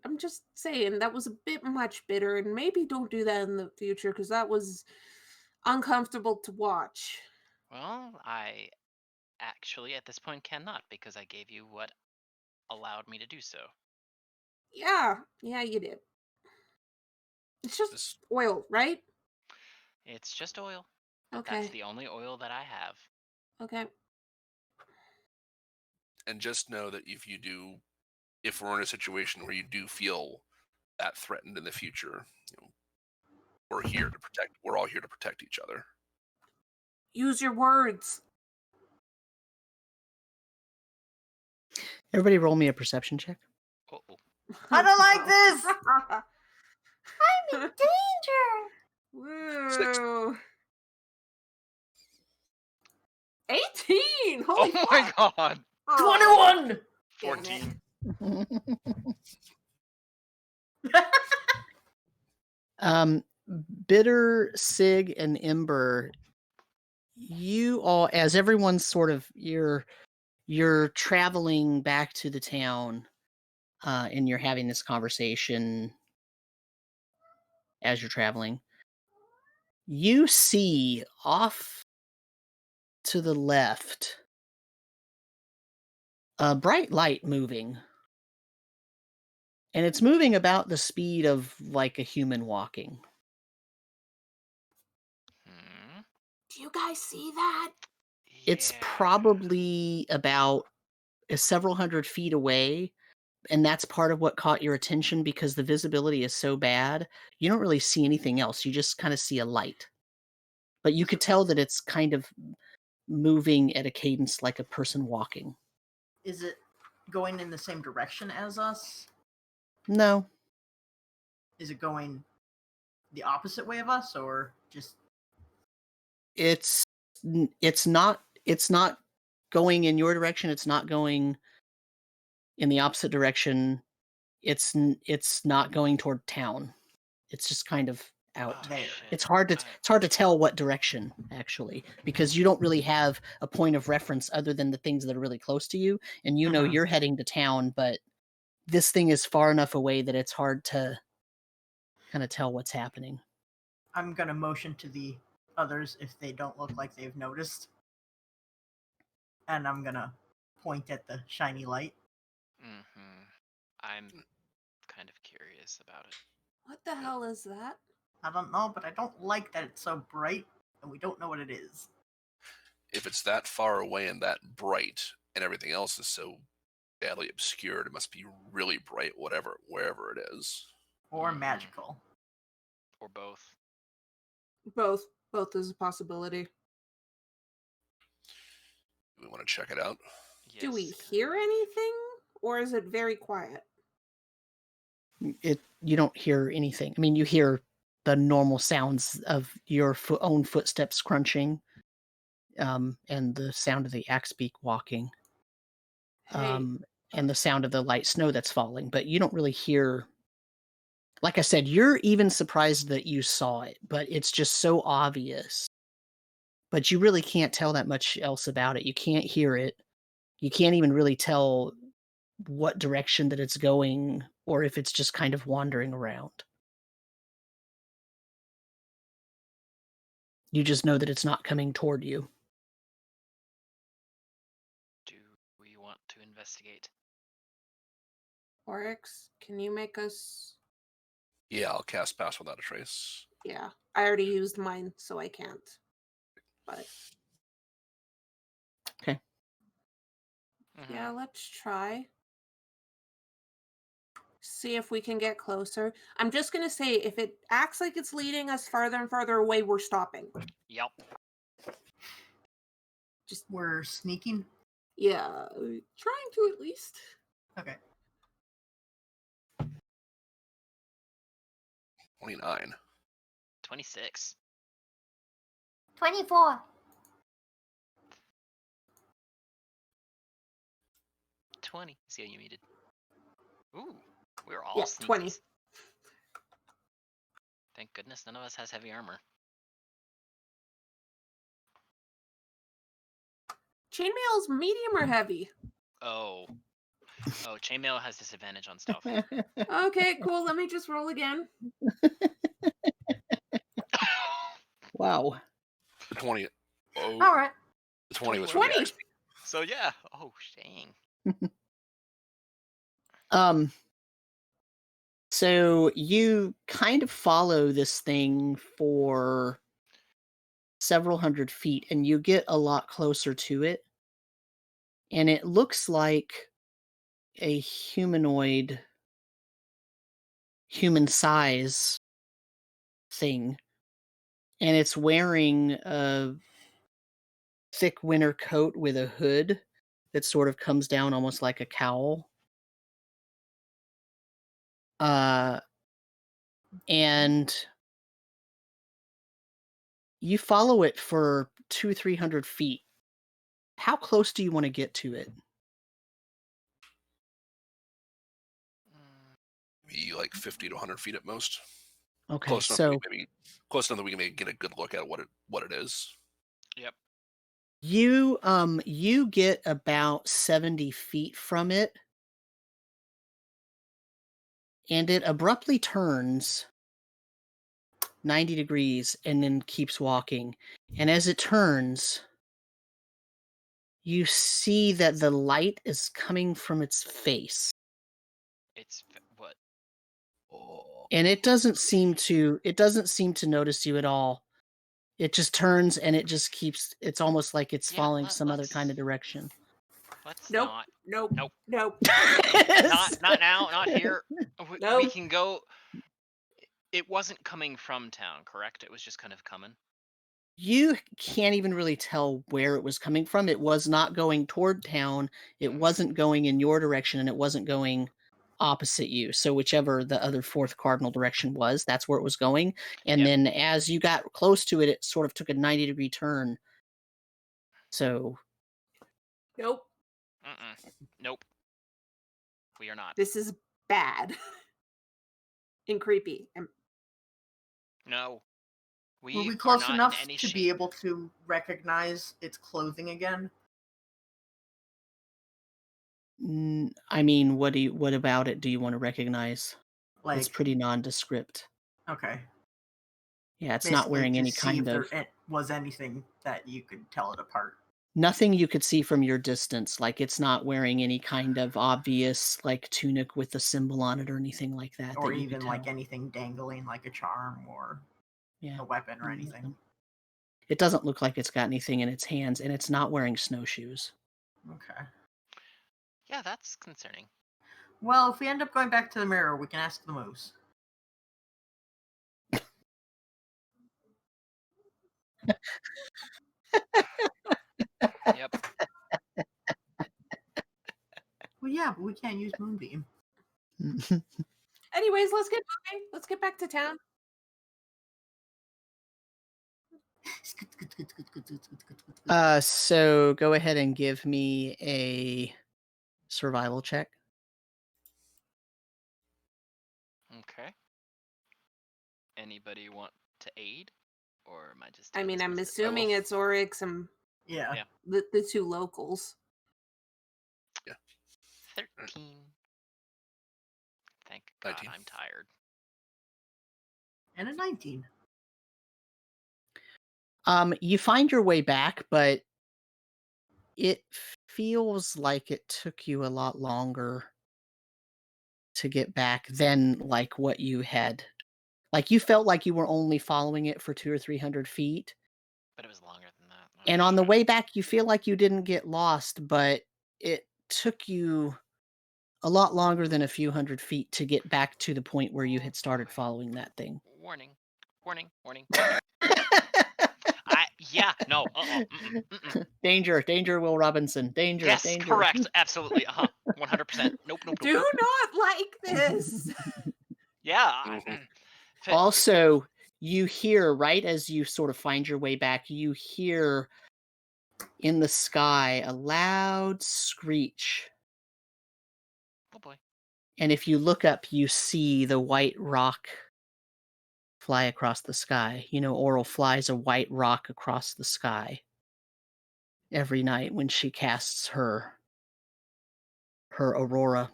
I'm just saying that was a bit much, Bitter, and maybe don't do that in the future because that was uncomfortable to watch. Well, I actually at this point cannot because I gave you what allowed me to do so. Yeah, you did. It's just This oil, right? It's just oil. Okay. That's the only oil that I have. Okay. and just know that if we're in a situation where you do feel that threatened in the future, we're all here to protect each other. Use your words. Everybody roll me a perception check. Uh-oh. I don't like this. I'm in danger. Six. Woo. 18. Holy Oh fuck. my god! 21. 14. Bitter, Sig, and Ember, you all, as everyone's sort of you're traveling back to the town, and you're having this conversation as you're traveling. You see off to the left a bright light moving. And it's moving about the speed of like a human walking. Hmm. Do you guys see that? It's Yeah. probably about several hundred feet away. And that's part of what caught your attention because the visibility is so bad. You don't really see anything else. You just kind of see a light. But you could tell that it's kind of moving at a cadence like a person walking. Is it going in the same direction as us? No. Is it going the opposite way of us, or just? It's not going in your direction. It's not going in the opposite direction. It's not going toward town. It's just kind of out. Oh, There. shit. It's hard to tell what direction actually, because you don't really have a point of reference other than the things that are really close to you, and Mhm. you're heading to town, but this thing is far enough away that it's hard to kind of tell what's happening. I'm gonna motion to the others if they don't look like they've noticed, and I'm gonna point at the shiny light. Mm-hmm. I'm kind of curious about it. What the hell is that? I don't know, but I don't like that it's so bright and we don't know what it is. If it's that far away and that bright, and everything else is so badly obscured, it must be really bright, wherever it is. Or Mhm. magical. Or both. Both. Both is a possibility. We want to check it out. Yes. Do we hear anything? Or is it very quiet? You don't hear anything. I mean, you hear the normal sounds of your own footsteps crunching, and the sound of the axe beak walking, Hey, and the sound of the light snow that's falling. But you don't really hear Like I said, you're even surprised that you saw it, but it's just so obvious. But you really can't tell that much else about it. You can't hear it. You can't even really tell what direction that it's going or if it's just kind of wandering around. You just know that it's not coming toward you. Do we want to investigate? Oryx, can you make us... Yeah, I'll cast Pass Without a Trace. Yeah, I already used mine, so I can't. But yeah, Mhm. let's try. See if we can get closer. I'm just going to say, if it acts like it's leading us farther and farther away, we're stopping. Yep. We're sneaking. Yeah, trying to at least. Okay. 29. 26. 24. 20. See how you muted. Ooh, we're all Yeah, sneakies. 20. Thank goodness none of us has heavy armor. Chainmail's medium or heavy? Oh. Oh, chainmail has disadvantage on stealth. Okay, cool. Let me just roll again. Wow. 20. Oh, All right. the 20 was for the 20. XP. So yeah. Oh, dang. So you kind of follow this thing for several hundred feet and you get a lot closer to it. And it looks like a humanoid, human size thing. And it's wearing a thick winter coat with a hood that sort of comes down almost like a cowl. And you follow it for 200-300 feet. How close do you want to get to it? Mm, Maybe like 50 to 100 feet at most. Okay, Close enough, so close enough that we can maybe get a good look at what it is. Yep. you get about 70 feet from it, and it abruptly turns 90 degrees and then keeps walking. And as it turns, you see that the light is coming from its face. It's what? Oh, And it doesn't seem to notice you at all. It just turns and it just keeps, it's almost like it's Yeah, following some other let's kind of direction. let's Nope. not. Nope. Nope. Nope. Not now. Not here. We Nope. can go. It wasn't coming from town, correct? It was just kind of coming. You can't even really tell where it was coming from. It was not going toward town. It wasn't going in your direction, and it wasn't going opposite you. So whichever the other fourth cardinal direction was, that's where it was going. And Yep. then as you got close to it, it sort of took a 90-degree turn. So Nope. Nope. We are not. This is bad. And creepy. And No. Were We we are close not in enough any to shape. be able to recognize its clothing again? I mean, what about it do you want to recognize? It's Like, pretty nondescript. okay. Yeah, it's not Basically, wearing to any see if kind of there was anything that you could tell it apart. nothing you could see from your distance. Like it's not wearing any kind of obvious like tunic with a symbol on it or anything like that Or that you could even like tell. anything dangling like a charm or Yeah, a weapon or nothing. anything. It doesn't look like it's got anything in its hands, and it's not wearing snowshoes. Okay. Yeah, that's concerning. Well, if we end up going back to the mirror, we can ask the moose. Yep. Well, yeah, but we can't use Moonbeam. anyways, let's get moving. Let's get back to town. So go ahead and give me a survival check. Okay. anybody want to aid, or am I just? I doing mean, this I'm myself? assuming it's Oryx and Yeah. Yeah. the two locals. 13. Thank God 19. I'm tired. And a 19. You find your way back, but it feels like it took you a lot longer to get back than like what you had. Like you felt like you were only following it for 200 or 300 feet. But it was longer than that. Oh, And on the shit. way back, you feel like you didn't get lost, but it took you a lot longer than a few hundred feet to get back to the point where you had started Boy. following that thing. Warning. Warning. Warning. No. Danger, danger, Will Robinson. Danger, Yes, danger. correct. Absolutely. 100%. Nope. Do not like this. Yeah. Mhm. Also, you hear, right as you sort of find your way back, you hear in the sky a loud screech. Oh boy. And if you look up, you see the white rock fly across the sky. You know, Oral flies a white rock across the sky every night when she casts her aurora.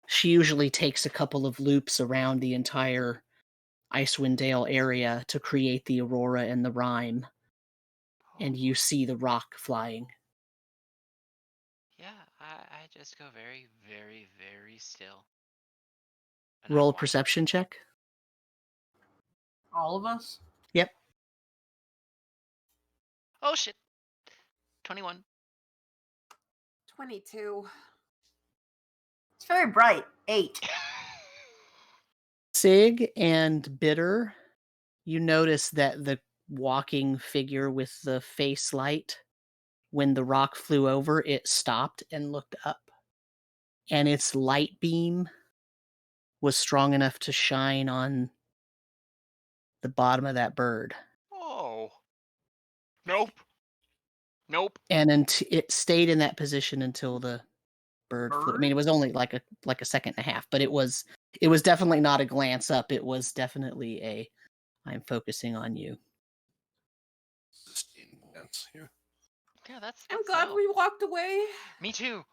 She usually takes a couple of loops around the entire Icewind Dale area to create the aurora and the rhyme. And you see the rock flying. Yeah, I just go very, very, very still. And I Roll a watch. perception check. All of us? Yep. Oh shit. 21. 22. It's very bright. 8. Sig and Bitter, you notice that the walking figure with the face light, when the rock flew over, it stopped and looked up. And its light beam was strong enough to shine on the bottom of that bird. Oh. Nope. Nope. And it stayed in that position until the bird flew. I mean, it was only like a second and a half, but it was definitely not a glance up. It was definitely a I'm focusing on you. 16 glance here. Yeah, that's I'm glad no. we walked away. Me too.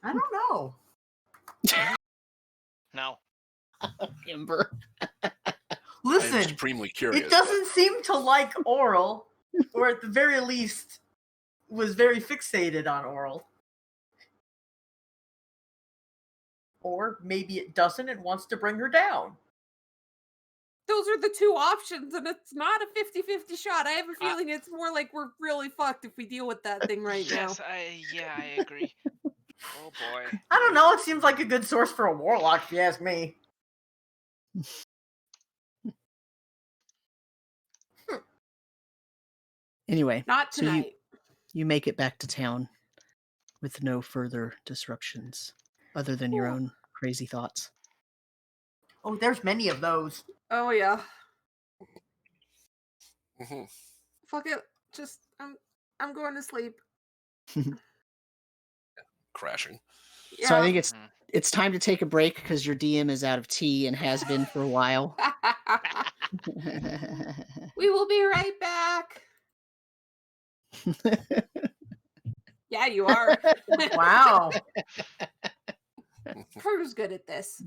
I don't know. No. Ember. I'm Listen, supremely curious. it doesn't seem to like Oral, or at the very least, was very fixated on Oral. Or maybe it doesn't and wants to bring her down. Those are the two options, and it's not a 50-50 shot. I have a feeling it's more like we're really fucked if we deal with that thing right Yes, now. I agree. Oh boy. I don't know, it seems like a good source for a warlock, if you ask me. Anyway, Not so tonight. you make it back to town with no further disruptions other than your own crazy thoughts. Oh, there's many of those. Oh yeah. Mhm. Fuck it. Just I'm going to sleep. Crashing. Yeah. So I think Mhm. it's time to take a break because your DM is out of tea and has been for a while. We will be right back. Yeah, you are. Wow. Crew's good at this.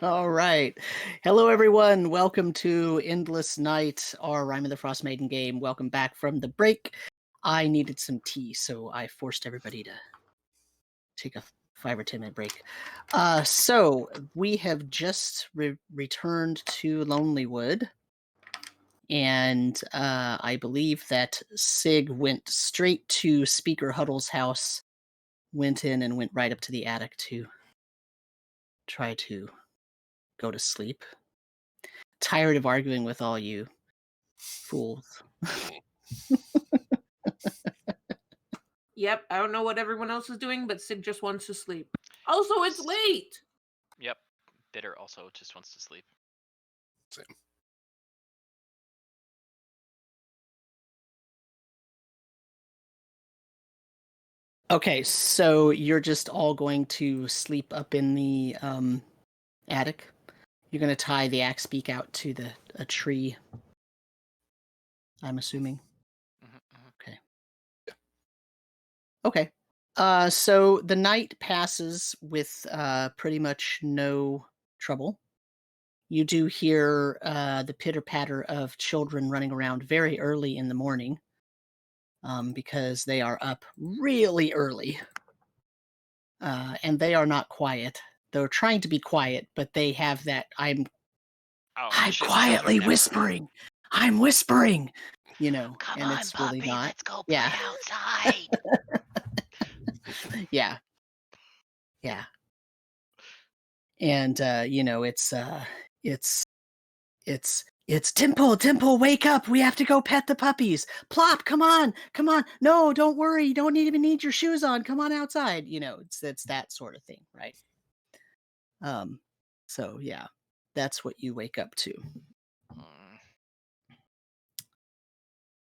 All right. Hello, everyone. Welcome to Endless Night, our Rime of the Frostmaiden game. Welcome back from the break. I needed some tea, so I forced everybody to take a 5 or 10 minute break. So we have just returned to Lonelywood, and I believe that Sig went straight to Speaker Huddle's house, went in and went right up to the attic to try to go to sleep. Tired of arguing with all you fools. Yep, I don't know what everyone else is doing, but Sig just wants to sleep. Also, it's late. Yep. Bitter also just wants to sleep. Same. Okay, so you're just all going to sleep up in the attic? You're going to tie the axe beak out to a tree, I'm assuming? Okay. Okay. So the night passes with pretty much no trouble. You do hear the pitter-patter of children running around very early in the morning, because they are up really early. And they are not quiet. They're trying to be quiet, but they have that I'm Shit, quietly children now. whispering. I'm whispering, Come and on, it's really puppy, not. let's go Yeah. play outside. Yeah. Yeah. And it's Dimple, wake up. We have to go pet the puppies. Plop, come on. No, don't worry. You don't even need your shoes on. Come on outside. It's that sort of thing, right? So yeah, that's what you wake up to.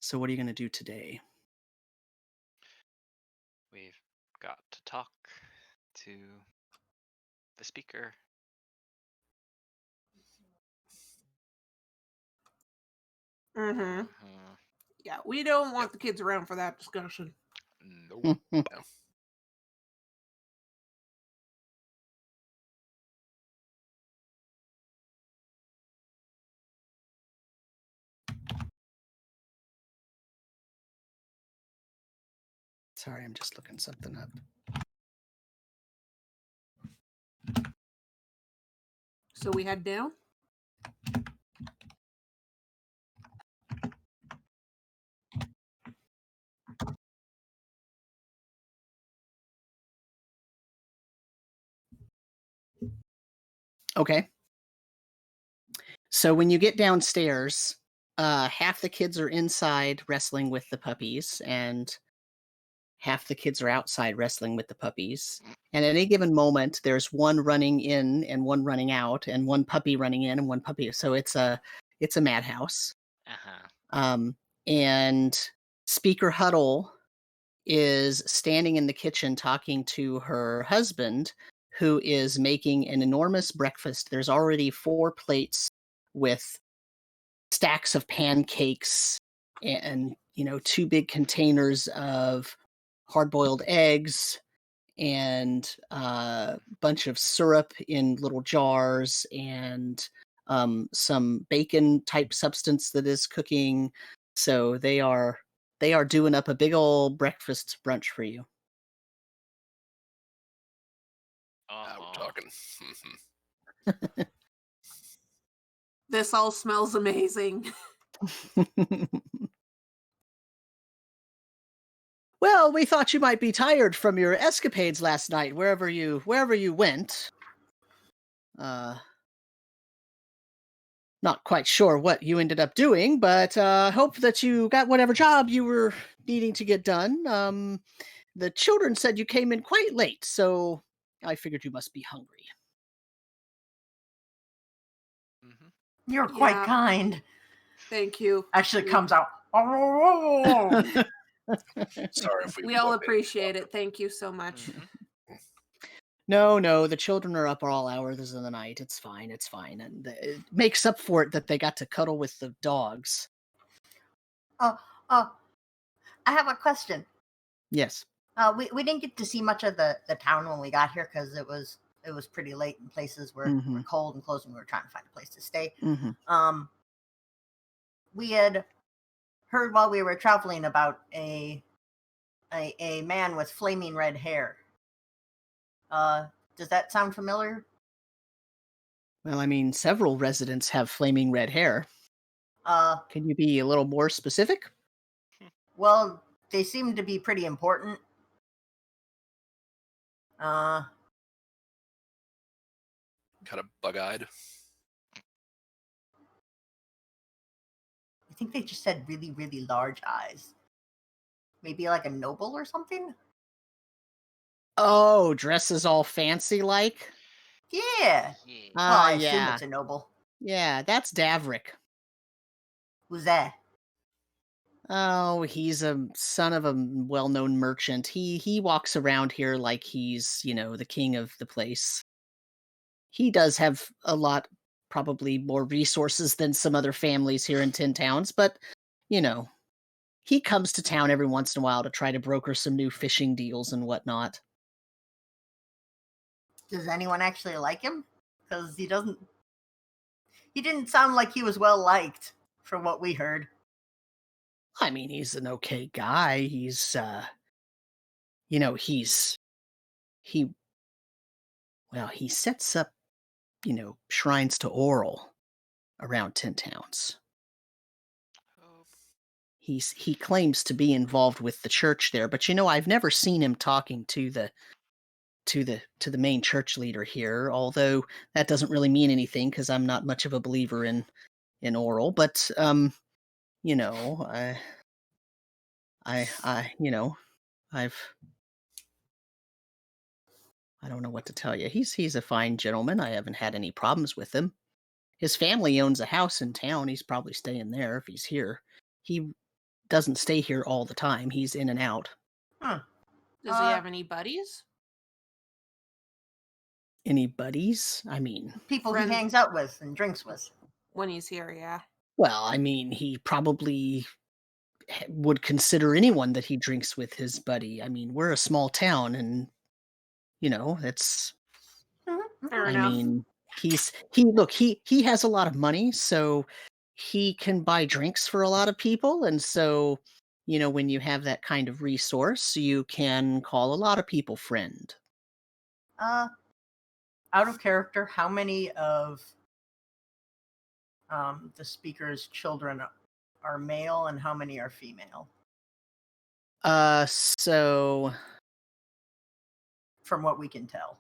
So what are you going to do today? We've got to talk to the speaker. Mm-hmm. Yeah, we don't want the kids around for that discussion. Nope. Sorry, I'm just looking something up. So we head down? Okay. So when you get downstairs, half the kids are inside wrestling with the puppies, and half the kids are outside wrestling with the puppies. And at any given moment, there's one running in and one running out, and one puppy running in and one puppy. So it's a madhouse. And Speaker Huddle is standing in the kitchen talking to her husband, who is making an enormous breakfast. There's already 4 plates with stacks of pancakes and 2 big containers of hard-boiled eggs and a bunch of syrup in little jars and some bacon type substance that is cooking. So they are doing up a big old breakfast brunch for you. Now we're talking. This all smells amazing. Well, we thought you might be tired from your escapades last night, wherever you went. Not quite sure what you ended up doing, but hope that you got whatever job you were needing to get done. The children said you came in quite late, so I figured you must be hungry. You're quite Yeah. kind. Thank you. Actually comes out. Sorry if We all appreciate it. Thank you so much. No, the children are up all hours of the night. It's fine. And it makes up for it that they got to cuddle with the dogs. I have a question. Yes. We didn't get to see much of the town when we got here because it was it was pretty late in places where Mhm. were cold and closed, and we were trying to find a place to stay. Mm-hmm. We had heard while we were traveling about a man with flaming red hair. Does that sound familiar? Well, I mean, several residents have flaming red hair. Can you be a little more specific? Well, they seem to be pretty important. Kind of bug-eyed. I think they just had really, really large eyes. Maybe like a noble or something? Oh, dresses all fancy like? Yeah. Yeah. Well, I assume Yeah. it's a noble. Yeah, that's Davrick. Who's that? Oh, he's a son of a well-known merchant. He walks around here like he's, the king of the place. He does have a lot, probably more resources than some other families here in Tin Towns, but, you know, he comes to town every once in a while to try to broker some new fishing deals and whatnot. Does anyone actually like him? Because he didn't sound like he was well liked from what we heard. I mean, he's an okay guy. He's, he's he well, he sets up, shrines to Oral around Tin Towns. Oh, He claims to be involved with the church there, but I've never seen him talking to the main church leader here, although that doesn't really mean anything because I'm not much of a believer in Oral, but you know, I I've I don't know what to tell you. He's a fine gentleman. I haven't had any problems with him. His family owns a house in town. He's probably staying there if he's here. He doesn't stay here all the time. He's in and out. Huh. Does he have any buddies? Any buddies? I mean, People Friends. he hangs out with and drinks with. When he's here, yeah. well, I mean, he probably would consider anyone that he drinks with his buddy. I mean, we're a small town, and it's. Fair I enough. mean, he has a lot of money, so he can buy drinks for a lot of people, and so when you have that kind of resource, you can call a lot of people friend. Out of character, how many of the speaker's children are male and how many are female? So From what we can tell.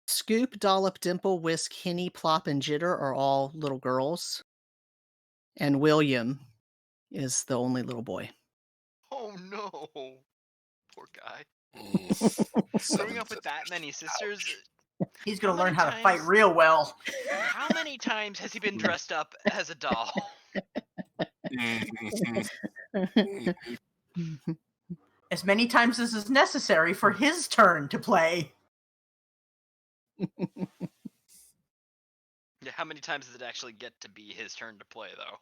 Scoop, Dollop, Dimple, Whisk, Henny, Plop, and Jitter are all little girls, and William is the only little boy. oh no. Poor guy. Seven's Growing up with that many sisters, He's going How to learn many how to fight times- real well. how many times has he been dressed up as a doll? As many times as is necessary for his turn to play. Yeah, how many times does it actually get to be his turn to play, though?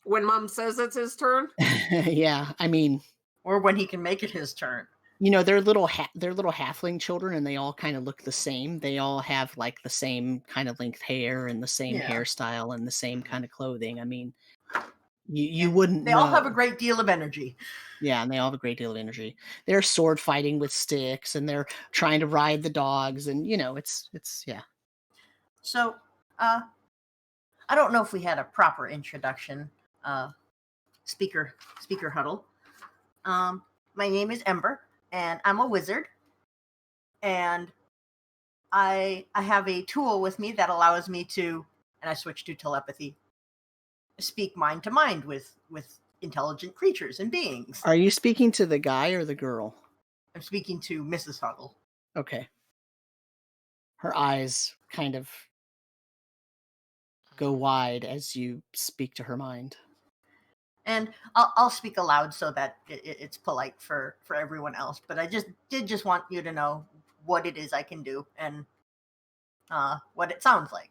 When Mom says it's his turn, Yeah, I mean, Or when he can make it his turn. they're little halfling children, and they all kind of look the same. They all have like the same kind of length hair and the same Yeah. hairstyle and the same Mhm. kind of clothing. I mean, you And wouldn't They all have a know. great deal of energy. Yeah, and they all have a great deal of energy. They're sword fighting with sticks, and they're trying to ride the dogs, and it's yeah. So, I don't know if we had a proper introduction. Speaker huddle. My name is Ember, and I'm a wizard. And I have a tool with me that allows me to, and I switch to telepathy, speak mind to mind with intelligent creatures and beings. Are you speaking to the guy or the girl? I'm speaking to Mrs. Huddle. Okay. Her eyes kind of go wide as you speak to her mind. And I'll speak aloud so that it's polite for everyone else. But I did want you to know what it is I can do and what it sounds like.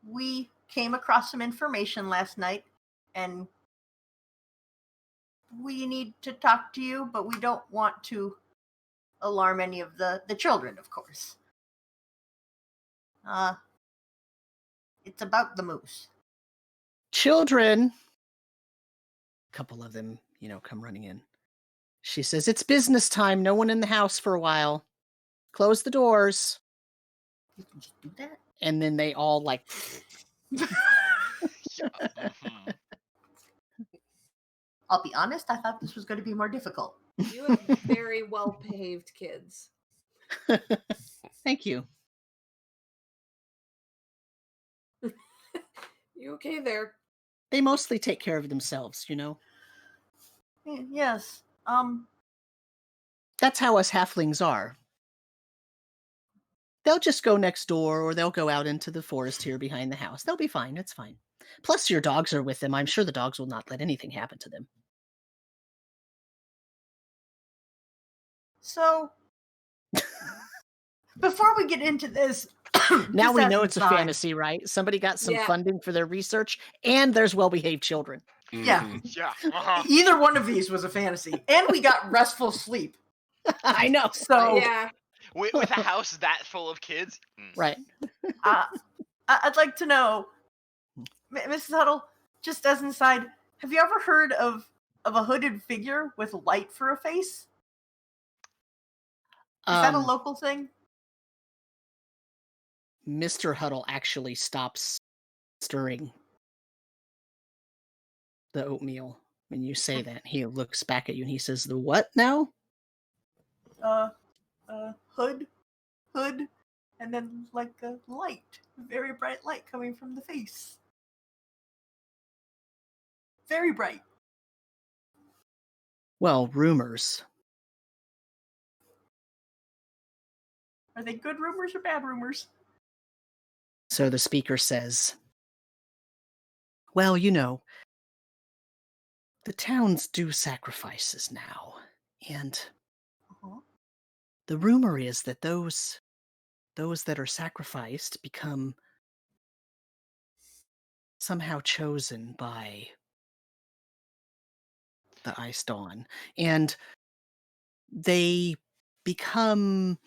We came across some information last night, and we need to talk to you, but we don't want to alarm any of the children, of course. It's about the moose. Children, a couple of them, come running in. She says, "It's business time. No one in the house for a while. Close the doors." You can just do that. And then they all Yeah. Mhm. I'll be honest, I thought this was going to be more difficult. You have very well behaved kids. Thank you. You okay there? They mostly take care of themselves, Yes. That's how us halflings are. They'll just go next door, or they'll go out into the forest here behind the house. They'll be fine. It's fine. Plus, your dogs are with them. I'm sure the dogs will not let anything happen to them. So, before we get into this, Now just we as know an it's a aside- fantasy, right? Somebody got some Yeah. funding for their research, and there's well-behaved children. Yeah. Mhm. Yeah. Uh-huh. Either one of these was a fantasy, and we got restful sleep. I know. So, Yeah. With a house that full of kids. Right. I'd like to know, Mrs. Huddle, just as an aside, have you ever heard of a hooded figure with light for a face? Is that a local thing? Mr. Huddle actually stops stirring the oatmeal when you say that. He looks back at you and he says, "The what now?" Hood, and then like a light, very bright light coming from the face. Very bright. Well, rumors. Are they good rumors or bad rumors? So the speaker says, "Well, the towns do sacrifices now, and Uh-huh. the rumor is that those that are sacrificed become somehow chosen by the Ice Dawn, and they become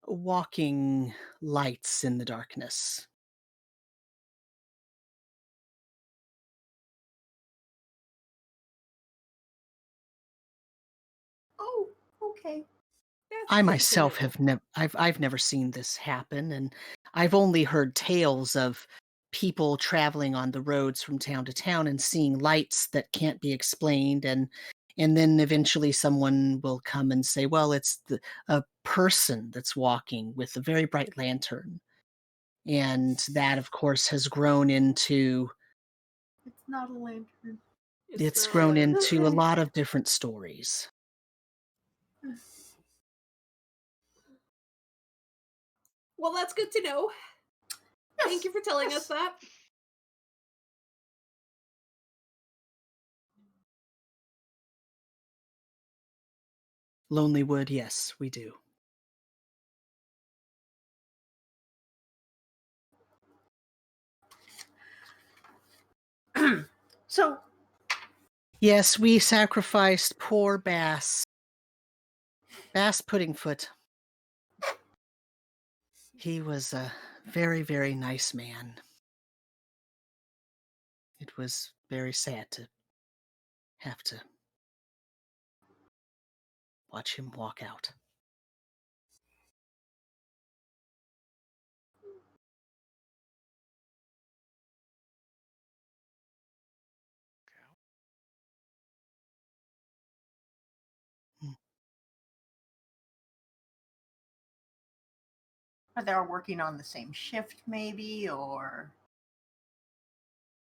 walking lights in the darkness." Oh, okay. That's I good to myself know. I've never seen this happen, and I've only heard tales of people traveling on the roads from town to town and seeing lights that can't be explained, and then eventually someone will come and say, "Well, it's a person that's walking with a very bright lantern." And that, of course, has grown into It's not a lantern. it's not grown like- into a lot of different stories. Well, that's good to know. Thank you for telling us that. Lonely Wood, yes, we do. So, Yes, we sacrificed poor Bass Puddingfoot. He was a very, very nice man. It was very sad to have to watch him walk out. are they all working on the same shift, maybe, or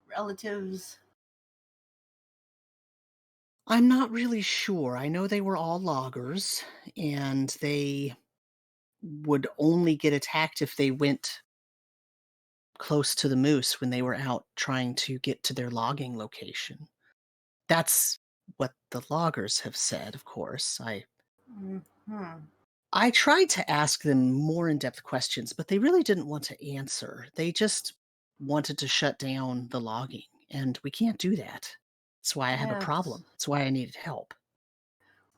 relatives? I'm not really sure. I know they were all loggers, and they would only get attacked if they went close to the moose when they were out trying to get to their logging location. That's what the loggers have said, of course. Mm-hmm. I tried to ask them more in-depth questions, but they really didn't want to answer. They just wanted to shut down the logging, and we can't do that. That's why I have a Yes. problem. That's why I needed help.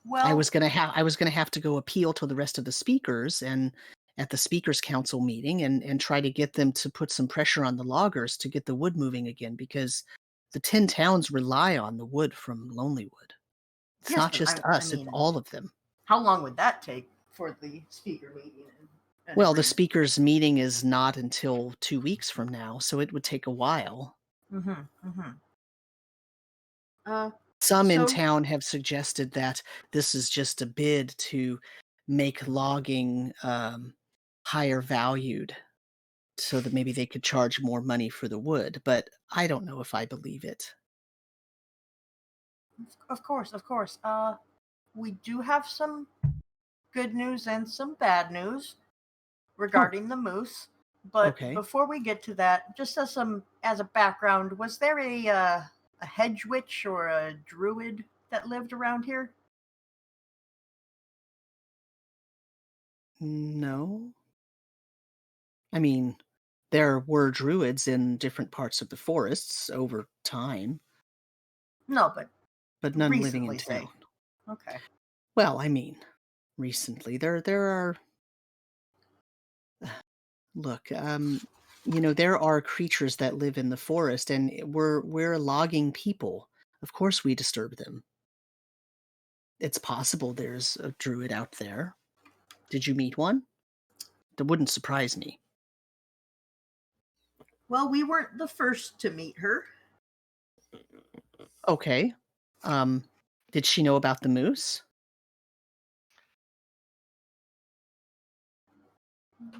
I Well, was gonna have to go appeal to the rest of the speakers and at the speakers council meeting and try to get them to put some pressure on the loggers to get the wood moving again because the 10 towns rely on the wood from Lonelywood. It's yes, not but just I us, it's mean, all of them. how long would that take for the speaker meeting and Well, the agreement? speakers meeting is not until 2 weeks from now, so it would take a while. Mm-hmm. Mm-hmm. Uh, Some in so town have suggested that this is just a bid to make logging higher valued so that maybe they could charge more money for the wood, but I don't know if I believe it. of course, of course. We do have some good news and some bad news Oh, regarding the moose. But okay. before we get to that, just as a background, was there a hedge witch or a druid that lived around here? No. I mean, there were druids in different parts of the forests over time, No, but but none living in recently, say. town. Okay. Well, I mean, recently there are look, there are creatures that live in the forest, and we're logging people. Of course, we disturb them. It's possible there's a druid out there. Did you meet one? That wouldn't surprise me. Well, we weren't the first to meet her. Okay. Um, did she know about the moose?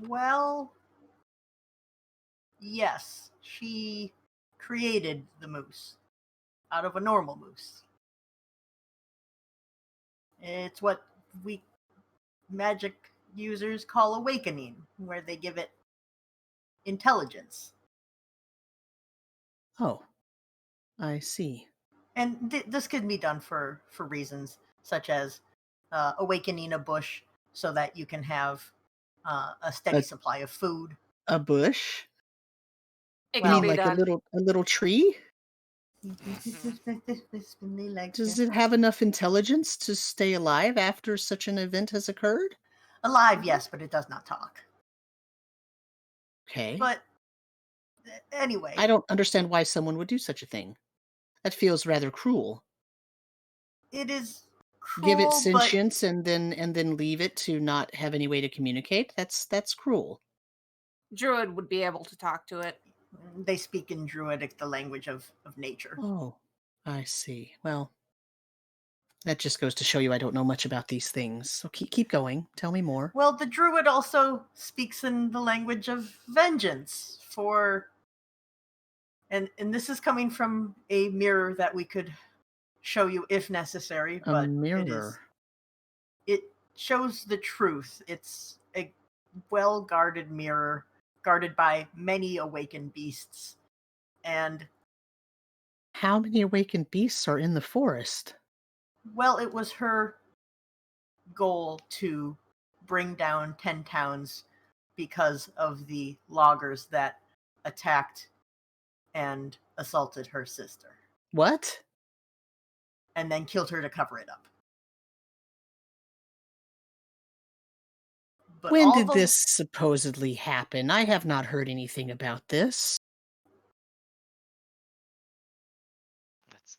Well, yes, she created the moose out of a normal moose. It's what we magic users call awakening, where they give it intelligence. Oh, I see. And this can be done for reasons such as awakening a bush so that you can have a steady A supply of food. a bush? It You can mean Well, be like a done. little tree? Does it have enough intelligence to stay alive after such an event has occurred? alive, yes, but it does not talk. Okay. But anyway, I don't understand why someone would do such a thing. That feels rather cruel. it is Give it cruel, but sentience and then leave it to not have any way to communicate. That's cruel. Druid would be able to talk to it. they speak in Druidic, the language of nature. Oh, I see. Well, that just goes to show you I don't know much about these things. So keep going. Tell me more. Well, the Druid also speaks in the language of vengeance for, and this is coming from a mirror that we could show you if necessary, A but mirror. it shows the truth. It's a well guarded mirror, guarded by many awakened beasts. And How many awakened beasts are in the forest? well, it was her goal to bring down 10 towns because of the loggers that attacked and assaulted her sister What? and then killed her to cover it up. But When all did the this supposedly happen? I have not heard anything about this. That's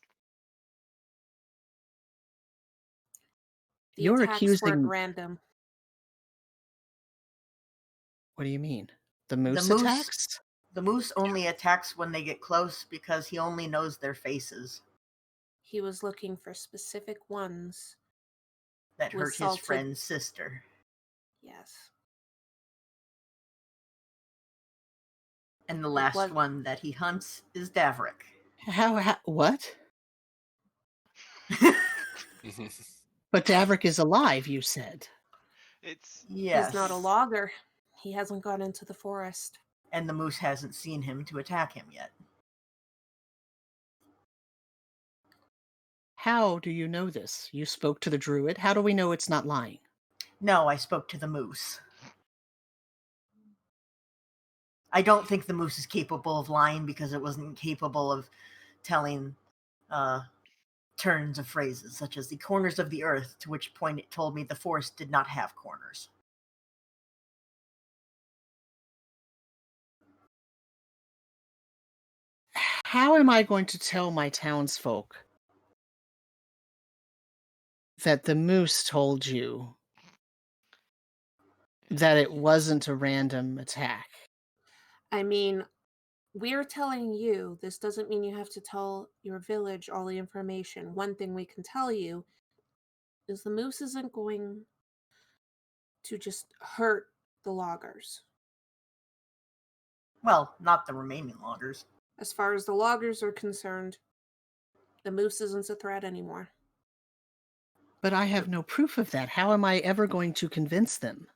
The You're attacks weren't accusing random. what do you mean? The the moose moose attacks? the moose only attacks when they get close because he only knows their faces He was looking for specific ones that who hurt his assaulted. friend's sister. Yes. And the It last was. one that he hunts is Davrik. How what? But Davrik is alive, you said. it's He's not a Yes. logger. He hasn't gone into the forest. And the moose hasn't seen him to attack him yet. How do you know this? You spoke to the druid. How do we know it's not lying? No, I spoke to the moose. I don't think the moose is capable of lying because it wasn't capable of telling turns of phrases, such as the corners of the earth, to which point it told me the forest did not have corners. How am I going to tell my townsfolk that the moose told you that it wasn't a random attack? I mean, we're telling you, this doesn't mean you have to tell your village all the information. One thing we can tell you is the moose isn't going to just hurt the loggers. Well, not the remaining loggers. As far as the loggers are concerned, the moose isn't a threat anymore. But I have no proof of that. How am I ever going to convince them?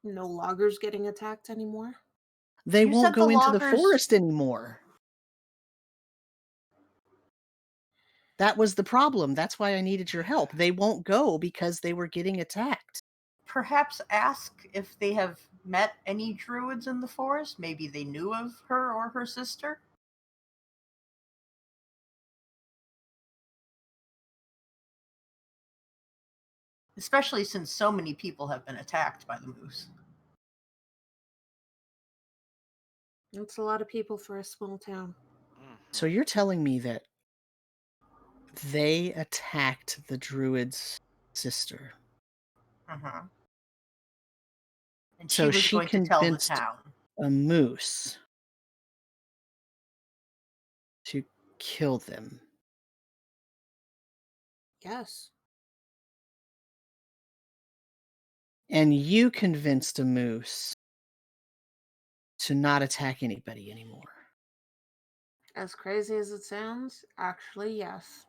No loggers getting attacked anymore. They You won't said go the into the loggers- forest anymore. That was the problem. That's why I needed your help. They won't go because they were getting attacked. Perhaps ask if they have met any druids in the forest. Maybe they knew of her or her sister. Especially since so many people have been attacked by the moose. That's a lot of people for a small town. So you're telling me that they attacked the druid's sister. Uh-huh. And So she was she going to tell the convinced town. a moose to kill them. Yes. And you convinced a moose to not attack anybody anymore. As crazy as it sounds, actually, yes.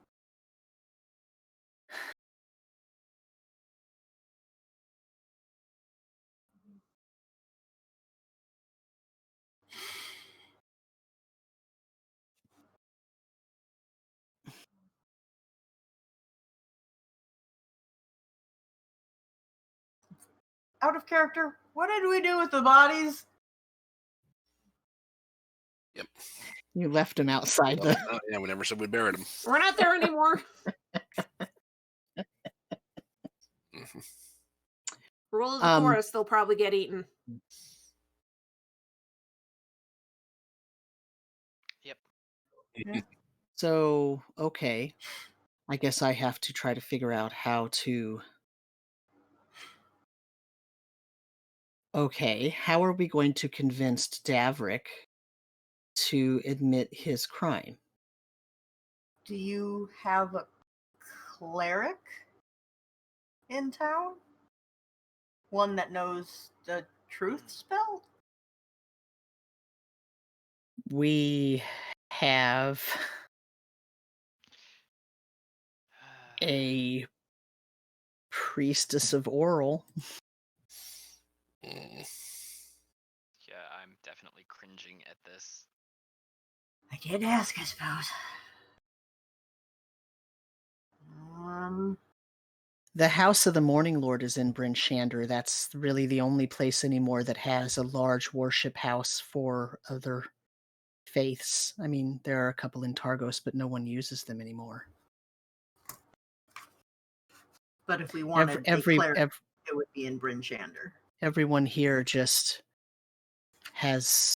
Out of character, what did we do with the bodies? Yep. You left them outside the. Yeah, we never said we buried them. We're not there anymore. Rule of the forest, they'll probably get eaten. Yep. Yeah. So, okay. I guess I have to try to figure out how to. Okay, how are we going to convince Davrick to admit his crime? Do you have a cleric in town? One that knows the truth spell? We have a priestess of oral. Mm. Yeah, I'm definitely cringing at this. I did ask, I suppose. The House of the Morning Lord is in Bryn Shander. That's really the only place anymore that has a large worship house for other faiths. I mean, there are a couple in Targos, but no one uses them anymore. But if we wanted Every, a cleric, it would be in Bryn Shander. everyone here just has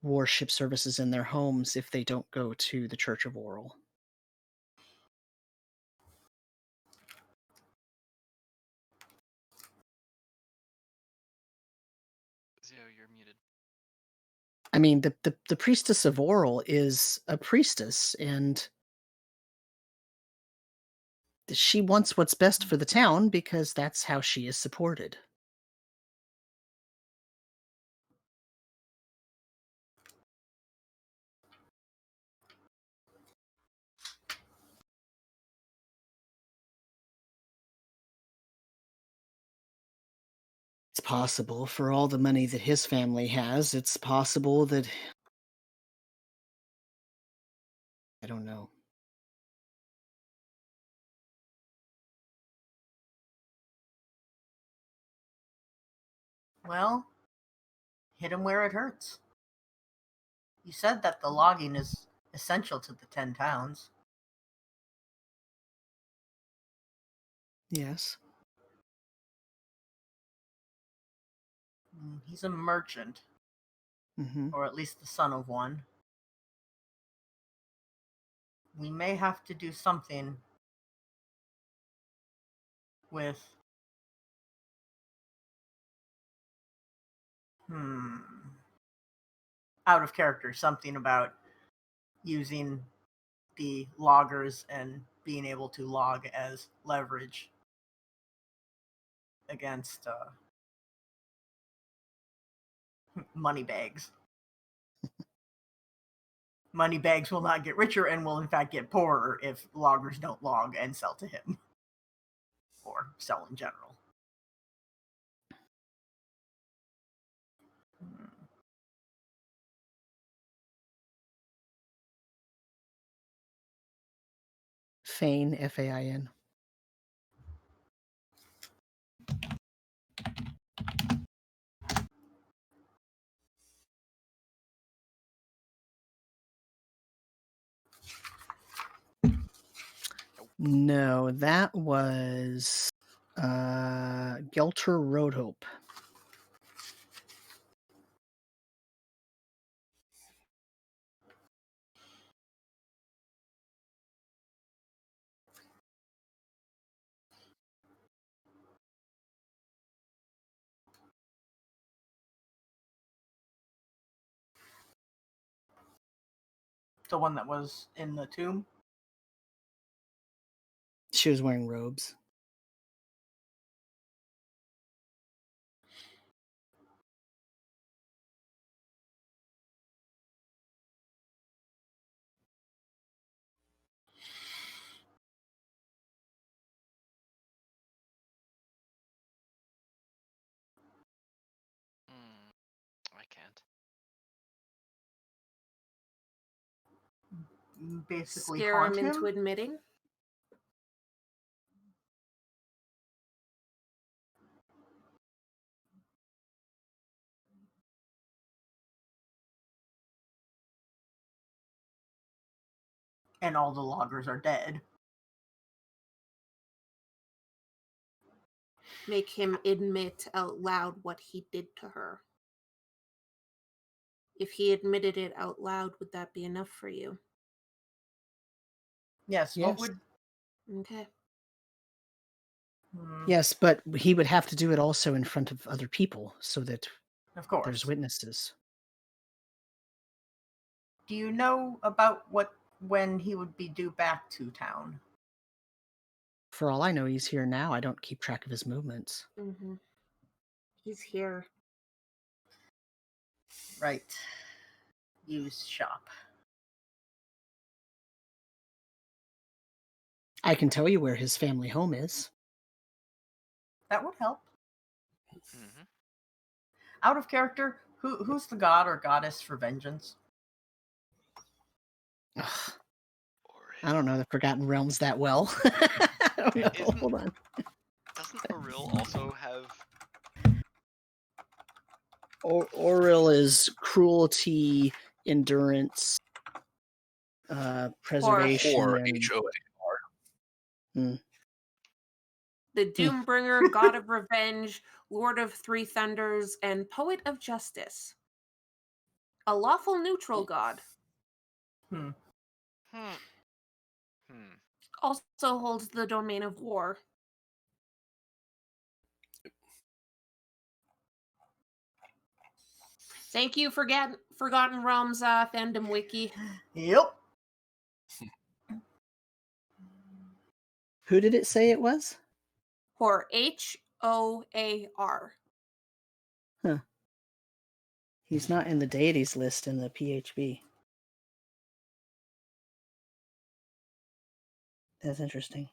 worship services in their homes if they don't go to the Church of Oral. Zio, you're muted. I mean, the priestess of Oral is a priestess, and she wants what's best for the town because that's how she is supported. It's possible for all the money that his family has, it's possible that I don't know. Well, hit him where it hurts. You said that the logging is essential to the 10 towns. Yes. He's a merchant, Mm-hmm. or at least the son of one. We may have to do something with... out of character, something about using the loggers and being able to log as leverage against money bags. Money bags will not get richer and will in fact get poorer if loggers don't log and sell to him. Or sell in general. Fain, Fain. No, that was Gelter Roadhope. The one that was in the tomb? She was wearing robes. I can't. Basically Scare haunt him into him? admitting. And all the loggers are dead. Make him admit out loud what he did to her. If he admitted it out loud, would that be enough for you? Yes, Yes. what would... Okay. Yes, but he would have to do it also in front of other people so that Of course. there's witnesses. Do you know about when he would be due back to town? For all I know, he's here now. I don't keep track of his movements. Mm-hmm. He's here. Right. Use shop. I can tell you where his family home is. That would help. Mm-hmm. Out of character, who's the god or goddess for vengeance? Ugh, I don't know the Forgotten Realms that well. I don't know. Hold on. Doesn't Auril also have... Oril is cruelty, endurance, preservation. Or and- HOA. The Doombringer, God of Revenge, Lord of Three Thunders, and Poet of Justice. A lawful neutral god. Also holds the domain of war. Thank you, Forgotten Realms fandom wiki. Yep. Who did it say it was? Or HOAR. Huh. He's not in the deities list in the PHB. That's interesting.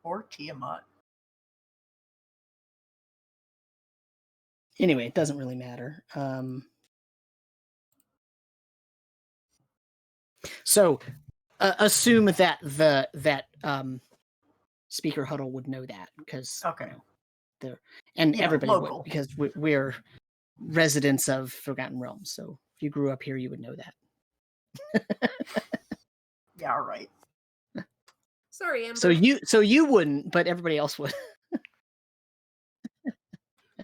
Or Tiamat. Anyway, it doesn't really matter. So assume that Speaker Huddle would know that because Okay. and Yeah, everybody local. would because we're residents of Forgotten Realms. So if you grew up here, you would know that. Yeah, all right. Sorry, Amber. So you wouldn't, but everybody else would.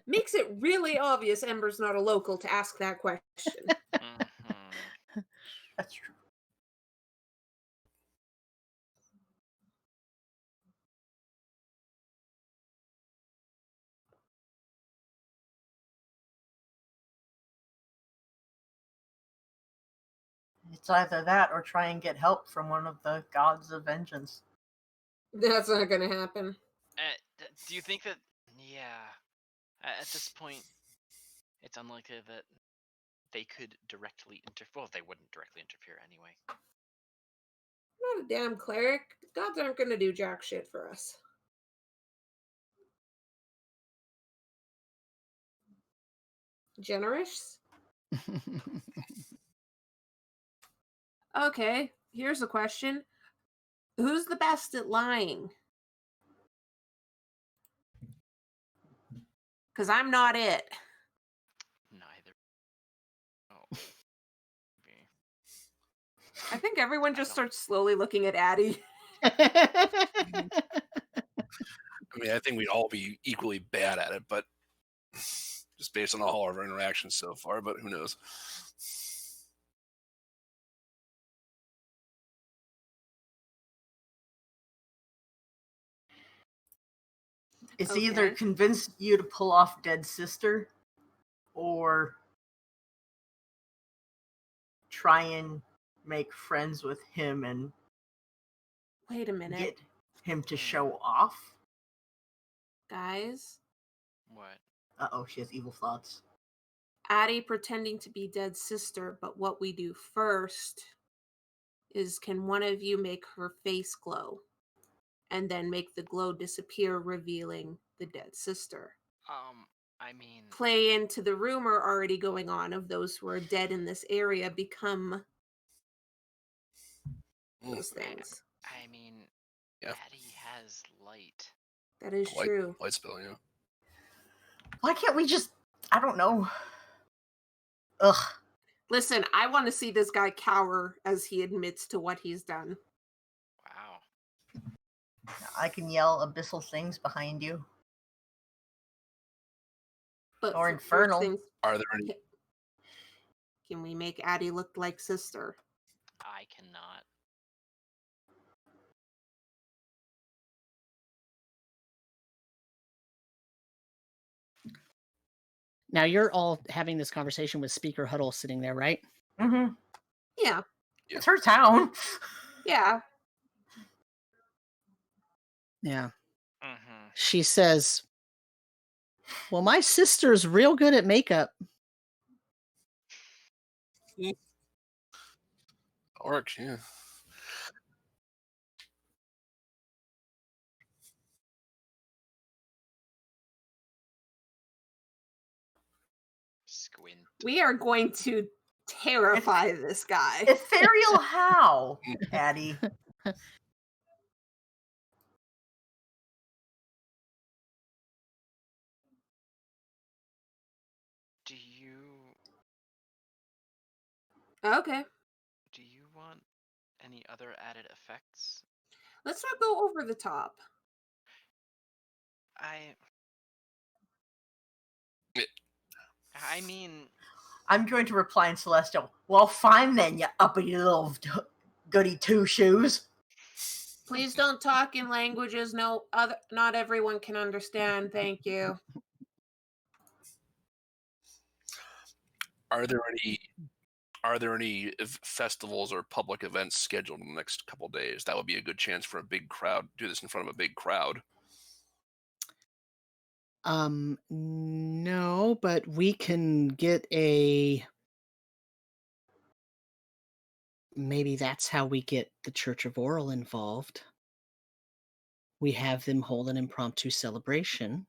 Makes it really obvious Ember's not a local to ask that question. Mhm. That's true. It's either that or try and get help from one of the gods of vengeance. That's not gonna happen. Do you think that? Yeah. At this point, it's unlikely that they could directly interfere. Well, they wouldn't directly interfere anyway. Not a damn cleric. The gods aren't gonna do jack shit for us. Generous? Okay, here's a question. Who's the best at lying? Because I'm not it. Neither. Oh. Maybe. I think everyone just don't- starts slowly looking at Addie. I mean, I think we'd all be equally bad at it, but just based on all of our interactions so far, but who knows? It's either Okay. convince you to pull off dead sister or try and make friends with him and Wait a minute, get him to Hmm. show off. guys. What? Uh-oh, she has evil thoughts. Addie pretending to be dead sister, but what we do first is can one of you make her face glow and then make the glow disappear, revealing the dead sister? I mean, Play into the rumor already going on of those who are dead in this area become those things. I mean, Yeah. Addie has light. That is Light, true. light spell, yeah. Why can't we just, I don't know. Ugh. Listen, I want to see this guy cower as he admits to what he's done. Wow. I can yell abyssal things behind you. But Or first infernal. things, Are there any? can we make Addie look like sister? I cannot. Now you're all having this conversation with Speaker Huddle sitting there, right? Mm-hmm. Yeah. It's her town. Yeah. Yeah. Mm-hmm. She says, "Well, my sister's real good at makeup." Orc, yeah. Squint. We are going to terrify this guy. Ethereal how, Addie? Do you Okay. want any other added effects? Let's not go over the top. I mean, I'm going to reply in Celestial. Well, fine then, you uppity little goody two shoes. Please don't talk in languages not everyone can understand. Thank you. Are there any festivals or public events scheduled in the next couple days? That would be a good chance for a big crowd. Do this in front of a big crowd. No, but we can get maybe that's how we get the Church of Oral involved. We have them hold an impromptu celebration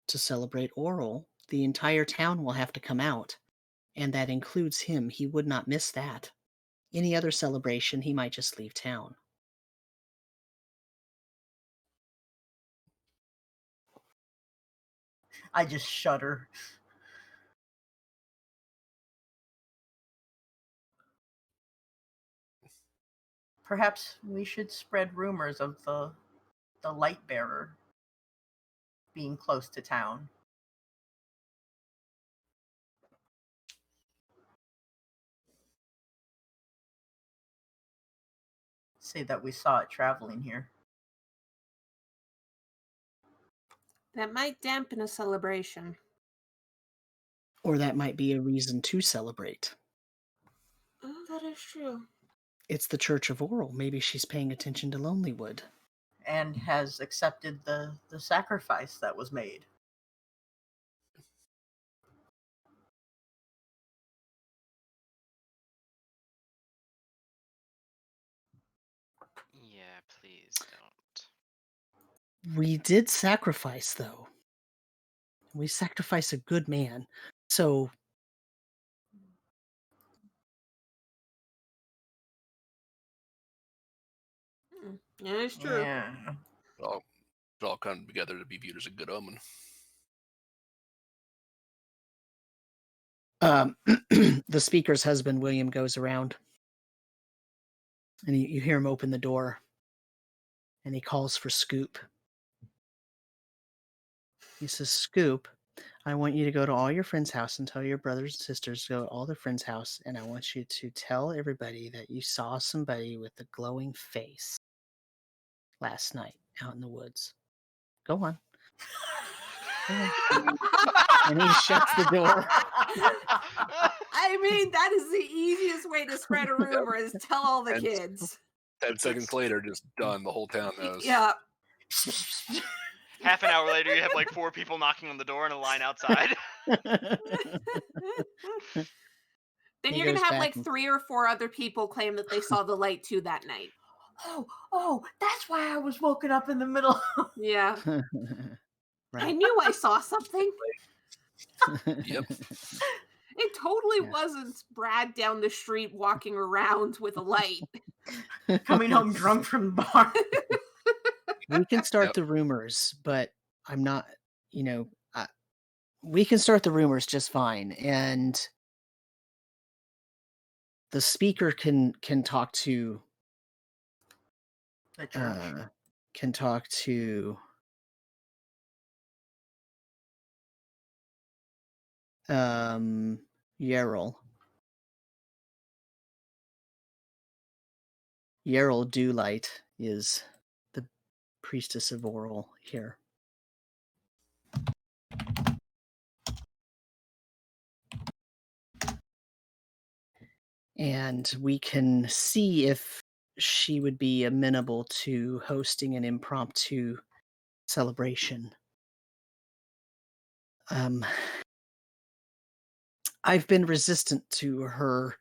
to celebrate Oral. The entire town will have to come out, and that includes him. He would not miss that. Any other celebration, he might just leave town. I just shudder. Perhaps we should spread rumors of the light bearer being close to town. Say that we saw it traveling here. That might dampen a celebration. Or that might be a reason to celebrate. Oh, that is true. It's the Church of Oral. Maybe she's paying attention to Lonelywood. And has accepted the sacrifice that was made. Yeah, please don't. We did sacrifice, though. We sacrificed a good man. So Yeah, it's true. Yeah. It all come together to be viewed as a good omen. the speaker's husband, William, goes around. And you hear him open the door. And he calls for Scoop. He says, Scoop, I want you to go to all your friends' house and tell your brothers and sisters to go to all their friends' house. And I want you to tell everybody that you saw somebody with a glowing face last night out in the woods. Go on. And he shuts the door. I mean, that is the easiest way to spread a rumor is tell all the And- kids. 10 seconds later, just done. The whole town knows. Yeah. Half an hour later, you have like 4 people knocking on the door and a line outside. Then He you're going goes to have back like and- 3 or 4 other people claim that they saw the light too that night. Oh, that's why I was woken up in the middle. Yeah. I Right. knew I saw something. Yep. It totally Yeah. wasn't Brad down the street walking around with a light. Coming home drunk from the bar. We can start Yep. the rumors, but I'm not, we can start the rumors just fine. And the speaker can talk to The church. Yarrell. Yarrell Dewlight is the priestess of Oral here. And we can see if she would be amenable to hosting an impromptu celebration. I've been resistant to her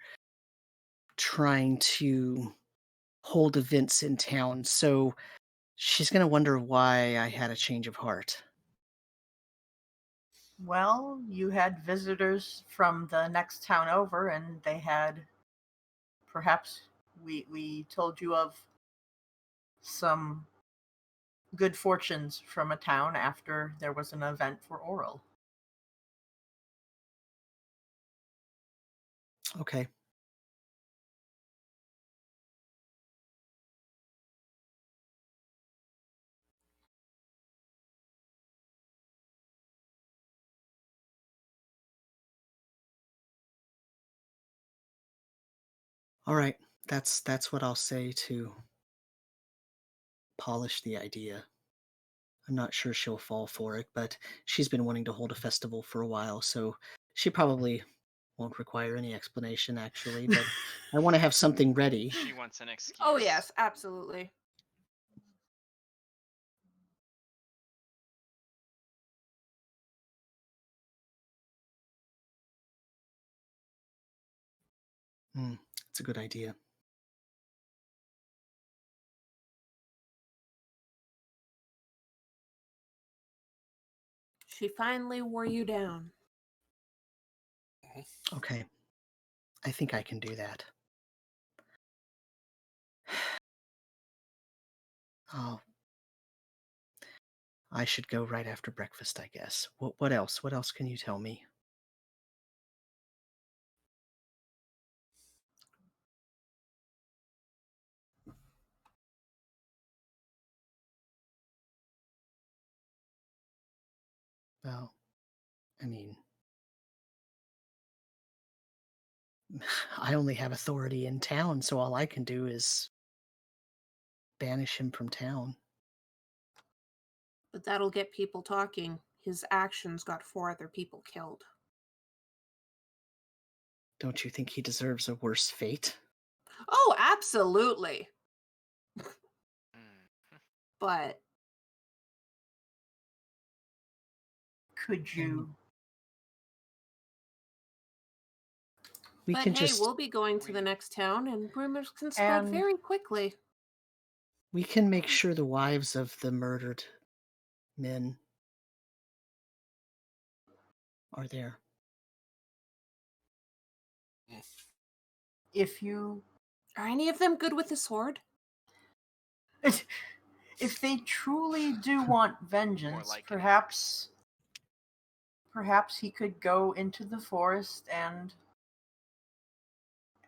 trying to hold events in town, so she's going to wonder why I had a change of heart. Well, you had visitors from the next town over, and they had, perhaps we told you of some good fortunes from a town after there was an event for Oral. Okay. All right. That's what I'll say to polish the idea. I'm not sure she'll fall for it, but she's been wanting to hold a festival for a while, so she probably won't require any explanation, actually, but I want to have something ready. She wants an excuse. Oh, yes, absolutely. It's a good idea. She finally wore you down. Okay. I think I can do that. I should go right after breakfast, I guess. What else? What else can you tell me? Well, I mean, I only have authority in town, so all I can do is banish him from town. But that'll get people talking. His actions got 4 other people killed. Don't you think he deserves a worse fate? Oh, absolutely. Mm. But Could you? We but can hey, just we'll be going to the we- next town, and rumors can spread And very quickly. we can make sure the wives of the murdered men are there. if you, Are any of them good with the sword? if they truly do want vengeance, like it. perhaps he could go into the forest and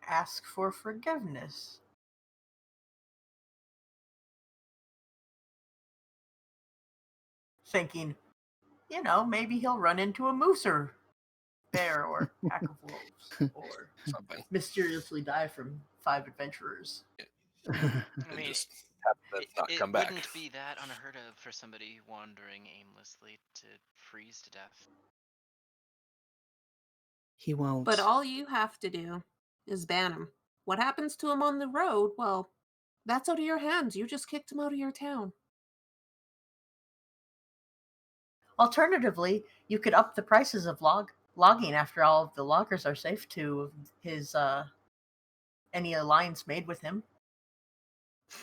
ask for forgiveness. Thinking, maybe he'll run into a moose or bear or pack of wolves, or Something. mysteriously die from 5 adventurers. I And mean, just have that not it come back. wouldn't be that unheard of for somebody wandering aimlessly to freeze to death. He won't. But all you have to do is ban him. What happens to him on the road? Well, that's out of your hands. You just kicked him out of your town. Alternatively, you could up the prices of logging after all of the loggers are safe to his any alliance made with him,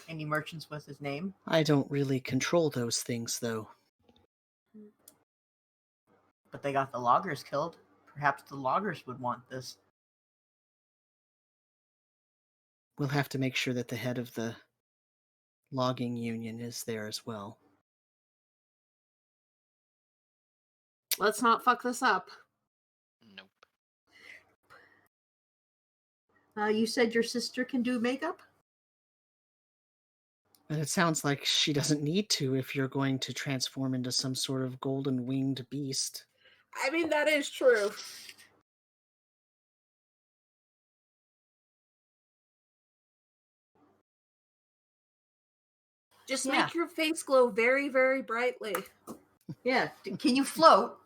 any merchants with his name. I don't really control those things, though. But they got the loggers killed. Perhaps the loggers would want this. We'll have to make sure that the head of the logging union is there as well. Let's not fuck this up. Nope. You said your sister can do makeup? But it sounds like she doesn't need to if you're going to transform into some sort of golden winged beast. I mean, that is true. Just Yeah. make your face glow very, very brightly. Yeah. Can you float?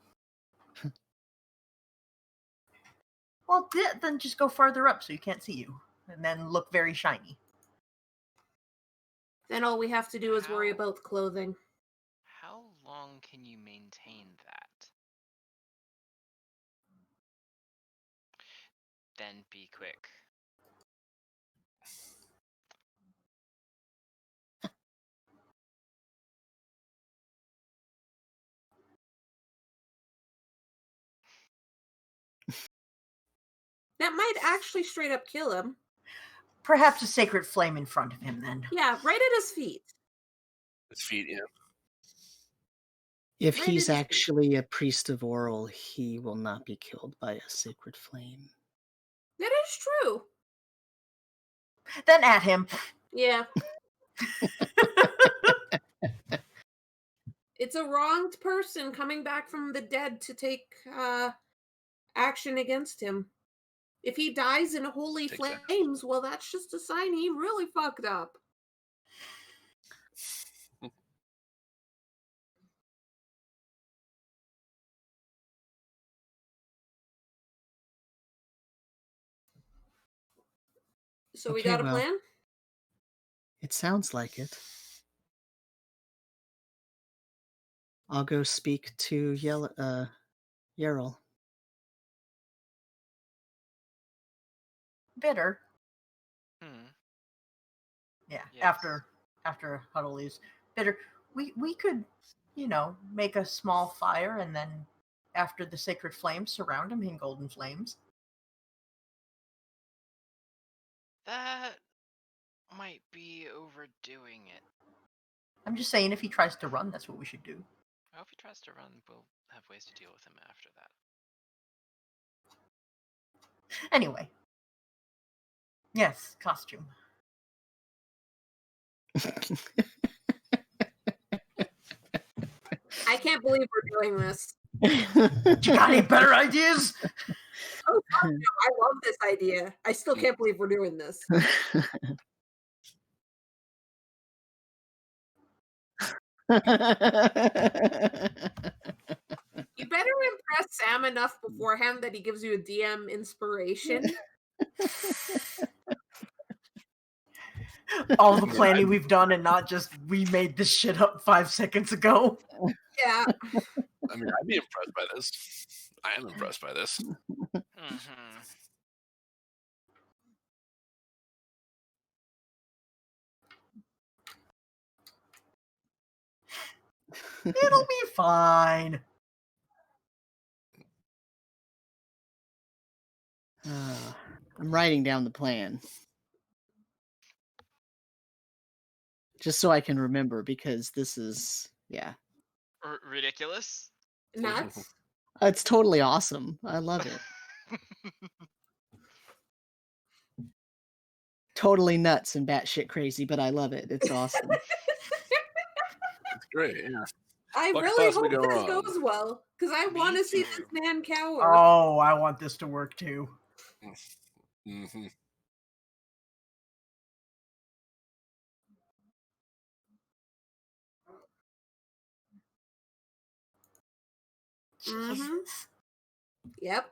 Well, then just go farther up so you can't see you, and then look very shiny. Then all we have to do is worry How- about the clothing. How long can you maintain that? Then be quick. That might actually straight up kill him. Perhaps a sacred flame in front of him, then. Yeah, right at his feet. His feet, yeah. If Right he's at his feet. actually a priest of Oral, he will not be killed by a sacred flame. That is true. Then at him. Yeah. It's a wronged person coming back from the dead to take action against him. If he dies in holy Takes action. flames, well, that's just a sign he really fucked up. So we Okay, got a well. plan? It sounds like it. I'll go speak to Yerl. Bitter. Hmm. Yeah. Yes. After Huddle leaves. Bitter. We could, make a small fire, and then after the sacred flames, surround him in golden flames. That might be overdoing it. I'm just saying, if he tries to run, that's what we should do. hope he tries to run. We'll have ways to deal with him after that. Anyway. Yes, costume. I can't believe we're doing this. You got any better ideas? Oh, God, no, I love this idea. I still can't believe we're doing this. You better impress Sam enough beforehand that he gives you a DM inspiration. All the planning we've done and not just we made this shit up 5 seconds ago. Yeah. I mean, I'd be impressed by this. I am impressed by this. Mm-hmm. It'll be fine. I'm writing down the plan. Just so I can remember, because this is, yeah. Ridiculous. Nuts. It's totally awesome. I love it. Totally nuts and batshit crazy, but I love it. It's awesome. It's great, yeah. I What could really possibly hope go this wrong? goes well, because I Me want to see too. this man cower. Oh, I want this to work too. Mm-hmm. Mm-hmm. Yep.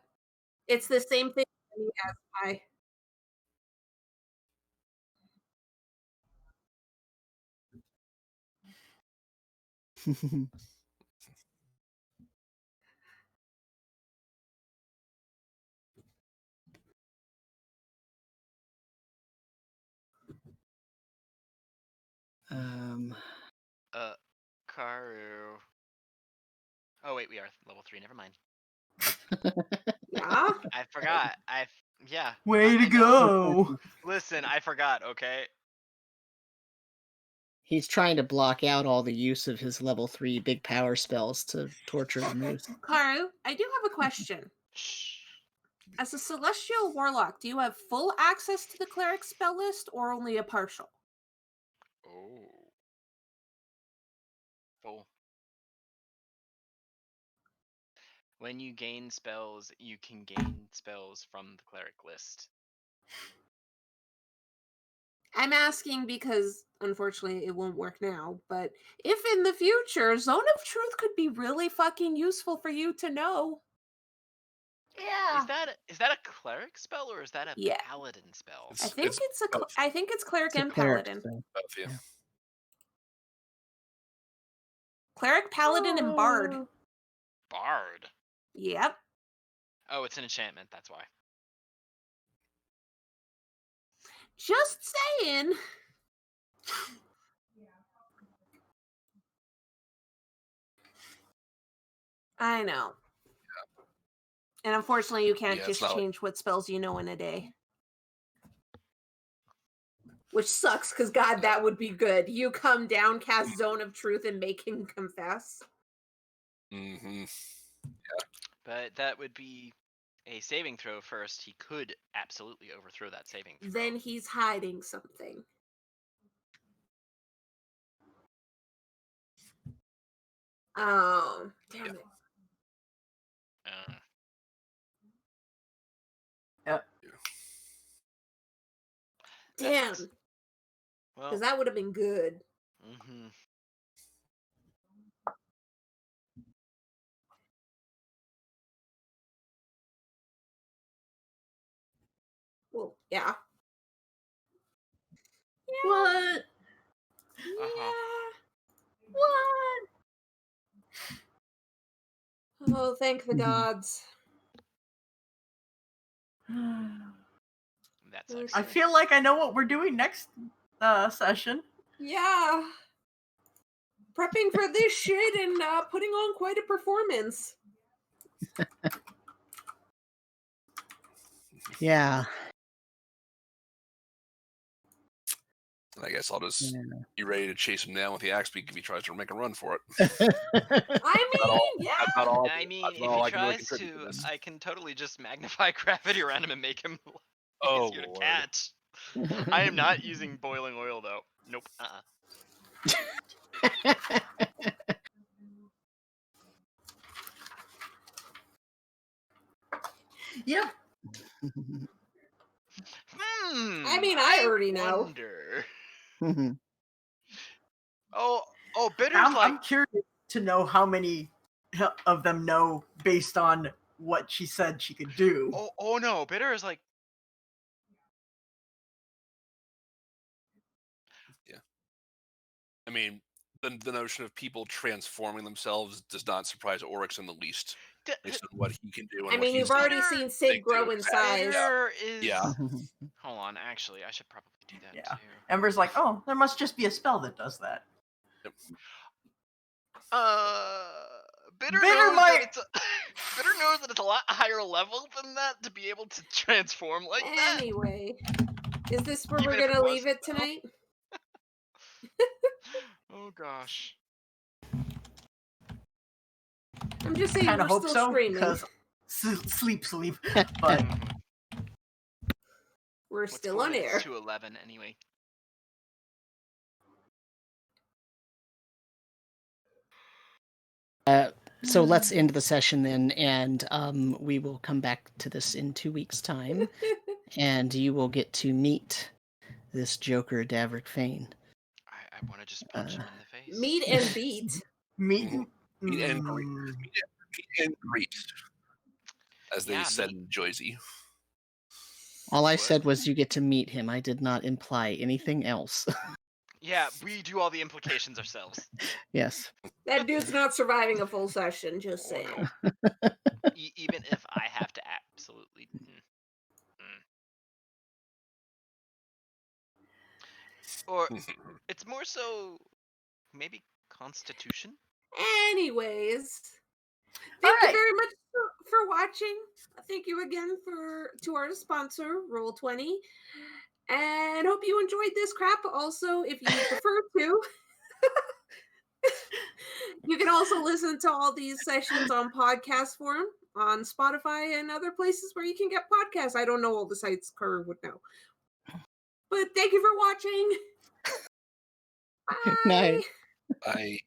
It's the same thing that he has by. Karu. Oh wait, we are level 3. Never mind. Yeah. I forgot. Yeah. Way I to know. go. Listen, I forgot. Okay. He's trying to block out all the use of his level 3 big power spells to torture the moose. Karu, I do have a question. Shh. As a celestial warlock, do you have full access to the cleric spell list or only a partial? Oh. Full. When you gain spells, you can gain spells from the cleric list. I'm asking because, unfortunately, it won't work now, but if in the future, Zone of Truth could be really fucking useful for you to know. Yeah. Is that a cleric spell or is that a Yeah. paladin spell? I think both. I think it's cleric It's a and cleric paladin. spell. Both, yeah. Yeah. Cleric, paladin, and bard. Bard. Yep. Oh, it's an enchantment. That's why. Just saying. I know. And unfortunately, you can't Yeah, it's just not like- change what spells you know in a day. Which sucks, because God, that would be good. You come down, cast Zone of Truth, and make him confess. Mm-hmm. But that would be a saving throw first. He could absolutely overthrow that saving throw. Then he's hiding something. Oh, damn it. Yep. Damn. Well, Because that would have been good. mm-hmm. Well, yeah. What? Uh-huh. What? Oh, thank the gods. That sucks. I feel like I know what we're doing next session. Yeah. Prepping for this shit and putting on quite a performance. Yeah. I guess I'll just Yeah. be ready to chase him down with the axe beak if he tries to make a run for it. I mean, yeah. That's not all. I mean, that's if not all he I can really tries contribute to, this. I can totally just magnify gravity around him and make him Oh, easier to Lord. catch. I am not using boiling oil though. Nope. Yep. I mean, I already know. wonder. Oh, Bitter's I'm curious to know how many of them know based on what she said she could do. oh no, Bitter is like, I mean, the notion of people transforming themselves does not surprise Oryx in the least, based on what he can do. And I what mean, he's you've already Bitter- seen Sid grow in size. Bitter is. Yeah. Hold on, actually, I should probably do that Yeah. too. Ember's like, oh, there must just be a spell that does that. Bitter Bitter knows might- that it's Bitter knows that it's a lot higher level than that to be able to transform like that. Anyway, is this where Even we're if it gonna was leave it spell. tonight? Oh gosh. I'm just saying Kind we're of hope still so streaming. because sleep. But We're What's still cool on is air. it's 2:11 anyway. So let's end the session then, and we will come back to this in 2 weeks' time, and you will get to meet this Joker, Davrick Fane. I want to just punch him in the face. Meet and beat. meet Meet and mm, greet. Meet and greet, as they Yeah, said meet. in Joyzy. All I What? said was you get to meet him. I did not imply anything else. Yeah, we do all the implications ourselves. Yes. That dude's not surviving a full session, just Oh, saying. no. Even if I have to absolutely. Or it's more so maybe Constitution? Anyways, All thank you right. very much for watching. Thank you again to our sponsor, Roll20. And hope you enjoyed this crap. Also, if you prefer to, you can also listen to all these sessions on podcast form on Spotify and other places where you can get podcasts. I don't know all the sites Hikaru would know. But thank you for watching. Bye. Good night. I